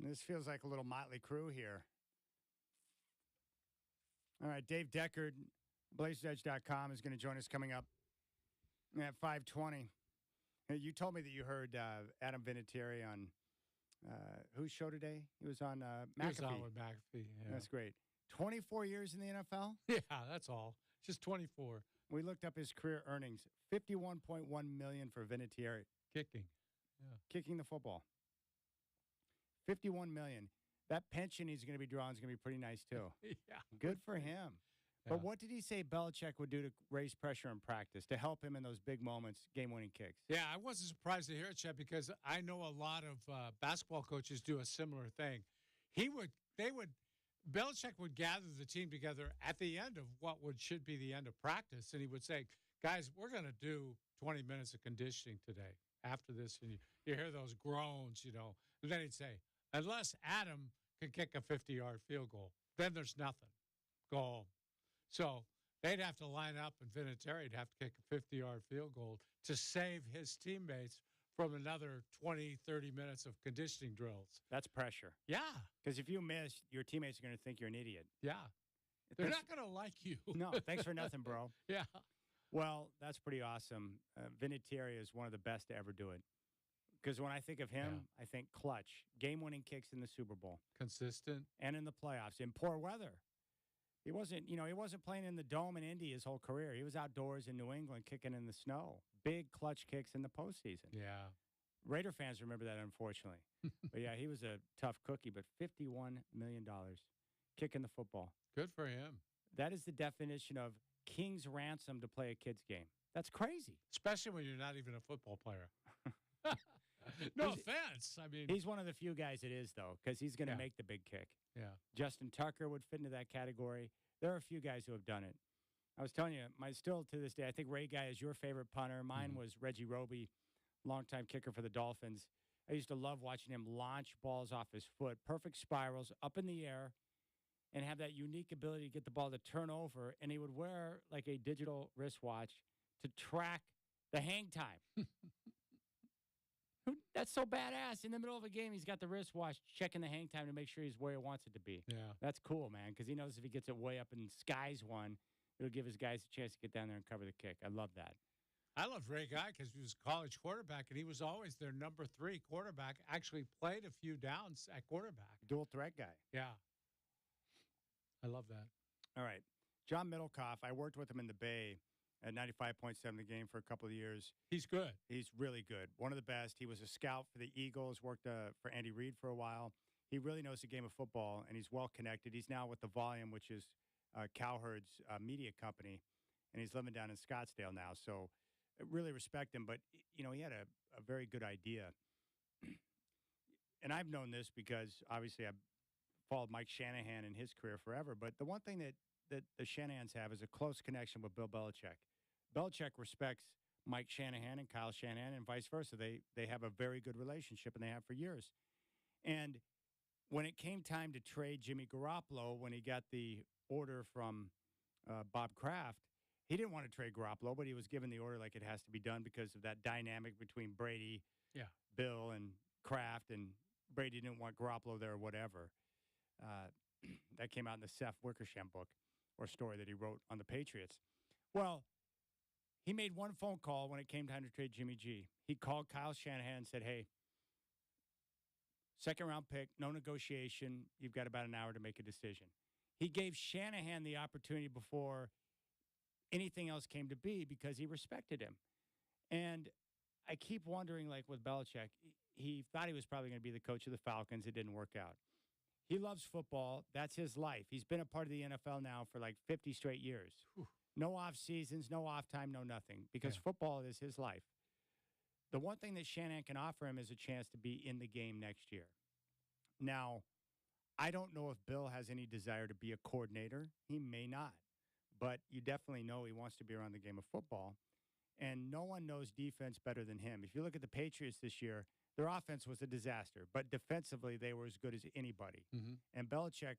This feels like a little motley crew here. All right, Dave Deckard, BlazersEdge.com, is going to join us coming up at 5:20. You told me that you heard Adam Vinatieri on whose show today? He was on McAfee. He was on with McAfee. Yeah. That's great. 24 years in the NFL? Yeah, that's all. Just 24. We looked up his career earnings, $51.1 million for Vinatieri. Kicking. Yeah. Kicking the football. $51 million. That pension he's going to be drawing is going to be pretty nice, too. Yeah. Good for him. Yeah. But what did he say Belichick would do to raise pressure in practice, to help him in those big moments, game-winning kicks? Yeah, I wasn't surprised to hear it, Chet, because I know a lot of basketball coaches do a similar thing. Belichick would gather the team together at the end of what should be the end of practice, and he would say, guys, we're going to do 20 minutes of conditioning today after this. And you hear those groans, and then he'd say, unless Adam can kick a 50-yard field goal, then there's nothing. Go home. So they'd have to line up, and Vinatieri'd have to kick a 50-yard field goal to save his teammates from another 20, 30 minutes of conditioning drills. That's pressure. Yeah. Because if you miss, your teammates are going to think you're an idiot. Yeah. They're not going to like you. No, thanks for nothing, bro. Yeah. Well, that's pretty awesome. Vinatieri is one of the best to ever do it. Because when I think of him, I think clutch, game-winning kicks in the Super Bowl. Consistent. And in the playoffs, in poor weather. He wasn't playing in the Dome in Indy his whole career. He was outdoors in New England kicking in the snow. Big clutch kicks in the postseason. Yeah. Raider fans remember that, unfortunately. But, yeah, he was a tough cookie, but $51 million kicking the football. Good for him. That is the definition of king's ransom to play a kid's game. That's crazy. Especially when you're not even a football player. No offense. I mean, he's one of the few guys it is, though, because he's going to make the big kick. Yeah. Justin Tucker would fit into that category. There are a few guys who have done it. I was telling you, still to this day, I think Ray Guy is your favorite punter. Mine was Reggie Roby, longtime kicker for the Dolphins. I used to love watching him launch balls off his foot, perfect spirals up in the air, and have that unique ability to get the ball to turn over. And he would wear like a digital wristwatch to track the hang time. That's so badass. In the middle of a game, he's got the wristwatch checking the hang time to make sure he's where he wants it to be. Yeah. That's cool, man, because he knows if he gets it way up and skies one, it'll give his guys a chance to get down there and cover the kick. I love that. I loved Ray Guy because he was a college quarterback, and he was always their number 3 quarterback. Actually played a few downs at quarterback. Dual threat guy. Yeah. I love that. All right. John Middlecoff, I worked with him in the Bay at 95.7 The Game for a couple of years. He's good. He's really good. one of the best. He was a scout for the Eagles, worked for Andy Reid for a while. He really knows the game of football, and he's well-connected. He's now with The Volume, which is Cowherd's media company, and he's living down in Scottsdale now. So I really respect him, but, he had a very good idea. And I've known this because, obviously, I've followed Mike Shanahan in his career forever. But the one thing that the Shanahans have is a close connection with Bill Belichick. Belichick respects Mike Shanahan and Kyle Shanahan and vice versa. They have a very good relationship, and they have for years. And when it came time to trade Jimmy Garoppolo, when he got the order from Bob Kraft, he didn't want to trade Garoppolo, but he was given the order like it has to be done because of that dynamic between Brady, Bill, and Kraft, and Brady didn't want Garoppolo there or whatever. That came out in the Seth Wickersham book or story that he wrote on the Patriots. Well, He made one phone call when it came time to trade Jimmy G. He called Kyle Shanahan and said, hey, second round pick, no negotiation. You've got about an hour to make a decision. He gave Shanahan the opportunity before anything else came to be because he respected him. And I keep wondering, like with Belichick, he thought he was probably going to be the coach of the Falcons. It didn't work out. He loves football. That's his life. He's been a part of the NFL now for like 50 straight years. Whew. No off seasons, no off time, no nothing, because football is his life. The one thing that Shanahan can offer him is a chance to be in the game next year. Now, I don't know if Bill has any desire to be a coordinator. He may not, but you definitely know he wants to be around the game of football. And no one knows defense better than him. If you look at the Patriots this year, their offense was a disaster, but defensively they were as good as anybody. Mm-hmm. And Belichick,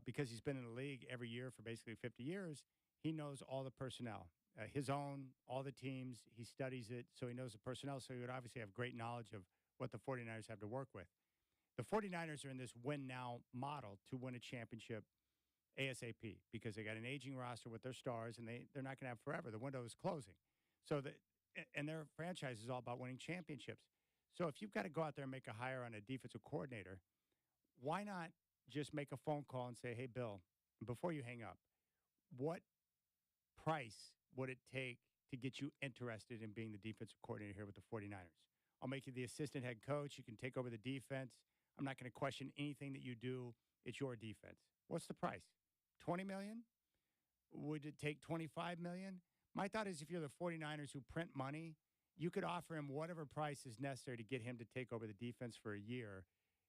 because he's been in the league every year for basically 50 years, he knows all the personnel, his own, all the teams. He studies it, so he knows the personnel. So he would obviously have great knowledge of what the 49ers have to work with. The 49ers are in this win-now model to win a championship ASAP because they got an aging roster with their stars, and they're not going to have forever. The window is closing. And their franchise is all about winning championships. So if you've got to go out there and make a hire on a defensive coordinator, why not just make a phone call and say, hey, Bill, before you hang up, what price would it take to get you interested in being the defensive coordinator here with the 49ers? I'll make you the assistant head coach. You can take over the defense. I'm not going to question anything that you do. It's your defense. What's the price? $20 million? Would it take $25 million? My thought is if you're the 49ers who print money, you could offer him whatever price is necessary to get him to take over the defense for a year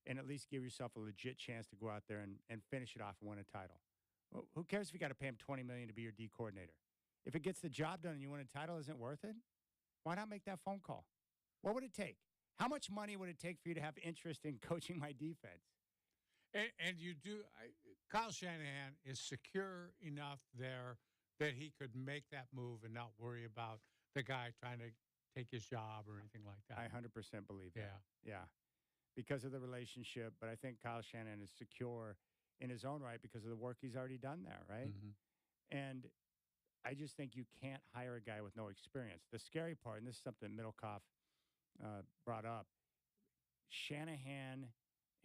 and at least give yourself a legit chance to go out there and finish it off and win a title. Well, who cares if you got to pay him $20 million to be your D coordinator? If it gets the job done and you win a title, isn't it worth it? Why not make that phone call? What would it take? How much money would it take for you to have interest in coaching my defense? And you do. Kyle Shanahan is secure enough there that he could make that move and not worry about the guy trying to take his job or anything like that. I 100% believe that. Yeah. Because of the relationship. But I think Kyle Shanahan is secure in his own right because of the work he's already done there, right? Mm-hmm. And I just think you can't hire a guy with no experience. The scary part, and this is something Middlecoff brought up, Shanahan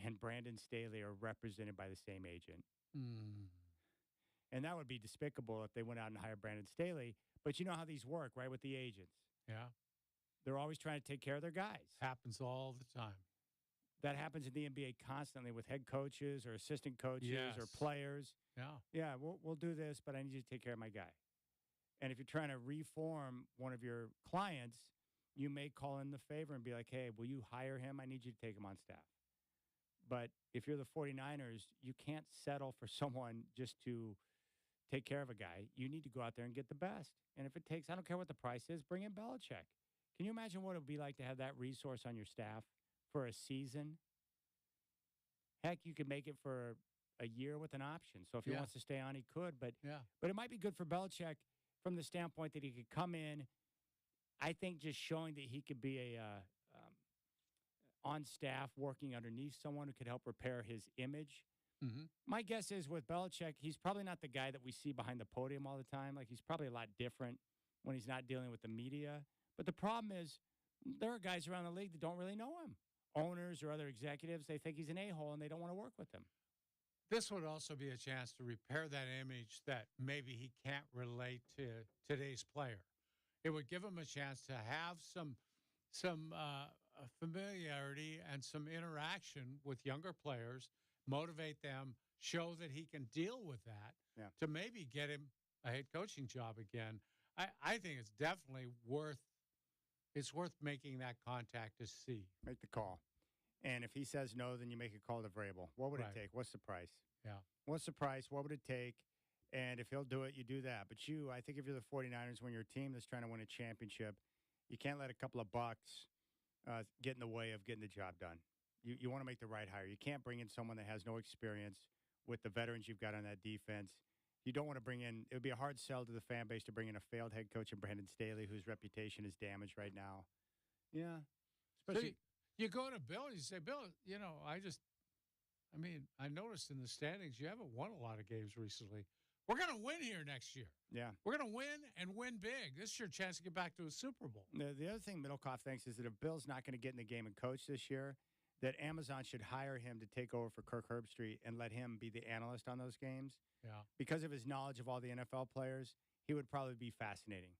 and Brandon Staley are represented by the same agent. Mm. And that would be despicable if they went out and hired Brandon Staley. But you know how these work, right, with the agents. Yeah. They're always trying to take care of their guys. Happens all the time. That happens in the NBA constantly with head coaches or assistant coaches or Yes. players. Yeah. Yeah, we'll do this, but I need you to take care of my guy. And if you're trying to reform one of your clients, you may call in the favor and be like, hey, will you hire him? I need you to take him on staff. But if you're the 49ers, you can't settle for someone just to take care of a guy. You need to go out there and get the best. And if it takes, I don't care what the price is, bring in Belichick. Can you imagine what it would be like to have that resource on your staff for a season? Heck, you could make it for a year with an option. So if he wants to stay on, he could. But it might be good for Belichick from the standpoint that he could come in, I think just showing that he could be a on staff working underneath someone who could help repair his image. Mm-hmm. My guess is with Belichick, he's probably not the guy that we see behind the podium all the time. Like, he's probably a lot different when he's not dealing with the media. But the problem is there are guys around the league that don't really know him. Owners or other executives, they think he's an a-hole and they don't want to work with him. This would also be a chance to repair that image that maybe he can't relate to today's player. It would give him a chance to have some familiarity and some interaction with younger players, motivate them, show that he can deal with that to maybe get him a head coaching job again. I think it's definitely worth making that contact to see. Make the call. And if he says no, then you make a call to Vrabel. What would it take? What's the price? Yeah. What's the price? What would it take? And if he'll do it, you do that. But I think if you're the 49ers, when you're a team that's trying to win a championship, you can't let a couple of bucks get in the way of getting the job done. You want to make the right hire. You can't bring in someone that has no experience with the veterans you've got on that defense. You don't want to bring in – it would be a hard sell to the fan base to bring in a failed head coach in Brandon Staley, whose reputation is damaged right now. Yeah. Especially – you go to Bill and you say, Bill, I noticed in the standings you haven't won a lot of games recently. We're going to win here next year. Yeah. We're going to win and win big. This is your chance to get back to a Super Bowl. The other thing Middlecoff thinks is that if Bill's not going to get in the game and coach this year, that Amazon should hire him to take over for Kirk Herbstreit and let him be the analyst on those games. Yeah. Because of his knowledge of all the NFL players, he would probably be fascinating.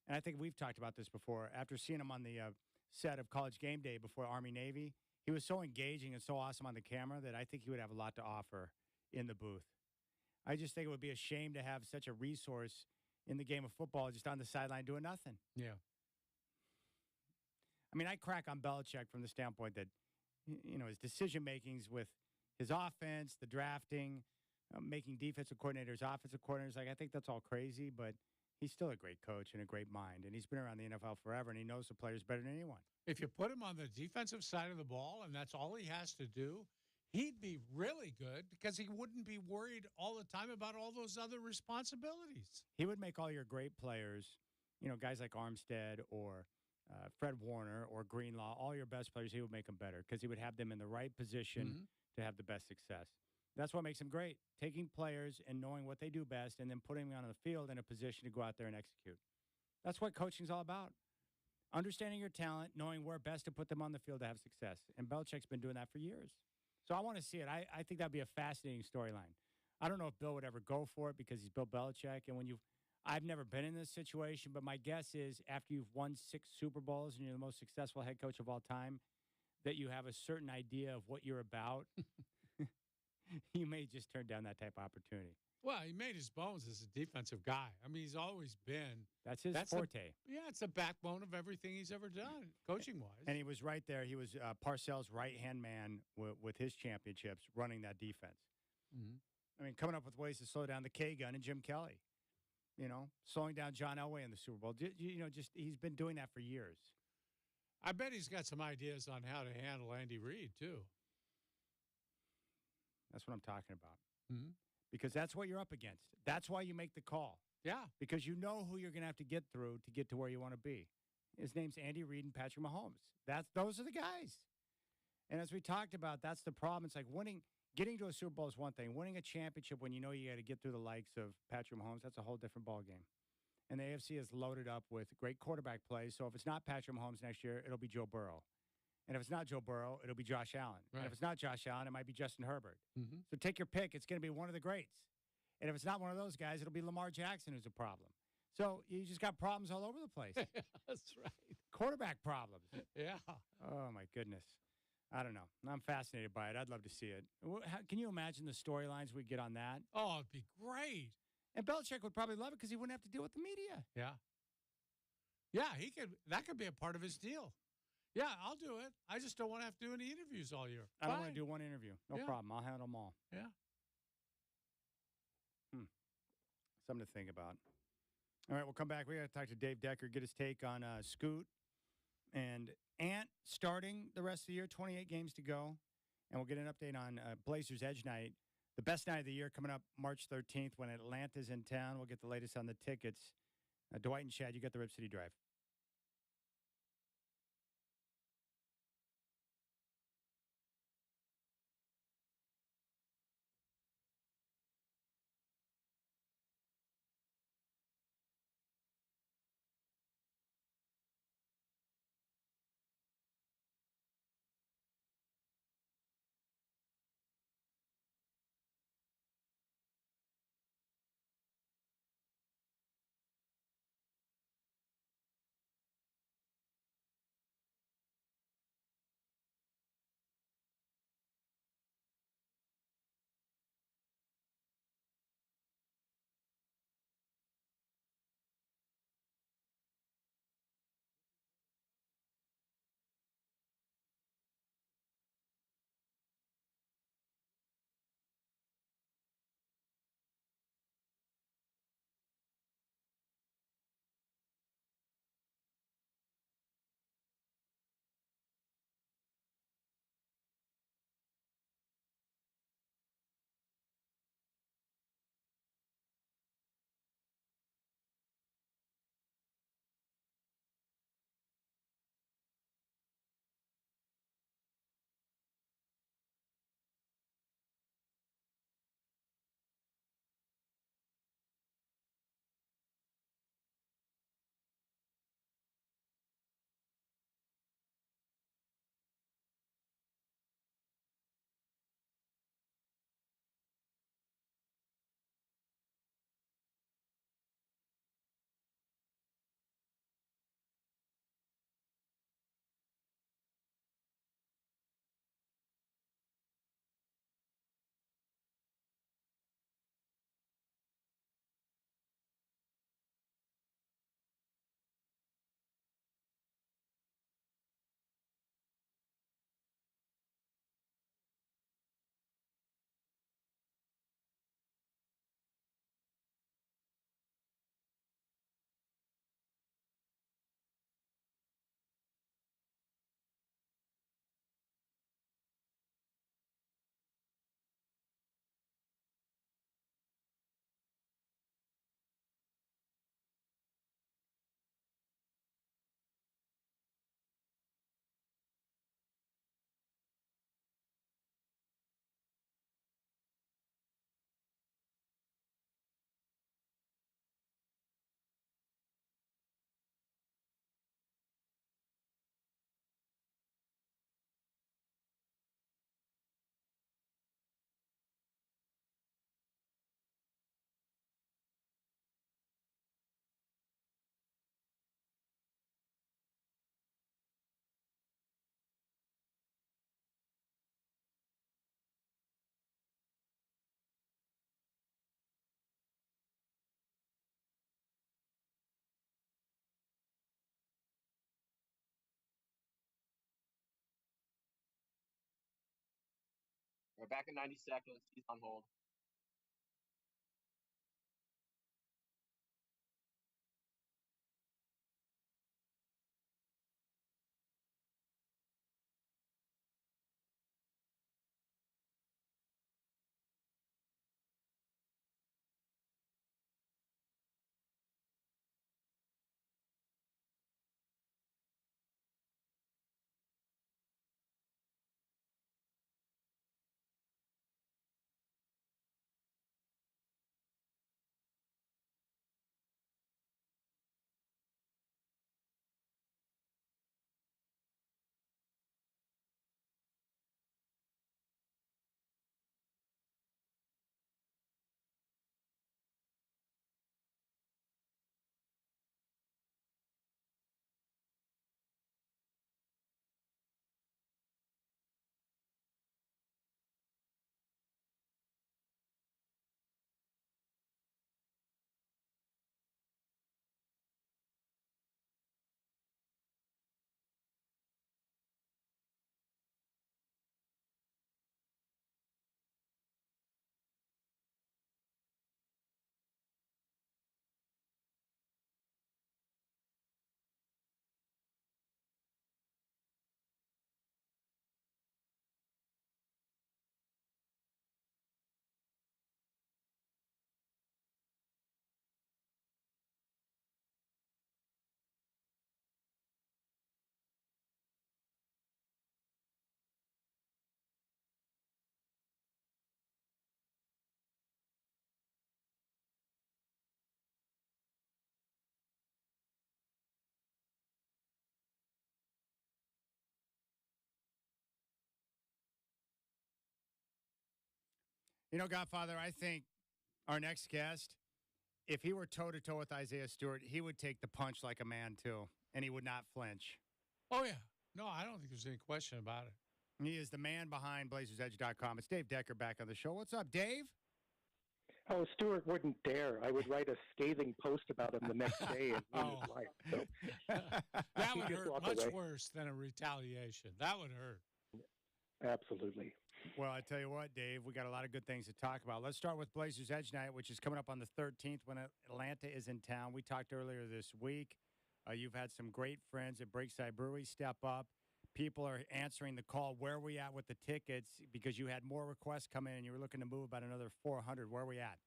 And I think we've talked about this before. After seeing him on the set of College Game Day before Army-Navy, he was so engaging and so awesome on the camera that I think he would have a lot to offer in the booth. I just think it would be a shame to have such a resource in the game of football just on the sideline doing nothing. Yeah. I mean, I crack on Belichick from the standpoint that, his decision-makings with his offense, the drafting, making defensive coordinators, offensive coordinators, I think that's all crazy, but he's still a great coach and a great mind, and he's been around the NFL forever, and he knows the players better than anyone. If you put him on the defensive side of the ball and that's all he has to do, he'd be really good because he wouldn't be worried all the time about all those other responsibilities. He would make all your great players, guys like Armstead or Fred Warner or Greenlaw, all your best players, he would make them better because he would have them in the right position to have the best success. That's what makes him great, taking players and knowing what they do best and then putting them on the field in a position to go out there and execute. That's what coaching is all about. Understanding your talent, knowing where best to put them on the field to have success. And Belichick's been doing that for years. So I want to see it. I think that'd be a fascinating storyline. I don't know if Bill would ever go for it because he's Bill Belichick. And I've never been in this situation, but my guess is after you've won 6 Super Bowls and you're the most successful head coach of all time, that you have a certain idea of what you're about. You may just turn down that type of opportunity. Well, he made his bones as a defensive guy. I mean, he's always been. That's his forte. It's the backbone of everything he's ever done, coaching-wise. And he was right there. He was Parcells' right-hand man with his championships running that defense. Mm-hmm. I mean, coming up with ways to slow down the K-gun and Jim Kelly. Slowing down John Elway in the Super Bowl. Just he's been doing that for years. I bet he's got some ideas on how to handle Andy Reid, too. That's what I'm talking about. Mm-hmm. Because that's what you're up against. That's why you make the call. Yeah. Because you know who you're going to have to get through to get to where you want to be. His name's Andy Reid and Patrick Mahomes. Those are the guys. And as we talked about, that's the problem. It's like getting to a Super Bowl is one thing. Winning a championship when you know you got to get through the likes of Patrick Mahomes, that's a whole different ballgame. And the AFC is loaded up with great quarterback plays. So if it's not Patrick Mahomes next year, it'll be Joe Burrow. And if it's not Joe Burrow, it'll be Josh Allen. Right. And if it's not Josh Allen, it might be Justin Herbert. Mm-hmm. So take your pick. It's going to be one of the greats. And if it's not one of those guys, it'll be Lamar Jackson who's a problem. So you just got problems all over the place. That's right. Quarterback problems. Yeah. Oh, my goodness. I don't know. I'm fascinated by it. I'd love to see it. Can you imagine the storylines we get on that? Oh, it'd be great. And Belichick would probably love it because he wouldn't have to deal with the media. Yeah. Yeah, he could. That could be a part of his deal. Yeah, I'll do it. I just don't want to have to do any interviews all year. I don't want to do one interview. No Yeah. problem. I'll handle them all. Yeah. Something to think about. All right, we'll come back. We got to talk to Dave Decker, get his take on Scoot and Ant starting the rest of the year, 28 games to go. And we'll get an update on Blazers Edge Night, the best night of the year coming up March 13th when Atlanta's in town. We'll get the latest on the tickets. Dwight and Chad, you got the Rip City Drive. They're back in 90 seconds. He's on hold. You know, Godfather, I think our next guest, if he were toe to toe with Isaiah Stewart, he would take the punch like a man too, and he would not flinch. Oh, yeah. No, I don't think there's any question about it. He is the man behind BlazersEdge.com. It's Dave Decker back on the show. What's up, Dave? Oh, Stewart wouldn't dare. I would write a scathing post about him the next day and ruin his life. So that would hurt much away. worse than a retaliation. That would hurt. Absolutely. Well, I tell you what, Dave, we got a lot of good things to talk about. Let's start with Blazers Edge Night, which is coming up on the 13th when Atlanta is in town. We talked earlier this week. You've had some great friends at Breakside Brewery step up. People are answering the call. Where are we at with the tickets? Because you had more requests come in and you were looking to move about another 400. Where are we at?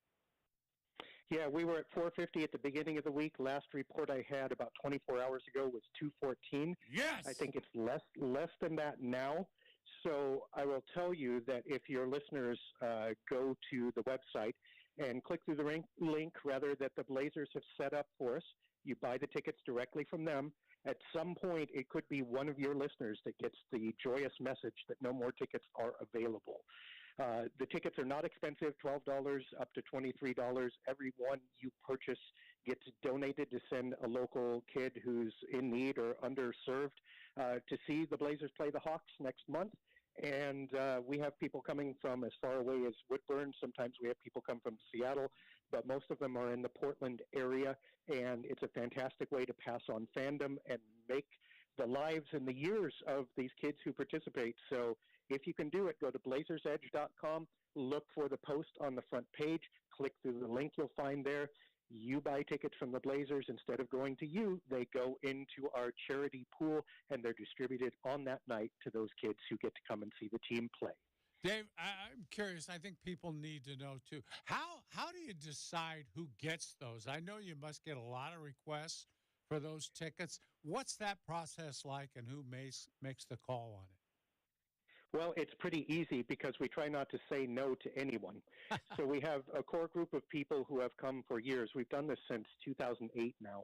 Yeah, we were at 450 at the beginning of the week. Last report I had about 24 hours ago was 214. Yes! I think it's less than that now. So I will tell you that if your listeners go to the website and click through the link rather that the Blazers have set up for us, you buy the tickets directly from them. At some point, it could be one of your listeners that gets the joyous message that no more tickets are available. The tickets are not expensive, $12 up to $23. Every one you purchase gets donated to send a local kid who's in need or underserved to see the Blazers play the Hawks next month. And we have people coming from as far away as Woodburn. Sometimes we have people come from Seattle, but most of them are in the Portland area. And it's a fantastic way to pass on fandom and make the lives and the years of these kids who participate. So if you can do it, go to blazersedge.com, look for the post on the front page, click through the link you'll find there. You buy tickets from the Blazers. Instead of going to you, they go into our charity pool, and they're distributed on that night to those kids who get to come and see the team play. Dave, I'm curious. I think people need to know, too. How do you decide who gets those? I know you must get a lot of requests for those tickets. What's that process like, and who makes the call on it? Well, it's pretty easy because we try not to say no to anyone. So we have a core group of people who have come for years. We've done this since 2008 now.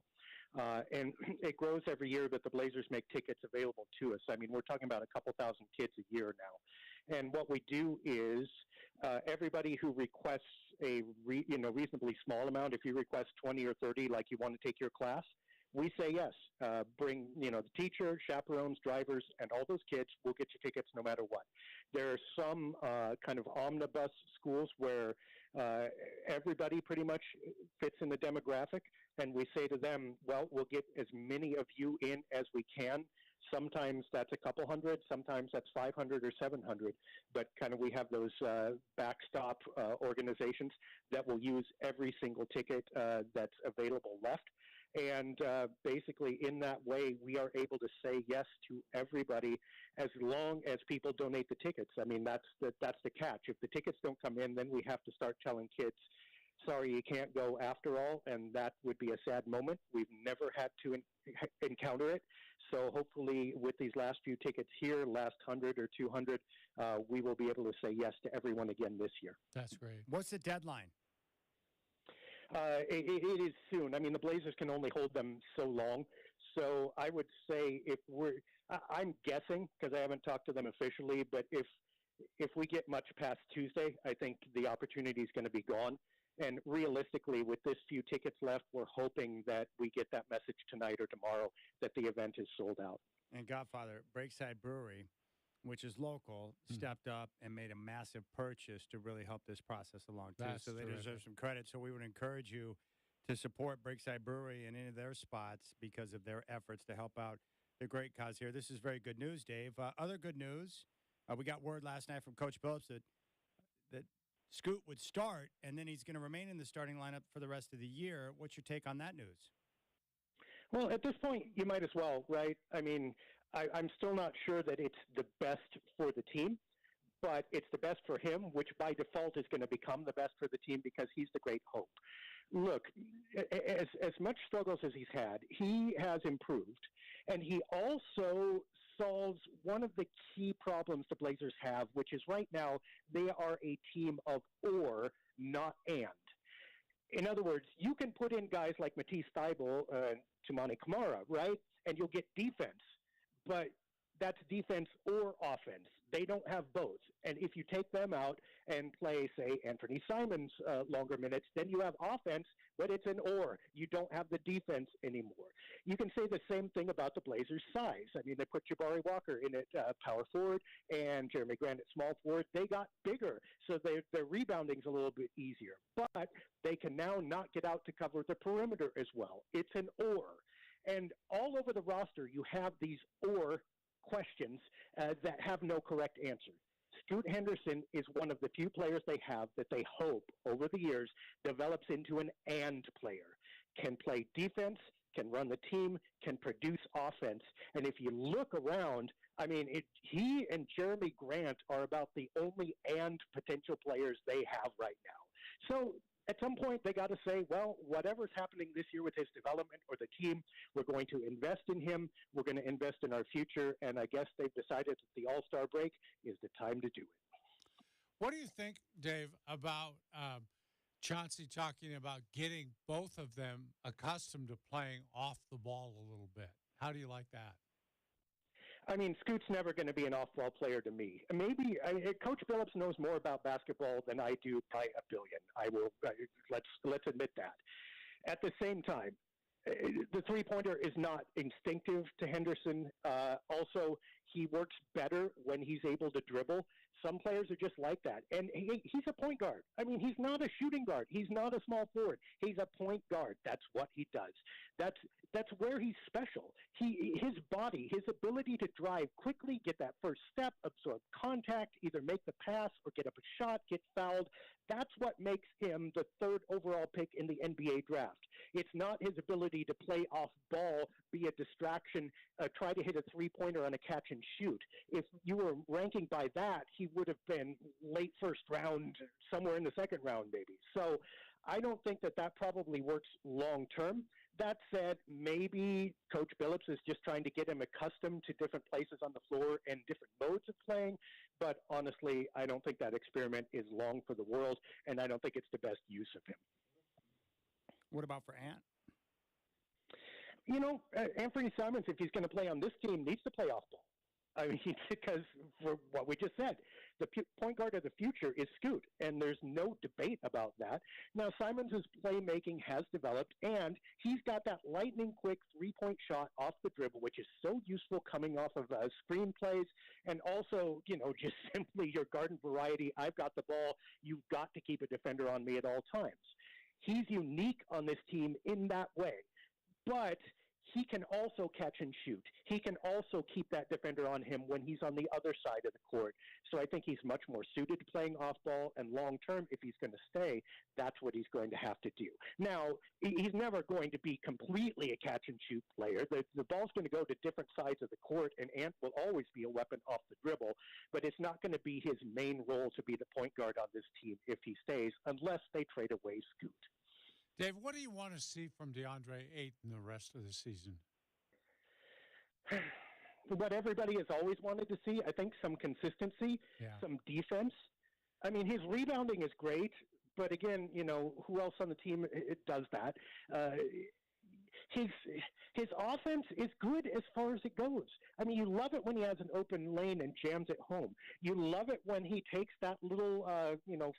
And it grows every year that the Blazers make tickets available to us. I mean, we're talking about a couple thousand kids a year now. And what we do is everybody who requests a reasonably small amount, if you request 20 or 30 like you want to take your class, we say yes. Bring, the teacher, chaperones, drivers, and all those kids. We'll get you tickets no matter what. There are some kind of omnibus schools where everybody pretty much fits in the demographic, and we say to them, well, we'll get as many of you in as we can. Sometimes that's a couple hundred, sometimes that's 500 or 700. But kind of we have those backstop organizations that will use every single ticket that's available left. And basically, in that way, we are able to say yes to everybody as long as people donate the tickets. I mean, that's the catch. If the tickets don't come in, then we have to start telling kids, sorry, you can't go after all, and that would be a sad moment. We've never had to encounter it. So hopefully with these last few tickets here, last 100 or 200, we will be able to say yes to everyone again this year. That's great. What's the deadline? It is soon. I mean, the Blazers can only hold them so long. So I would say I'm guessing because I haven't talked to them officially, but if we get much past Tuesday, I think the opportunity is going to be gone. And realistically, with this few tickets left, we're hoping that we get that message tonight or tomorrow that the event is sold out. And Godfather, Breakside Brewery, which is local, stepped up and made a massive purchase to really help this process along, too. That's so they terrific. deserve some credit. So we would encourage you to support Breakside Brewery in any of their spots because of their efforts to help out the great cause here. This is very good news, Dave. Other good news, we got word last night from Coach Phillips that Scoot would start, and then he's going to remain in the starting lineup for the rest of the year. What's your take on that news? Well, at this point, you might as well, right? I mean, I'm still not sure that it's the best for the team, but it's the best for him, which by default is going to become the best for the team because he's the great hope. Look, as much struggles as he's had, he has improved, and he also solves one of the key problems the Blazers have, which is right now they are a team of or, not and. In other words, you can put in guys like Matisse Thybulle, Toumani Camara, right? And you'll get defense. But that's defense or offense. They don't have both. And if you take them out and play, say, Anthony Simons longer minutes, then you have offense, but it's an or. You don't have the defense anymore. You can say the same thing about the Blazers' size. I mean, they put Jabari Walker in at power forward and Jeremy Grant at small forward. They got bigger, so their rebounding's a little bit easier. But they can now not get out to cover the perimeter as well. It's an or. And all over the roster, you have these or questions that have no correct answer. Scoot Henderson is one of the few players they have that they hope over the years develops into an and player. Can play defense, can run the team, can produce offense. And if you look around, I mean, he and Jeremy Grant are about the only and potential players they have right now. So at some point, they got to say, well, whatever's happening this year with his development or the team, we're going to invest in him. We're going to invest in our future. And I guess they've decided that the All-Star break is the time to do it. What do you think, Dave, about Chauncey talking about getting both of them accustomed to playing off the ball a little bit? How do you like that? I mean, Scoot's never going to be an off-ball player to me. Maybe Coach Phillips knows more about basketball than I do by a billion. I will let's admit that. At the same time, the three-pointer is not instinctive to Henderson. Also, he works better when he's able to dribble. Some players are just like that. And he's a point guard. I mean, he's not a shooting guard. He's not a small forward. He's a point guard. That's what he does. That's where he's special. His body, his ability to drive quickly, get that first step, absorb contact, either make the pass or get up a shot, get fouled. That's what makes him the third overall pick in the NBA draft. It's not his ability to play off ball, be a distraction, try to hit a three-pointer on a catch and shoot. If you were ranking by that, he would have been late first round, somewhere in the second round maybe. So I don't think that probably works long term. That said, maybe Coach Phillips is just trying to get him accustomed to different places on the floor and different modes of playing. But honestly, I don't think that experiment is long for the world, and I don't think it's the best use of him. What about for Ant? You know, Anthony Simons, if he's going to play on this team, needs to play off ball. I mean, because for what we just said, the point guard of the future is Scoot, and there's no debate about that. Now, Simons' playmaking has developed, and he's got that lightning-quick three-point shot off the dribble, which is so useful coming off of screen plays, and also, you know, just simply your garden variety. I've got the ball. You've got to keep a defender on me at all times. He's unique on this team in that way, but he can also catch and shoot. He can also keep that defender on him when he's on the other side of the court. So I think he's much more suited to playing off ball, and long term, if he's going to stay, that's what he's going to have to do. Now, he's never going to be completely a catch and shoot player. The ball's going to go to different sides of the court, and Ant will always be a weapon off the dribble, but it's not going to be his main role to be the point guard on this team if he stays, unless they trade away Scoot. Dave, what do you want to see from DeAndre Ayton the rest of the season? What everybody has always wanted to see, I think, some consistency, some defense. I mean, his rebounding is great, but again, who else on the team does that? His offense is good as far as it goes. I mean, you love it when he has an open lane and jams it home. You love it when he takes that little,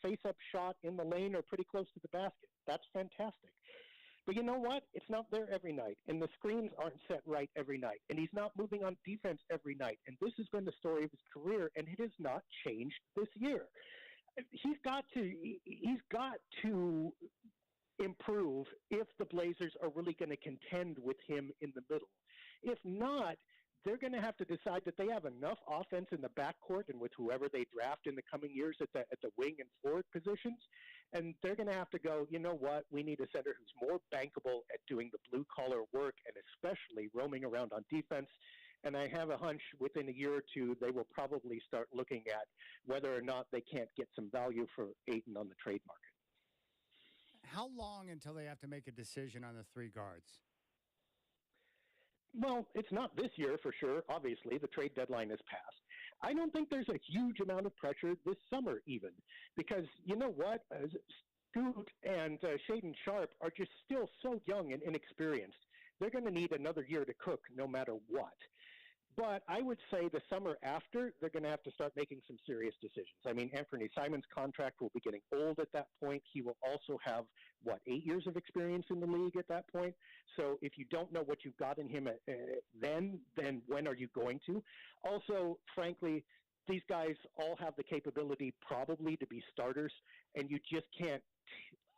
face-up shot in the lane or pretty close to the basket. That's fantastic. But you know what? It's not there every night, and the screens aren't set right every night, and he's not moving on defense every night. And this has been the story of his career, and it has not changed this year. He's got to improve if the Blazers are really going to contend with him in the middle. If not, they're going to have to decide that they have enough offense in the backcourt and with whoever they draft in the coming years at the wing and forward positions, and they're going to have to go, you know what, we need a center who's more bankable at doing the blue-collar work and especially roaming around on defense. And I have a hunch within a year or two they will probably start looking at whether or not they can't get some value for Ayton on the trade market. How long until they have to make a decision on the three guards? Well, it's not this year for sure. Obviously, the trade deadline has passed. I don't think there's a huge amount of pressure this summer even, because you know what? Scoot and Shaedon Sharpe are just still so young and inexperienced. They're going to need another year to cook no matter what. But I would say the summer after, they're going to have to start making some serious decisions. I mean, Anthony Simon's contract will be getting old at that point. He will also have, 8 years of experience in the league at that point. So if you don't know what you've got in him then when are you going to? Also, frankly, these guys all have the capability probably to be starters, and you just can't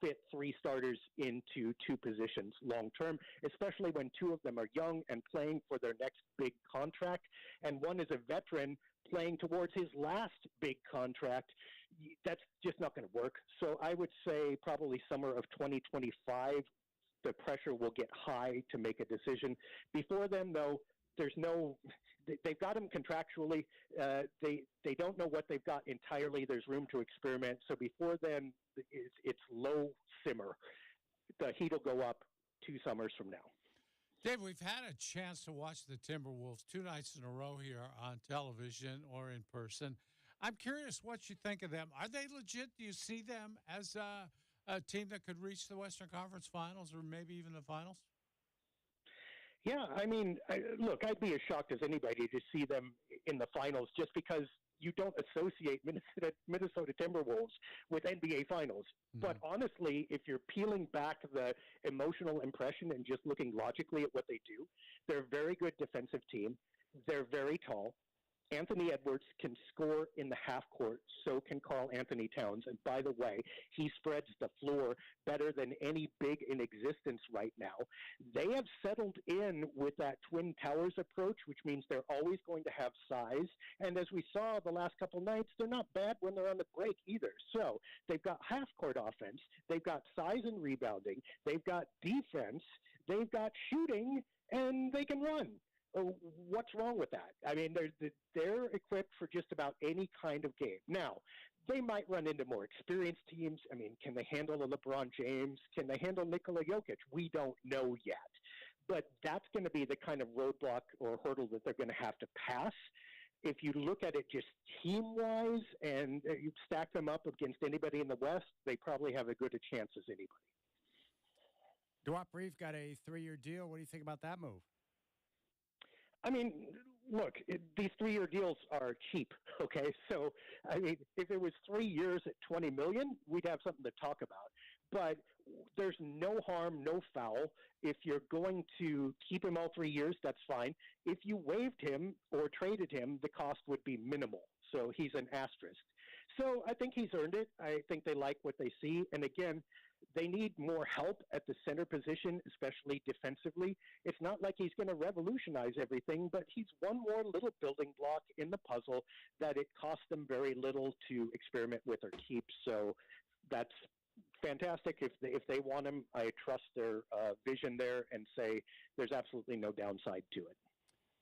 fit three starters into two positions long term, especially when two of them are young and playing for their next big contract, and one is a veteran playing towards his last big contract. That's just not going to work. So I would say probably summer of 2025, the pressure will get high to make a decision. Before then, though, they've got him contractually. They don't know what they've got entirely. There's room to experiment. So before then, it's low simmer. The heat will go up 2 summers from now. Dave, we've had a chance to watch the Timberwolves 2 nights in a row here on television or in person. I'm curious what you think of them. Are they legit? Do you see them as a team that could reach the Western Conference Finals or maybe even the finals? Yeah, I mean, look, I'd be as shocked as anybody to see them in the finals just because you don't associate Minnesota Timberwolves with NBA Finals. Mm-hmm. But honestly, if you're peeling back the emotional impression and just looking logically at what they do, they're a very good defensive team. They're very tall. Anthony Edwards can score in the half court, so can Karl Anthony Towns. And by the way, he spreads the floor better than any big in existence right now. They have settled in with that Twin Towers approach, which means they're always going to have size. And as we saw the last couple nights, they're not bad when they're on the break either. So they've got half court offense, they've got size and rebounding, they've got defense, they've got shooting, and they can run. What's wrong with that? I mean, they're equipped for just about any kind of game. Now, they might run into more experienced teams. I mean, can they handle a LeBron James? Can they handle Nikola Jokic? We don't know yet. But that's going to be the kind of roadblock or hurdle that they're going to have to pass. If you look at it just team-wise and you stack them up against anybody in the West, they probably have as good a chance as anybody. Dwight Brief got a 3-year deal. What do you think about that move? I mean, look, these 3-year deals are cheap, okay? So, I mean, if it was 3 years at $20 million, we'd have something to talk about. But there's no harm, no foul. If you're going to keep him all 3 years, that's fine. If you waived him or traded him, the cost would be minimal. So he's an asterisk. So I think he's earned it. I think they like what they see. And again, They need more help at the center position, especially defensively. It's not like he's going to revolutionize everything, but he's one more little building block in the puzzle that it costs them very little to experiment with or keep. So that's fantastic. If they want him, I trust their vision there and say there's absolutely no downside to it.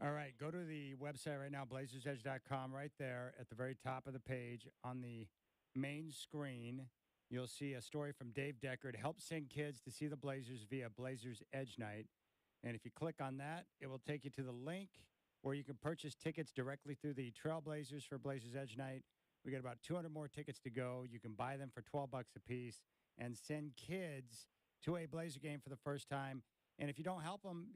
All right, go to the website right now, blazersedge.com. Right there at the very top of the page on the main screen, you'll see a story from Dave Deckard, help send kids to see the Blazers via Blazers Edge Night. And if you click on that, it will take you to the link where you can purchase tickets directly through the Trailblazers for Blazers Edge Night. We got about 200 more tickets to go. You can buy them for $12 a piece and send kids to a Blazer game for the first time. And if you don't help them,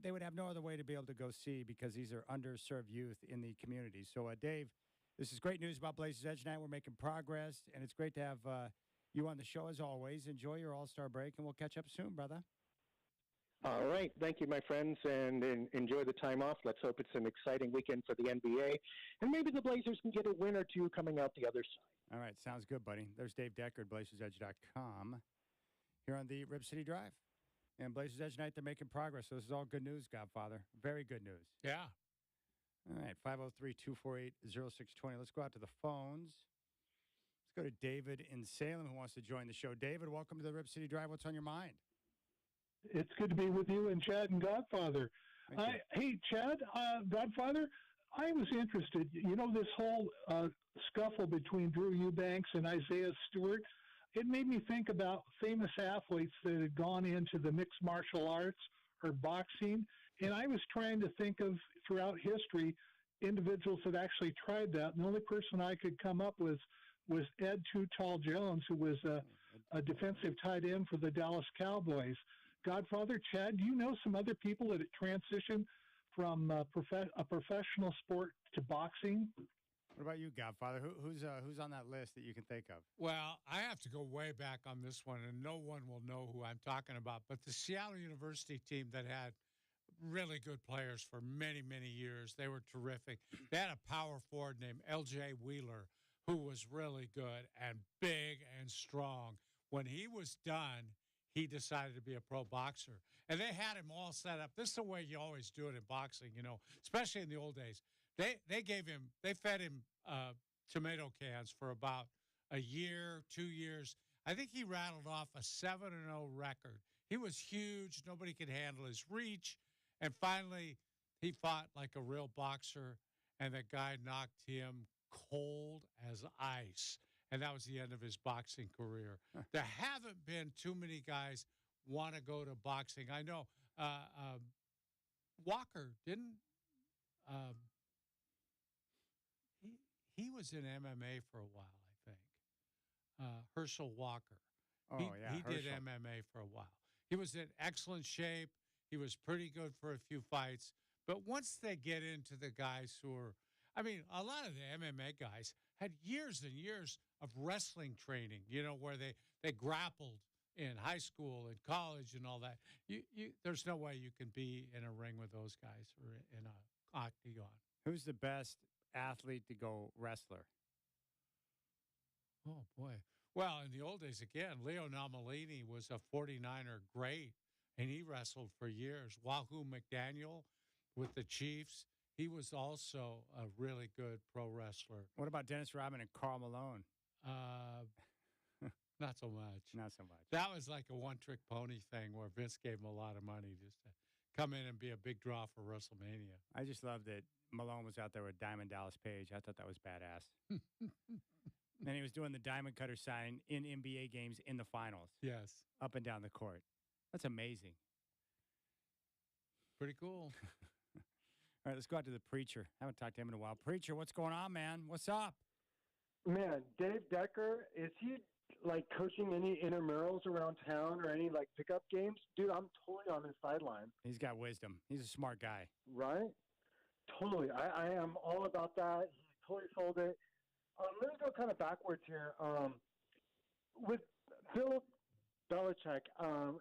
they would have no other way to be able to go see because these are underserved youth in the community. So, Dave, this is great news about Blazers Edge Night. We're making progress, and it's great to have you on the show as always. Enjoy your All-Star break, and we'll catch up soon, brother. All right. Thank you, my friends, and enjoy the time off. Let's hope it's an exciting weekend for the NBA, and maybe the Blazers can get a win or two coming out the other side. All right. Sounds good, buddy. There's Dave Deckard, blazersedge.com, here on the Rip City Drive. And Blazers Edge Night, they're making progress. So this is all good news, Godfather. Very good news. Yeah. All right, 503-248-0620. Let's go out to the phones. Let's go to David in Salem who wants to join the show. David, welcome to the Rip City Drive. What's on your mind? It's good to be with you and Chad and Godfather. Hey, Chad, Godfather, I was interested. This whole scuffle between Drew Eubanks and Isaiah Stewart, it made me think about famous athletes that had gone into the mixed martial arts or boxing. And I was trying to think of, throughout history, individuals that actually tried that. And the only person I could come up with was Ed Too Tall Jones, who was a defensive tight end for the Dallas Cowboys. Godfather, Chad, do you know some other people that had transitioned from a professional sport to boxing? What about you, Godfather? Who's on that list that you can think of? Well, I have to go way back on this one, and no one will know who I'm talking about. But the Seattle University team that had really good players for many, many years, they were terrific. They had a power forward named L.J. Wheeler, who was really good and big and strong. When he was done, he decided to be a pro boxer. And they had him all set up. This is the way you always do it in boxing, especially in the old days. They fed him tomato cans for about a year, 2 years. I think he rattled off a 7-0 record. He was huge. Nobody could handle his reach. And finally, he fought like a real boxer, and the guy knocked him cold as ice. And that was the end of his boxing career. There haven't been too many guys want to go to boxing. I know Walker didn't. He was in MMA for a while, I think. Herschel Walker. He did MMA for a while. He was in excellent shape. He was pretty good for a few fights. But once they get into the guys who are, a lot of the MMA guys had years and years of wrestling training, where they grappled in high school and college and all that. There's no way you can be in a ring with those guys or in a octagon. Who's the best athlete to go wrestler? Oh, boy. Well, in the old days, again, Leo Namalini was a 49er great, and he wrestled for years. Wahoo McDaniel with the Chiefs, he was also a really good pro wrestler. What about Dennis Rodman and Karl Malone? Not so much. Not so much. That was like a one-trick pony thing where Vince gave him a lot of money just to come in and be a big draw for WrestleMania. I just love that Malone was out there with Diamond Dallas Page. I thought that was badass. And he was doing the diamond cutter sign in NBA games in the finals. Yes. Up and down the court. That's amazing. Pretty cool. All right, let's go out to the Preacher. I haven't talked to him in a while. Preacher, what's going on, man? What's up? Man, Dave Decker, is he like coaching any intramurals around town or any like pickup games? Dude, I'm totally on his sideline. He's got wisdom. He's a smart guy. Right? Totally. I am all about that. He totally sold it. Let me go kind of backwards here. With Bill Belichick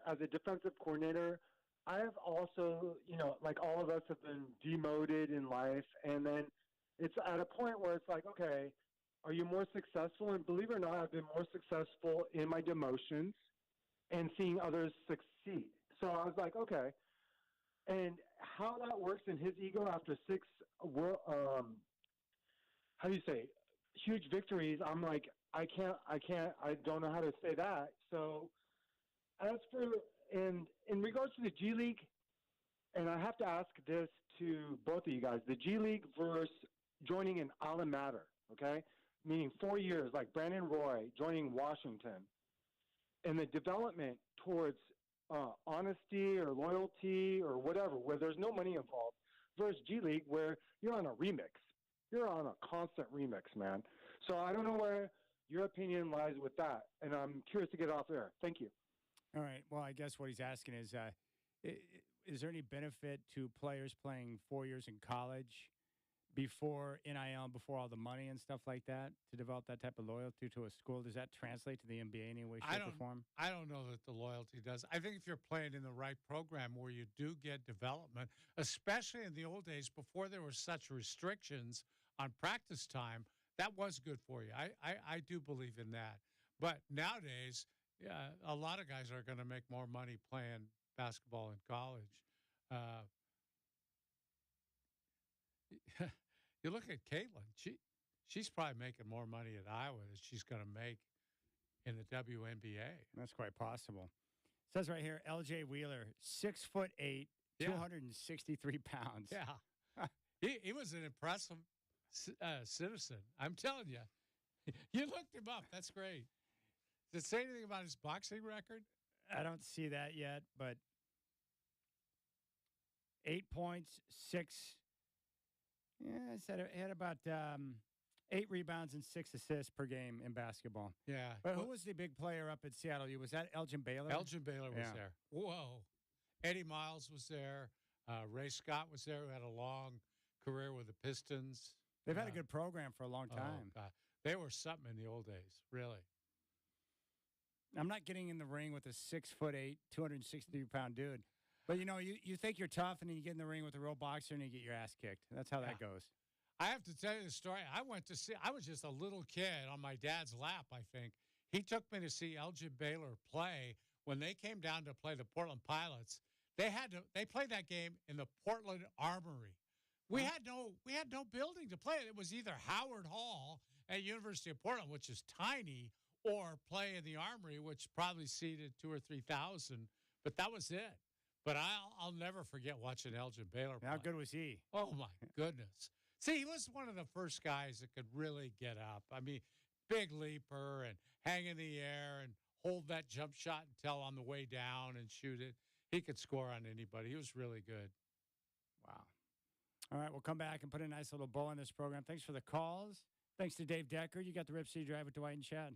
as a defensive coordinator, I have also, like all of us have been demoted in life. And then it's at a point where it's like, okay, are you more successful? And believe it or not, I've been more successful in my demotions and seeing others succeed. So I was like, okay. And how that works in his ego after six, how do you say, huge victories, I'm like, I don't know how to say that. So as for, in regards to the G League, and I have to ask this to both of you guys, the G League versus joining an alma mater, okay? Meaning 4 years, like Brandon Roy joining Washington, and the development towards honesty or loyalty or whatever, where there's no money involved, versus G League, where you're on a remix. You're on a constant remix, man. So I don't know where your opinion lies with that, and I'm curious to get off there. Thank you. All right. Well, I guess what he's asking is there any benefit to players playing 4 years in college before NIL, before all the money and stuff like that, to develop that type of loyalty to a school? Does that translate to the NBA in any way, shape, or form? I don't know that the loyalty does. I think if you're playing in the right program where you do get development, especially in the old days before there were such restrictions on practice time, that was good for you. I do believe in that. But nowadays, a lot of guys are going to make more money playing basketball in college. You look at Caitlin. She's probably making more money at Iowa than she's going to make in the WNBA. That's quite possible. It says right here, L.J. Wheeler, 6'8", 263 pounds. Yeah. He was an impressive citizen. I'm telling you. You looked him up. That's great. Does it say anything about his boxing record? I don't see that yet, but 8 points, 6. Yeah, I said it had about 8 rebounds and 6 assists per game in basketball. Yeah. But who was the big player up at Seattle? Was that Elgin Baylor? Elgin Baylor was there. Whoa. Eddie Miles was there. Ray Scott was there, who had a long career with the Pistons. They've had a good program for a long time. Oh, God. They were something in the old days, really. I'm not getting in the ring with a 6'8", 263-pound dude. But, you think you're tough, and then you get in the ring with a real boxer, and you get your ass kicked. That's how that goes. I have to tell you the story. I was just a little kid on my dad's lap, I think. He took me to see Elgin Baylor play when they came down to play the Portland Pilots. They played that game in the Portland Armory. We had no building to play. It was either Howard Hall at University of Portland, which is tiny, or play in the Armory, which probably seated 2,000 or 3,000. But that was it. But I'll never forget watching Elgin Baylor play. How good was he? Oh, my goodness. See, he was one of the first guys that could really get up. I mean, big leaper and hang in the air and hold that jump shot until on the way down and shoot it. He could score on anybody. He was really good. Wow. All right, we'll come back and put a nice little bow on this program. Thanks for the calls. Thanks to Dave Decker. You got the Rip City Drive with Dwight and Chad.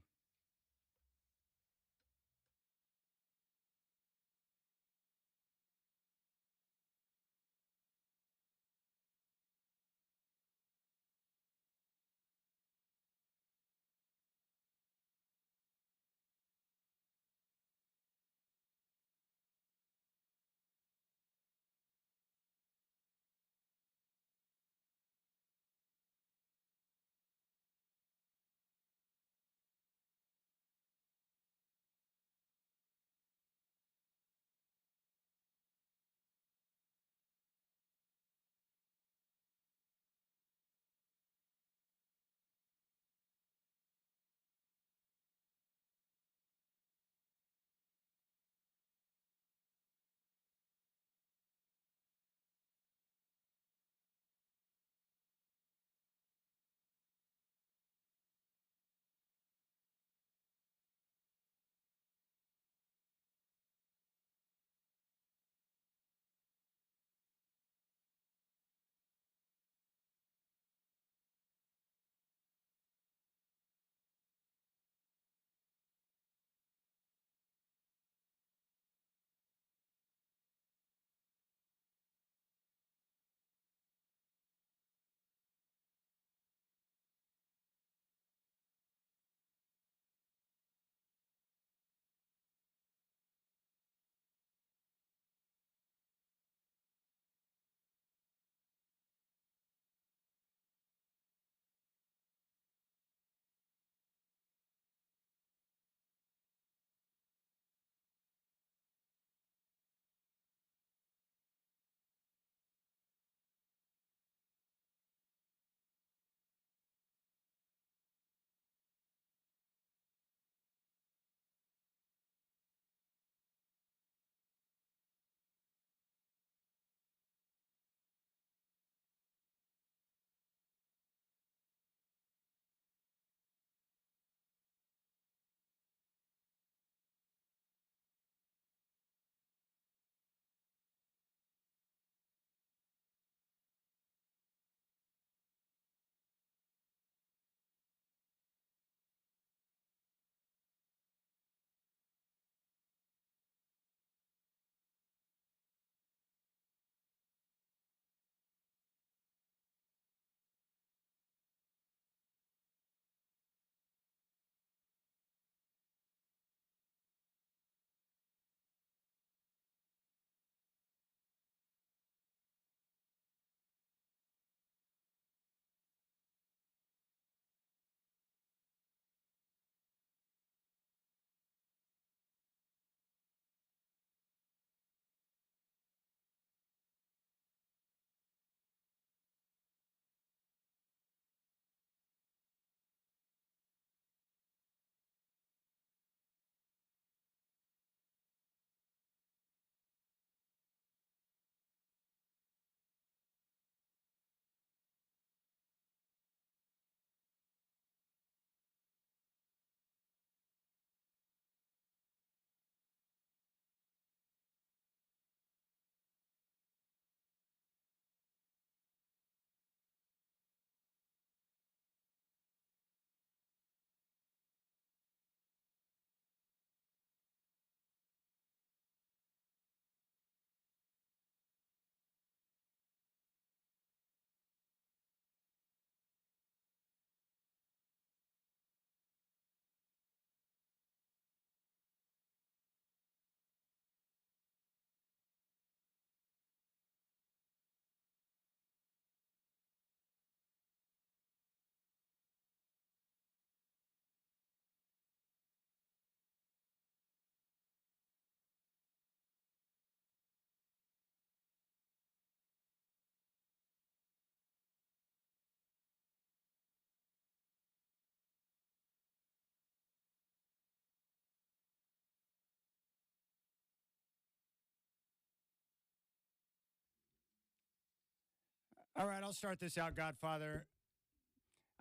All right, I'll start this out, Godfather.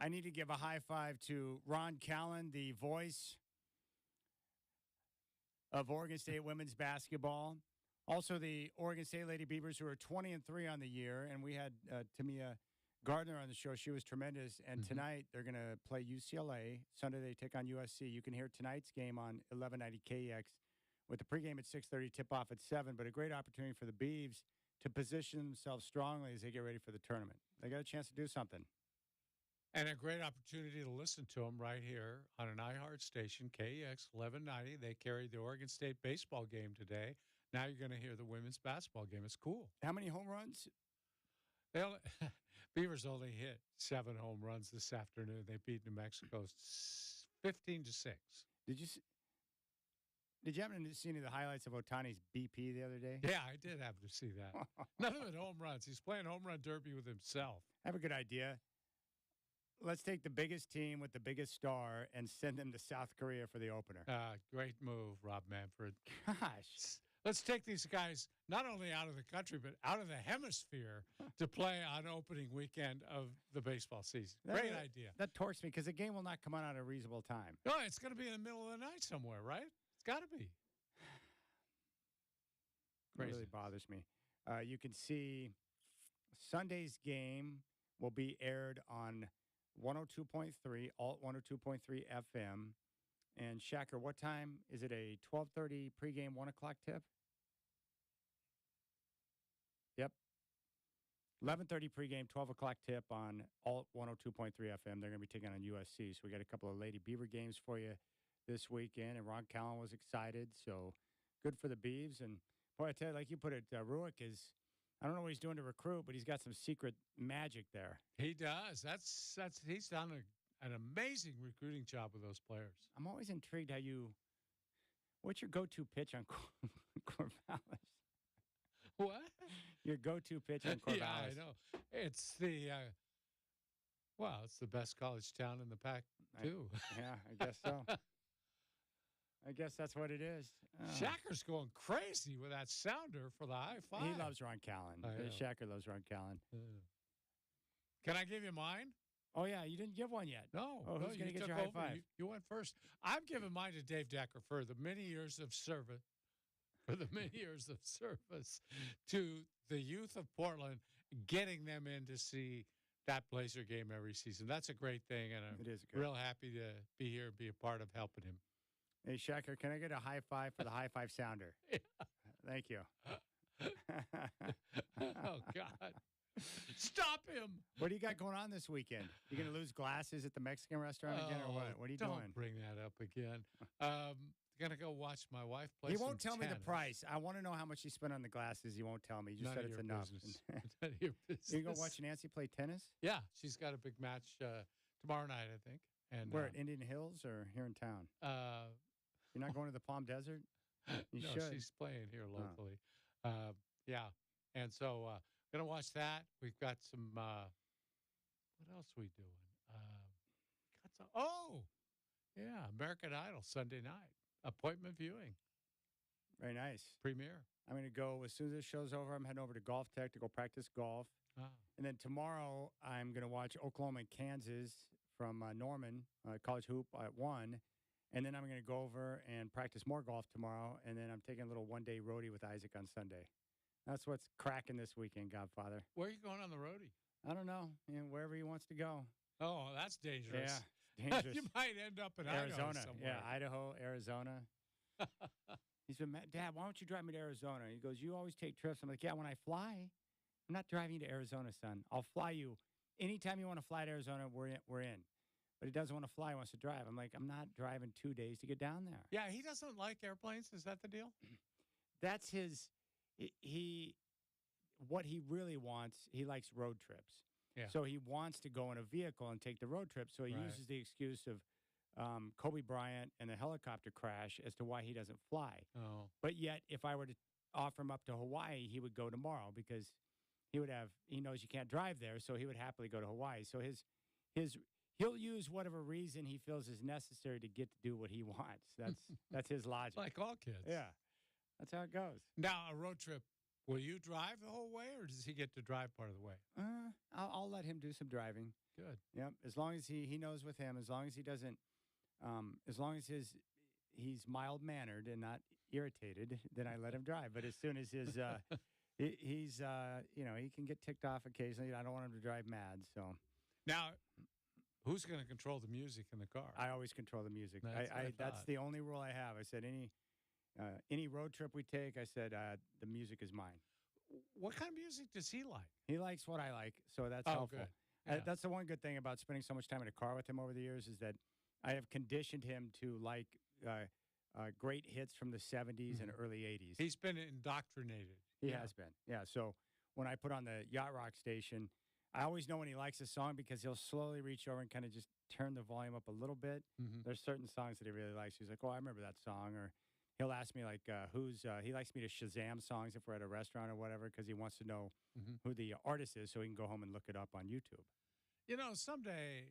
I need to give a high five to Ron Callan, the voice of Oregon State women's basketball. Also, the Oregon State Lady Beavers, who are 20-3 on the year, and we had Tamia Gardner on the show. She was tremendous. And tonight they're going to play UCLA. Sunday they take on USC. You can hear tonight's game on 1190 KEX with the pregame at 6:30, tip-off at 7. But a great opportunity for the Beavs to position themselves strongly as they get ready for the tournament. They got a chance to do something. And a great opportunity to listen to them right here on an iHeart station, KEX 1190. They carried the Oregon State baseball game today. Now you're going to hear the women's basketball game. It's cool. How many home runs? Beavers only hit 7 home runs this afternoon. They beat New Mexico 15-6. Did you happen to see any of the highlights of Otani's BP the other day? Yeah, I did happen to see that. None of it home runs. He's playing home run derby with himself. I have a good idea. Let's take the biggest team with the biggest star and send them to South Korea for the opener. Great move, Rob Manfred. Gosh. Let's take these guys not only out of the country, but out of the hemisphere to play on opening weekend of the baseball season. Great idea. That torques me because the game will not come on at a reasonable time. No, it's going to be in the middle of the night somewhere, right? It's got to be. It really bothers me. You can see Sunday's game will be aired on 102.3, Alt 102.3 FM. And Shacker, what time? Is it a 12:30 pregame, 1 o'clock tip? Yep. 11:30 pregame, 12 o'clock tip on Alt 102.3 FM. They're going to be taking on USC. So we got a couple of Lady Beaver games for you this weekend. And Ron Callan was excited. So good for the Beavs. And boy, I tell you, like you put it, Ruick is, I don't know what he's doing to recruit, but he's got some secret magic there. He does. He's done an amazing recruiting job with those players. I'm always intrigued what's your go-to pitch on Corvallis? What? Your go-to pitch on Corvallis. Yeah, I know. It's it's the best college town in the Pac, too. I guess so. I guess that's what it is. Shacker's going crazy with that sounder for the high five. He loves Ron Callan. Shacker loves Ron Callan. Can I give you mine? Oh, yeah. You didn't give one yet. No. Who's going to get your high five? You went first. I'm giving mine to Dave Decker for the many years of service. To the youth of Portland, getting them in to see that Blazer game every season. That's a great thing, and I'm real happy to be here and be a part of helping him. Hey, Shacker, can I get a high five for the high five sounder? Yeah. Thank you. Oh, God. Stop him. What do you got going on this weekend? You going to lose glasses at the Mexican restaurant again or what? What are you doing? Don't bring that up again. Going to go watch my wife play He won't tell tennis. me the price. I want to know how much you spent on the glasses. He won't tell me. You just said it's enough. None of your business. You going to go watch Nancy play tennis? Yeah. She's got a big match tomorrow night, I think. And where, at Indian Hills or here in town? You're not going to the Palm Desert? You no, should. she's playing here locally. Yeah. And so going to watch that. We've got some, what else are we doing? American Idol Sunday night. Appointment viewing. Very nice. Premiere. I'm going to go, as soon as this show's over, I'm heading over to Golf Tech to go practice golf. And then tomorrow, I'm going to watch Oklahoma and Kansas from Norman, College Hoop at 1. And then I'm going to go over and practice more golf tomorrow. And then I'm taking a little one-day roadie with Isaac on Sunday. That's what's cracking this weekend, Godfather. Where are you going on the roadie? I don't know. Wherever he wants to go. Oh, that's dangerous. Yeah. Dangerous. You might end up in Arizona. Idaho somewhere. Yeah, Idaho, Arizona. He's been, Dad, why don't you drive me to Arizona? He goes, you always take trips. I'm like, yeah, when I fly, I'm not driving you to Arizona, son. I'll fly you. Anytime you want to fly to Arizona, we're in. But he doesn't want to fly, he wants to drive. I'm like, I'm not driving 2 days to get down there. Yeah, he doesn't like airplanes. Is that the deal? That's his, what he really wants, he likes road trips. Yeah. So he wants to go in a vehicle and take the road trip. So he uses the excuse of Kobe Bryant and the helicopter crash as to why he doesn't fly. Oh. But yet, if I were to offer him up to Hawaii, he would go tomorrow because he knows you can't drive there, so he would happily go to Hawaii. So he'll use whatever reason he feels is necessary to get to do what he wants. That's his logic. Like all kids. Yeah. That's how it goes. Now, a road trip Will you drive the whole way, or does he get to drive part of the way? I'll let him do some driving. Good. Yep. As long as he knows with him, as long as he doesn't, as long as he's mild mannered and not irritated, then I let him drive. But as soon as he's he can get ticked off occasionally. I don't want him to drive mad. So now, who's going to control the music in the car? I always control the music. That's the only rule I have. I said any road trip we take, I said the music is mine. What kind of music does he like? He likes what I like, so that's helpful. Good. Yeah. That's the one good thing about spending so much time in a car with him over the years is that I have conditioned him to like great hits from the 70s and early 80s. He's been indoctrinated. He has been. Yeah. So when I put on the Yacht Rock station, I always know when he likes a song because he'll slowly reach over and kind of just turn the volume up a little bit. There's certain songs that he really likes. He's like, oh, I remember that song. Or he'll ask me, like, he likes me to Shazam songs if we're at a restaurant or whatever because he wants to know who the artist is so he can go home and look it up on YouTube. You know, someday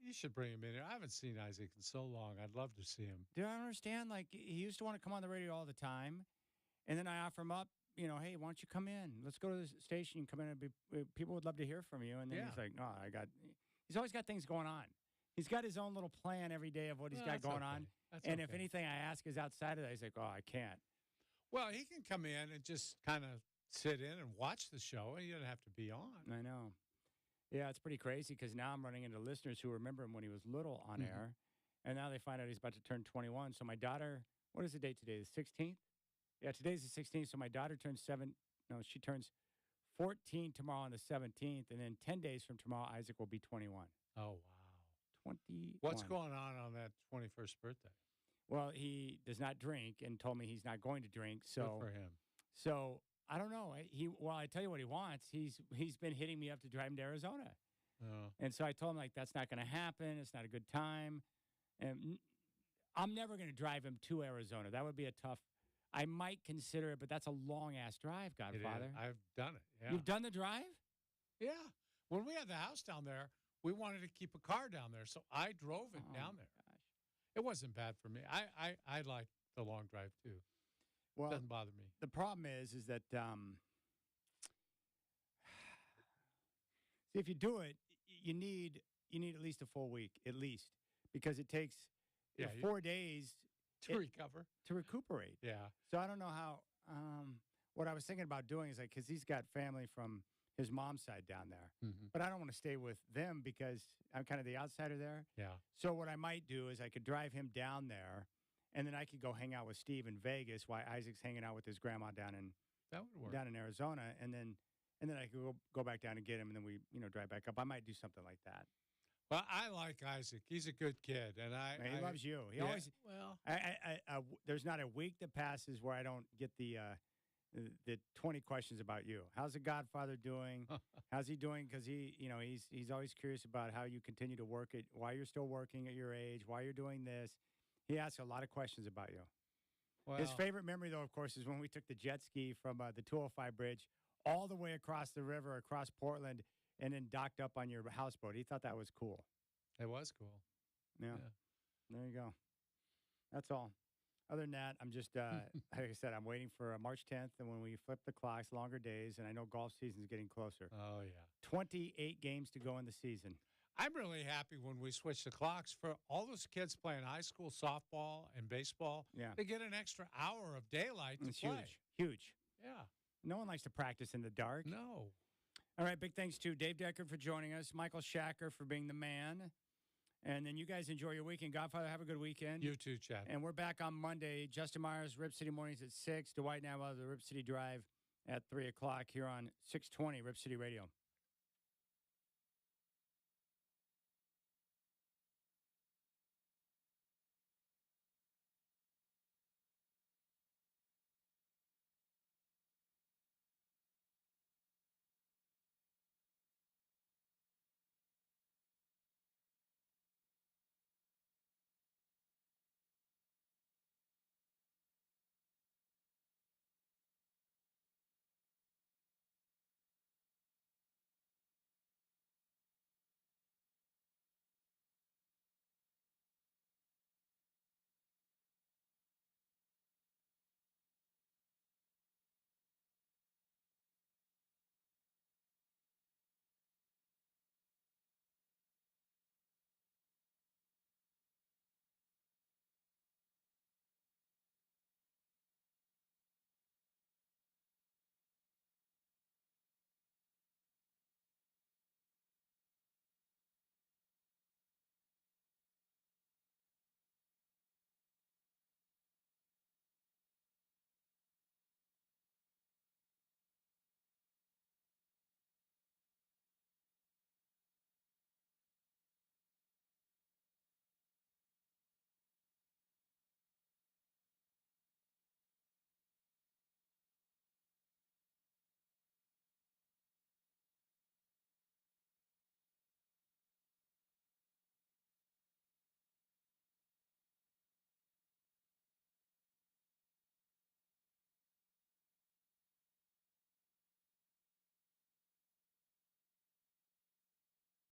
you should bring him in here. I haven't seen Isaac in so long. I'd love to see him. Do I understand? Like, he used to want to come on the radio all the time. And then I offer him up, hey, why don't you come in? Let's go to the station and come in. People would love to hear from you. And then he's like, no, he's always got things going on. He's got his own little plan every day of what he's got going on. And if anything I ask is outside of that, he's like, oh, I can't. Well, he can come in and just kind of sit in and watch the show, and he doesn't have to be on. I know. Yeah, it's pretty crazy because now I'm running into listeners who remember him when he was little on air, and now they find out he's about to turn 21. So my daughter, what is the date today? The 16th? Yeah, today's the 16th. So my daughter turns 14 tomorrow on the 17th, and then 10 days from tomorrow, Isaac will be 21. Oh, wow. 21. What's going on that 21st birthday? Well, he does not drink and told me he's not going to drink. So good for him. So I don't know. I tell you what he wants. He's been hitting me up to drive him to Arizona. Oh. And so I told him, like, that's not going to happen. It's not a good time. And I'm never going to drive him to Arizona. That would be a tough. I might consider it, but that's a long-ass drive, Godfather. I've done it, yeah. You've done the drive? Yeah. When we had the house down there, we wanted to keep a car down there, so I drove it down there. Gosh. It wasn't bad for me. I like the long drive, too. Well, doesn't bother me. The problem is that see, if you do it, you need at least a full week, at least, because it takes 4 days to recover, to recuperate. Yeah. So I don't know how. What I was thinking about doing is like because he's got family from his mom's side down there, but I don't want to stay with them because I'm kind of the outsider there. Yeah. So what I might do is I could drive him down there. And then I could go hang out with Steve in Vegas while Isaac's hanging out with his grandma down in Arizona, and then I could go back down and get him, and then we drive back up. I might do something like that. Well, I like Isaac. He's a good kid, and he loves you. He always there's not a week that passes where I don't get the 20 questions about you. How's the Godfather doing? How's he doing? Because he's always curious about how you continue to work it, why you're still working at your age, why you're doing this. He asks a lot of questions about you. Well, his favorite memory, though, of course, is when we took the jet ski from the 205 bridge all the way across the river, across Portland, and then docked up on your houseboat. He thought that was cool. It was cool. Yeah. There you go. That's all. Other than that, I'm just, like I said, I'm waiting for March 10th, and when we flip the clocks, longer days, and I know golf season's getting closer. Oh, yeah. 28 games to go in the season. I'm really happy when we switch the clocks for all those kids playing high school softball and baseball. Yeah. They get an extra hour of daylight to it's play. Huge. Yeah. No one likes to practice in the dark. No. All right, big thanks to Dave Decker for joining us, Michael Shacker for being the man. And then you guys enjoy your weekend. Godfather, have a good weekend. You too, Chad. And we're back on Monday. Justin Myers, Rip City Mornings at 6. Dwight and I will have the Rip City Drive at 3 o'clock here on 620 Rip City Radio.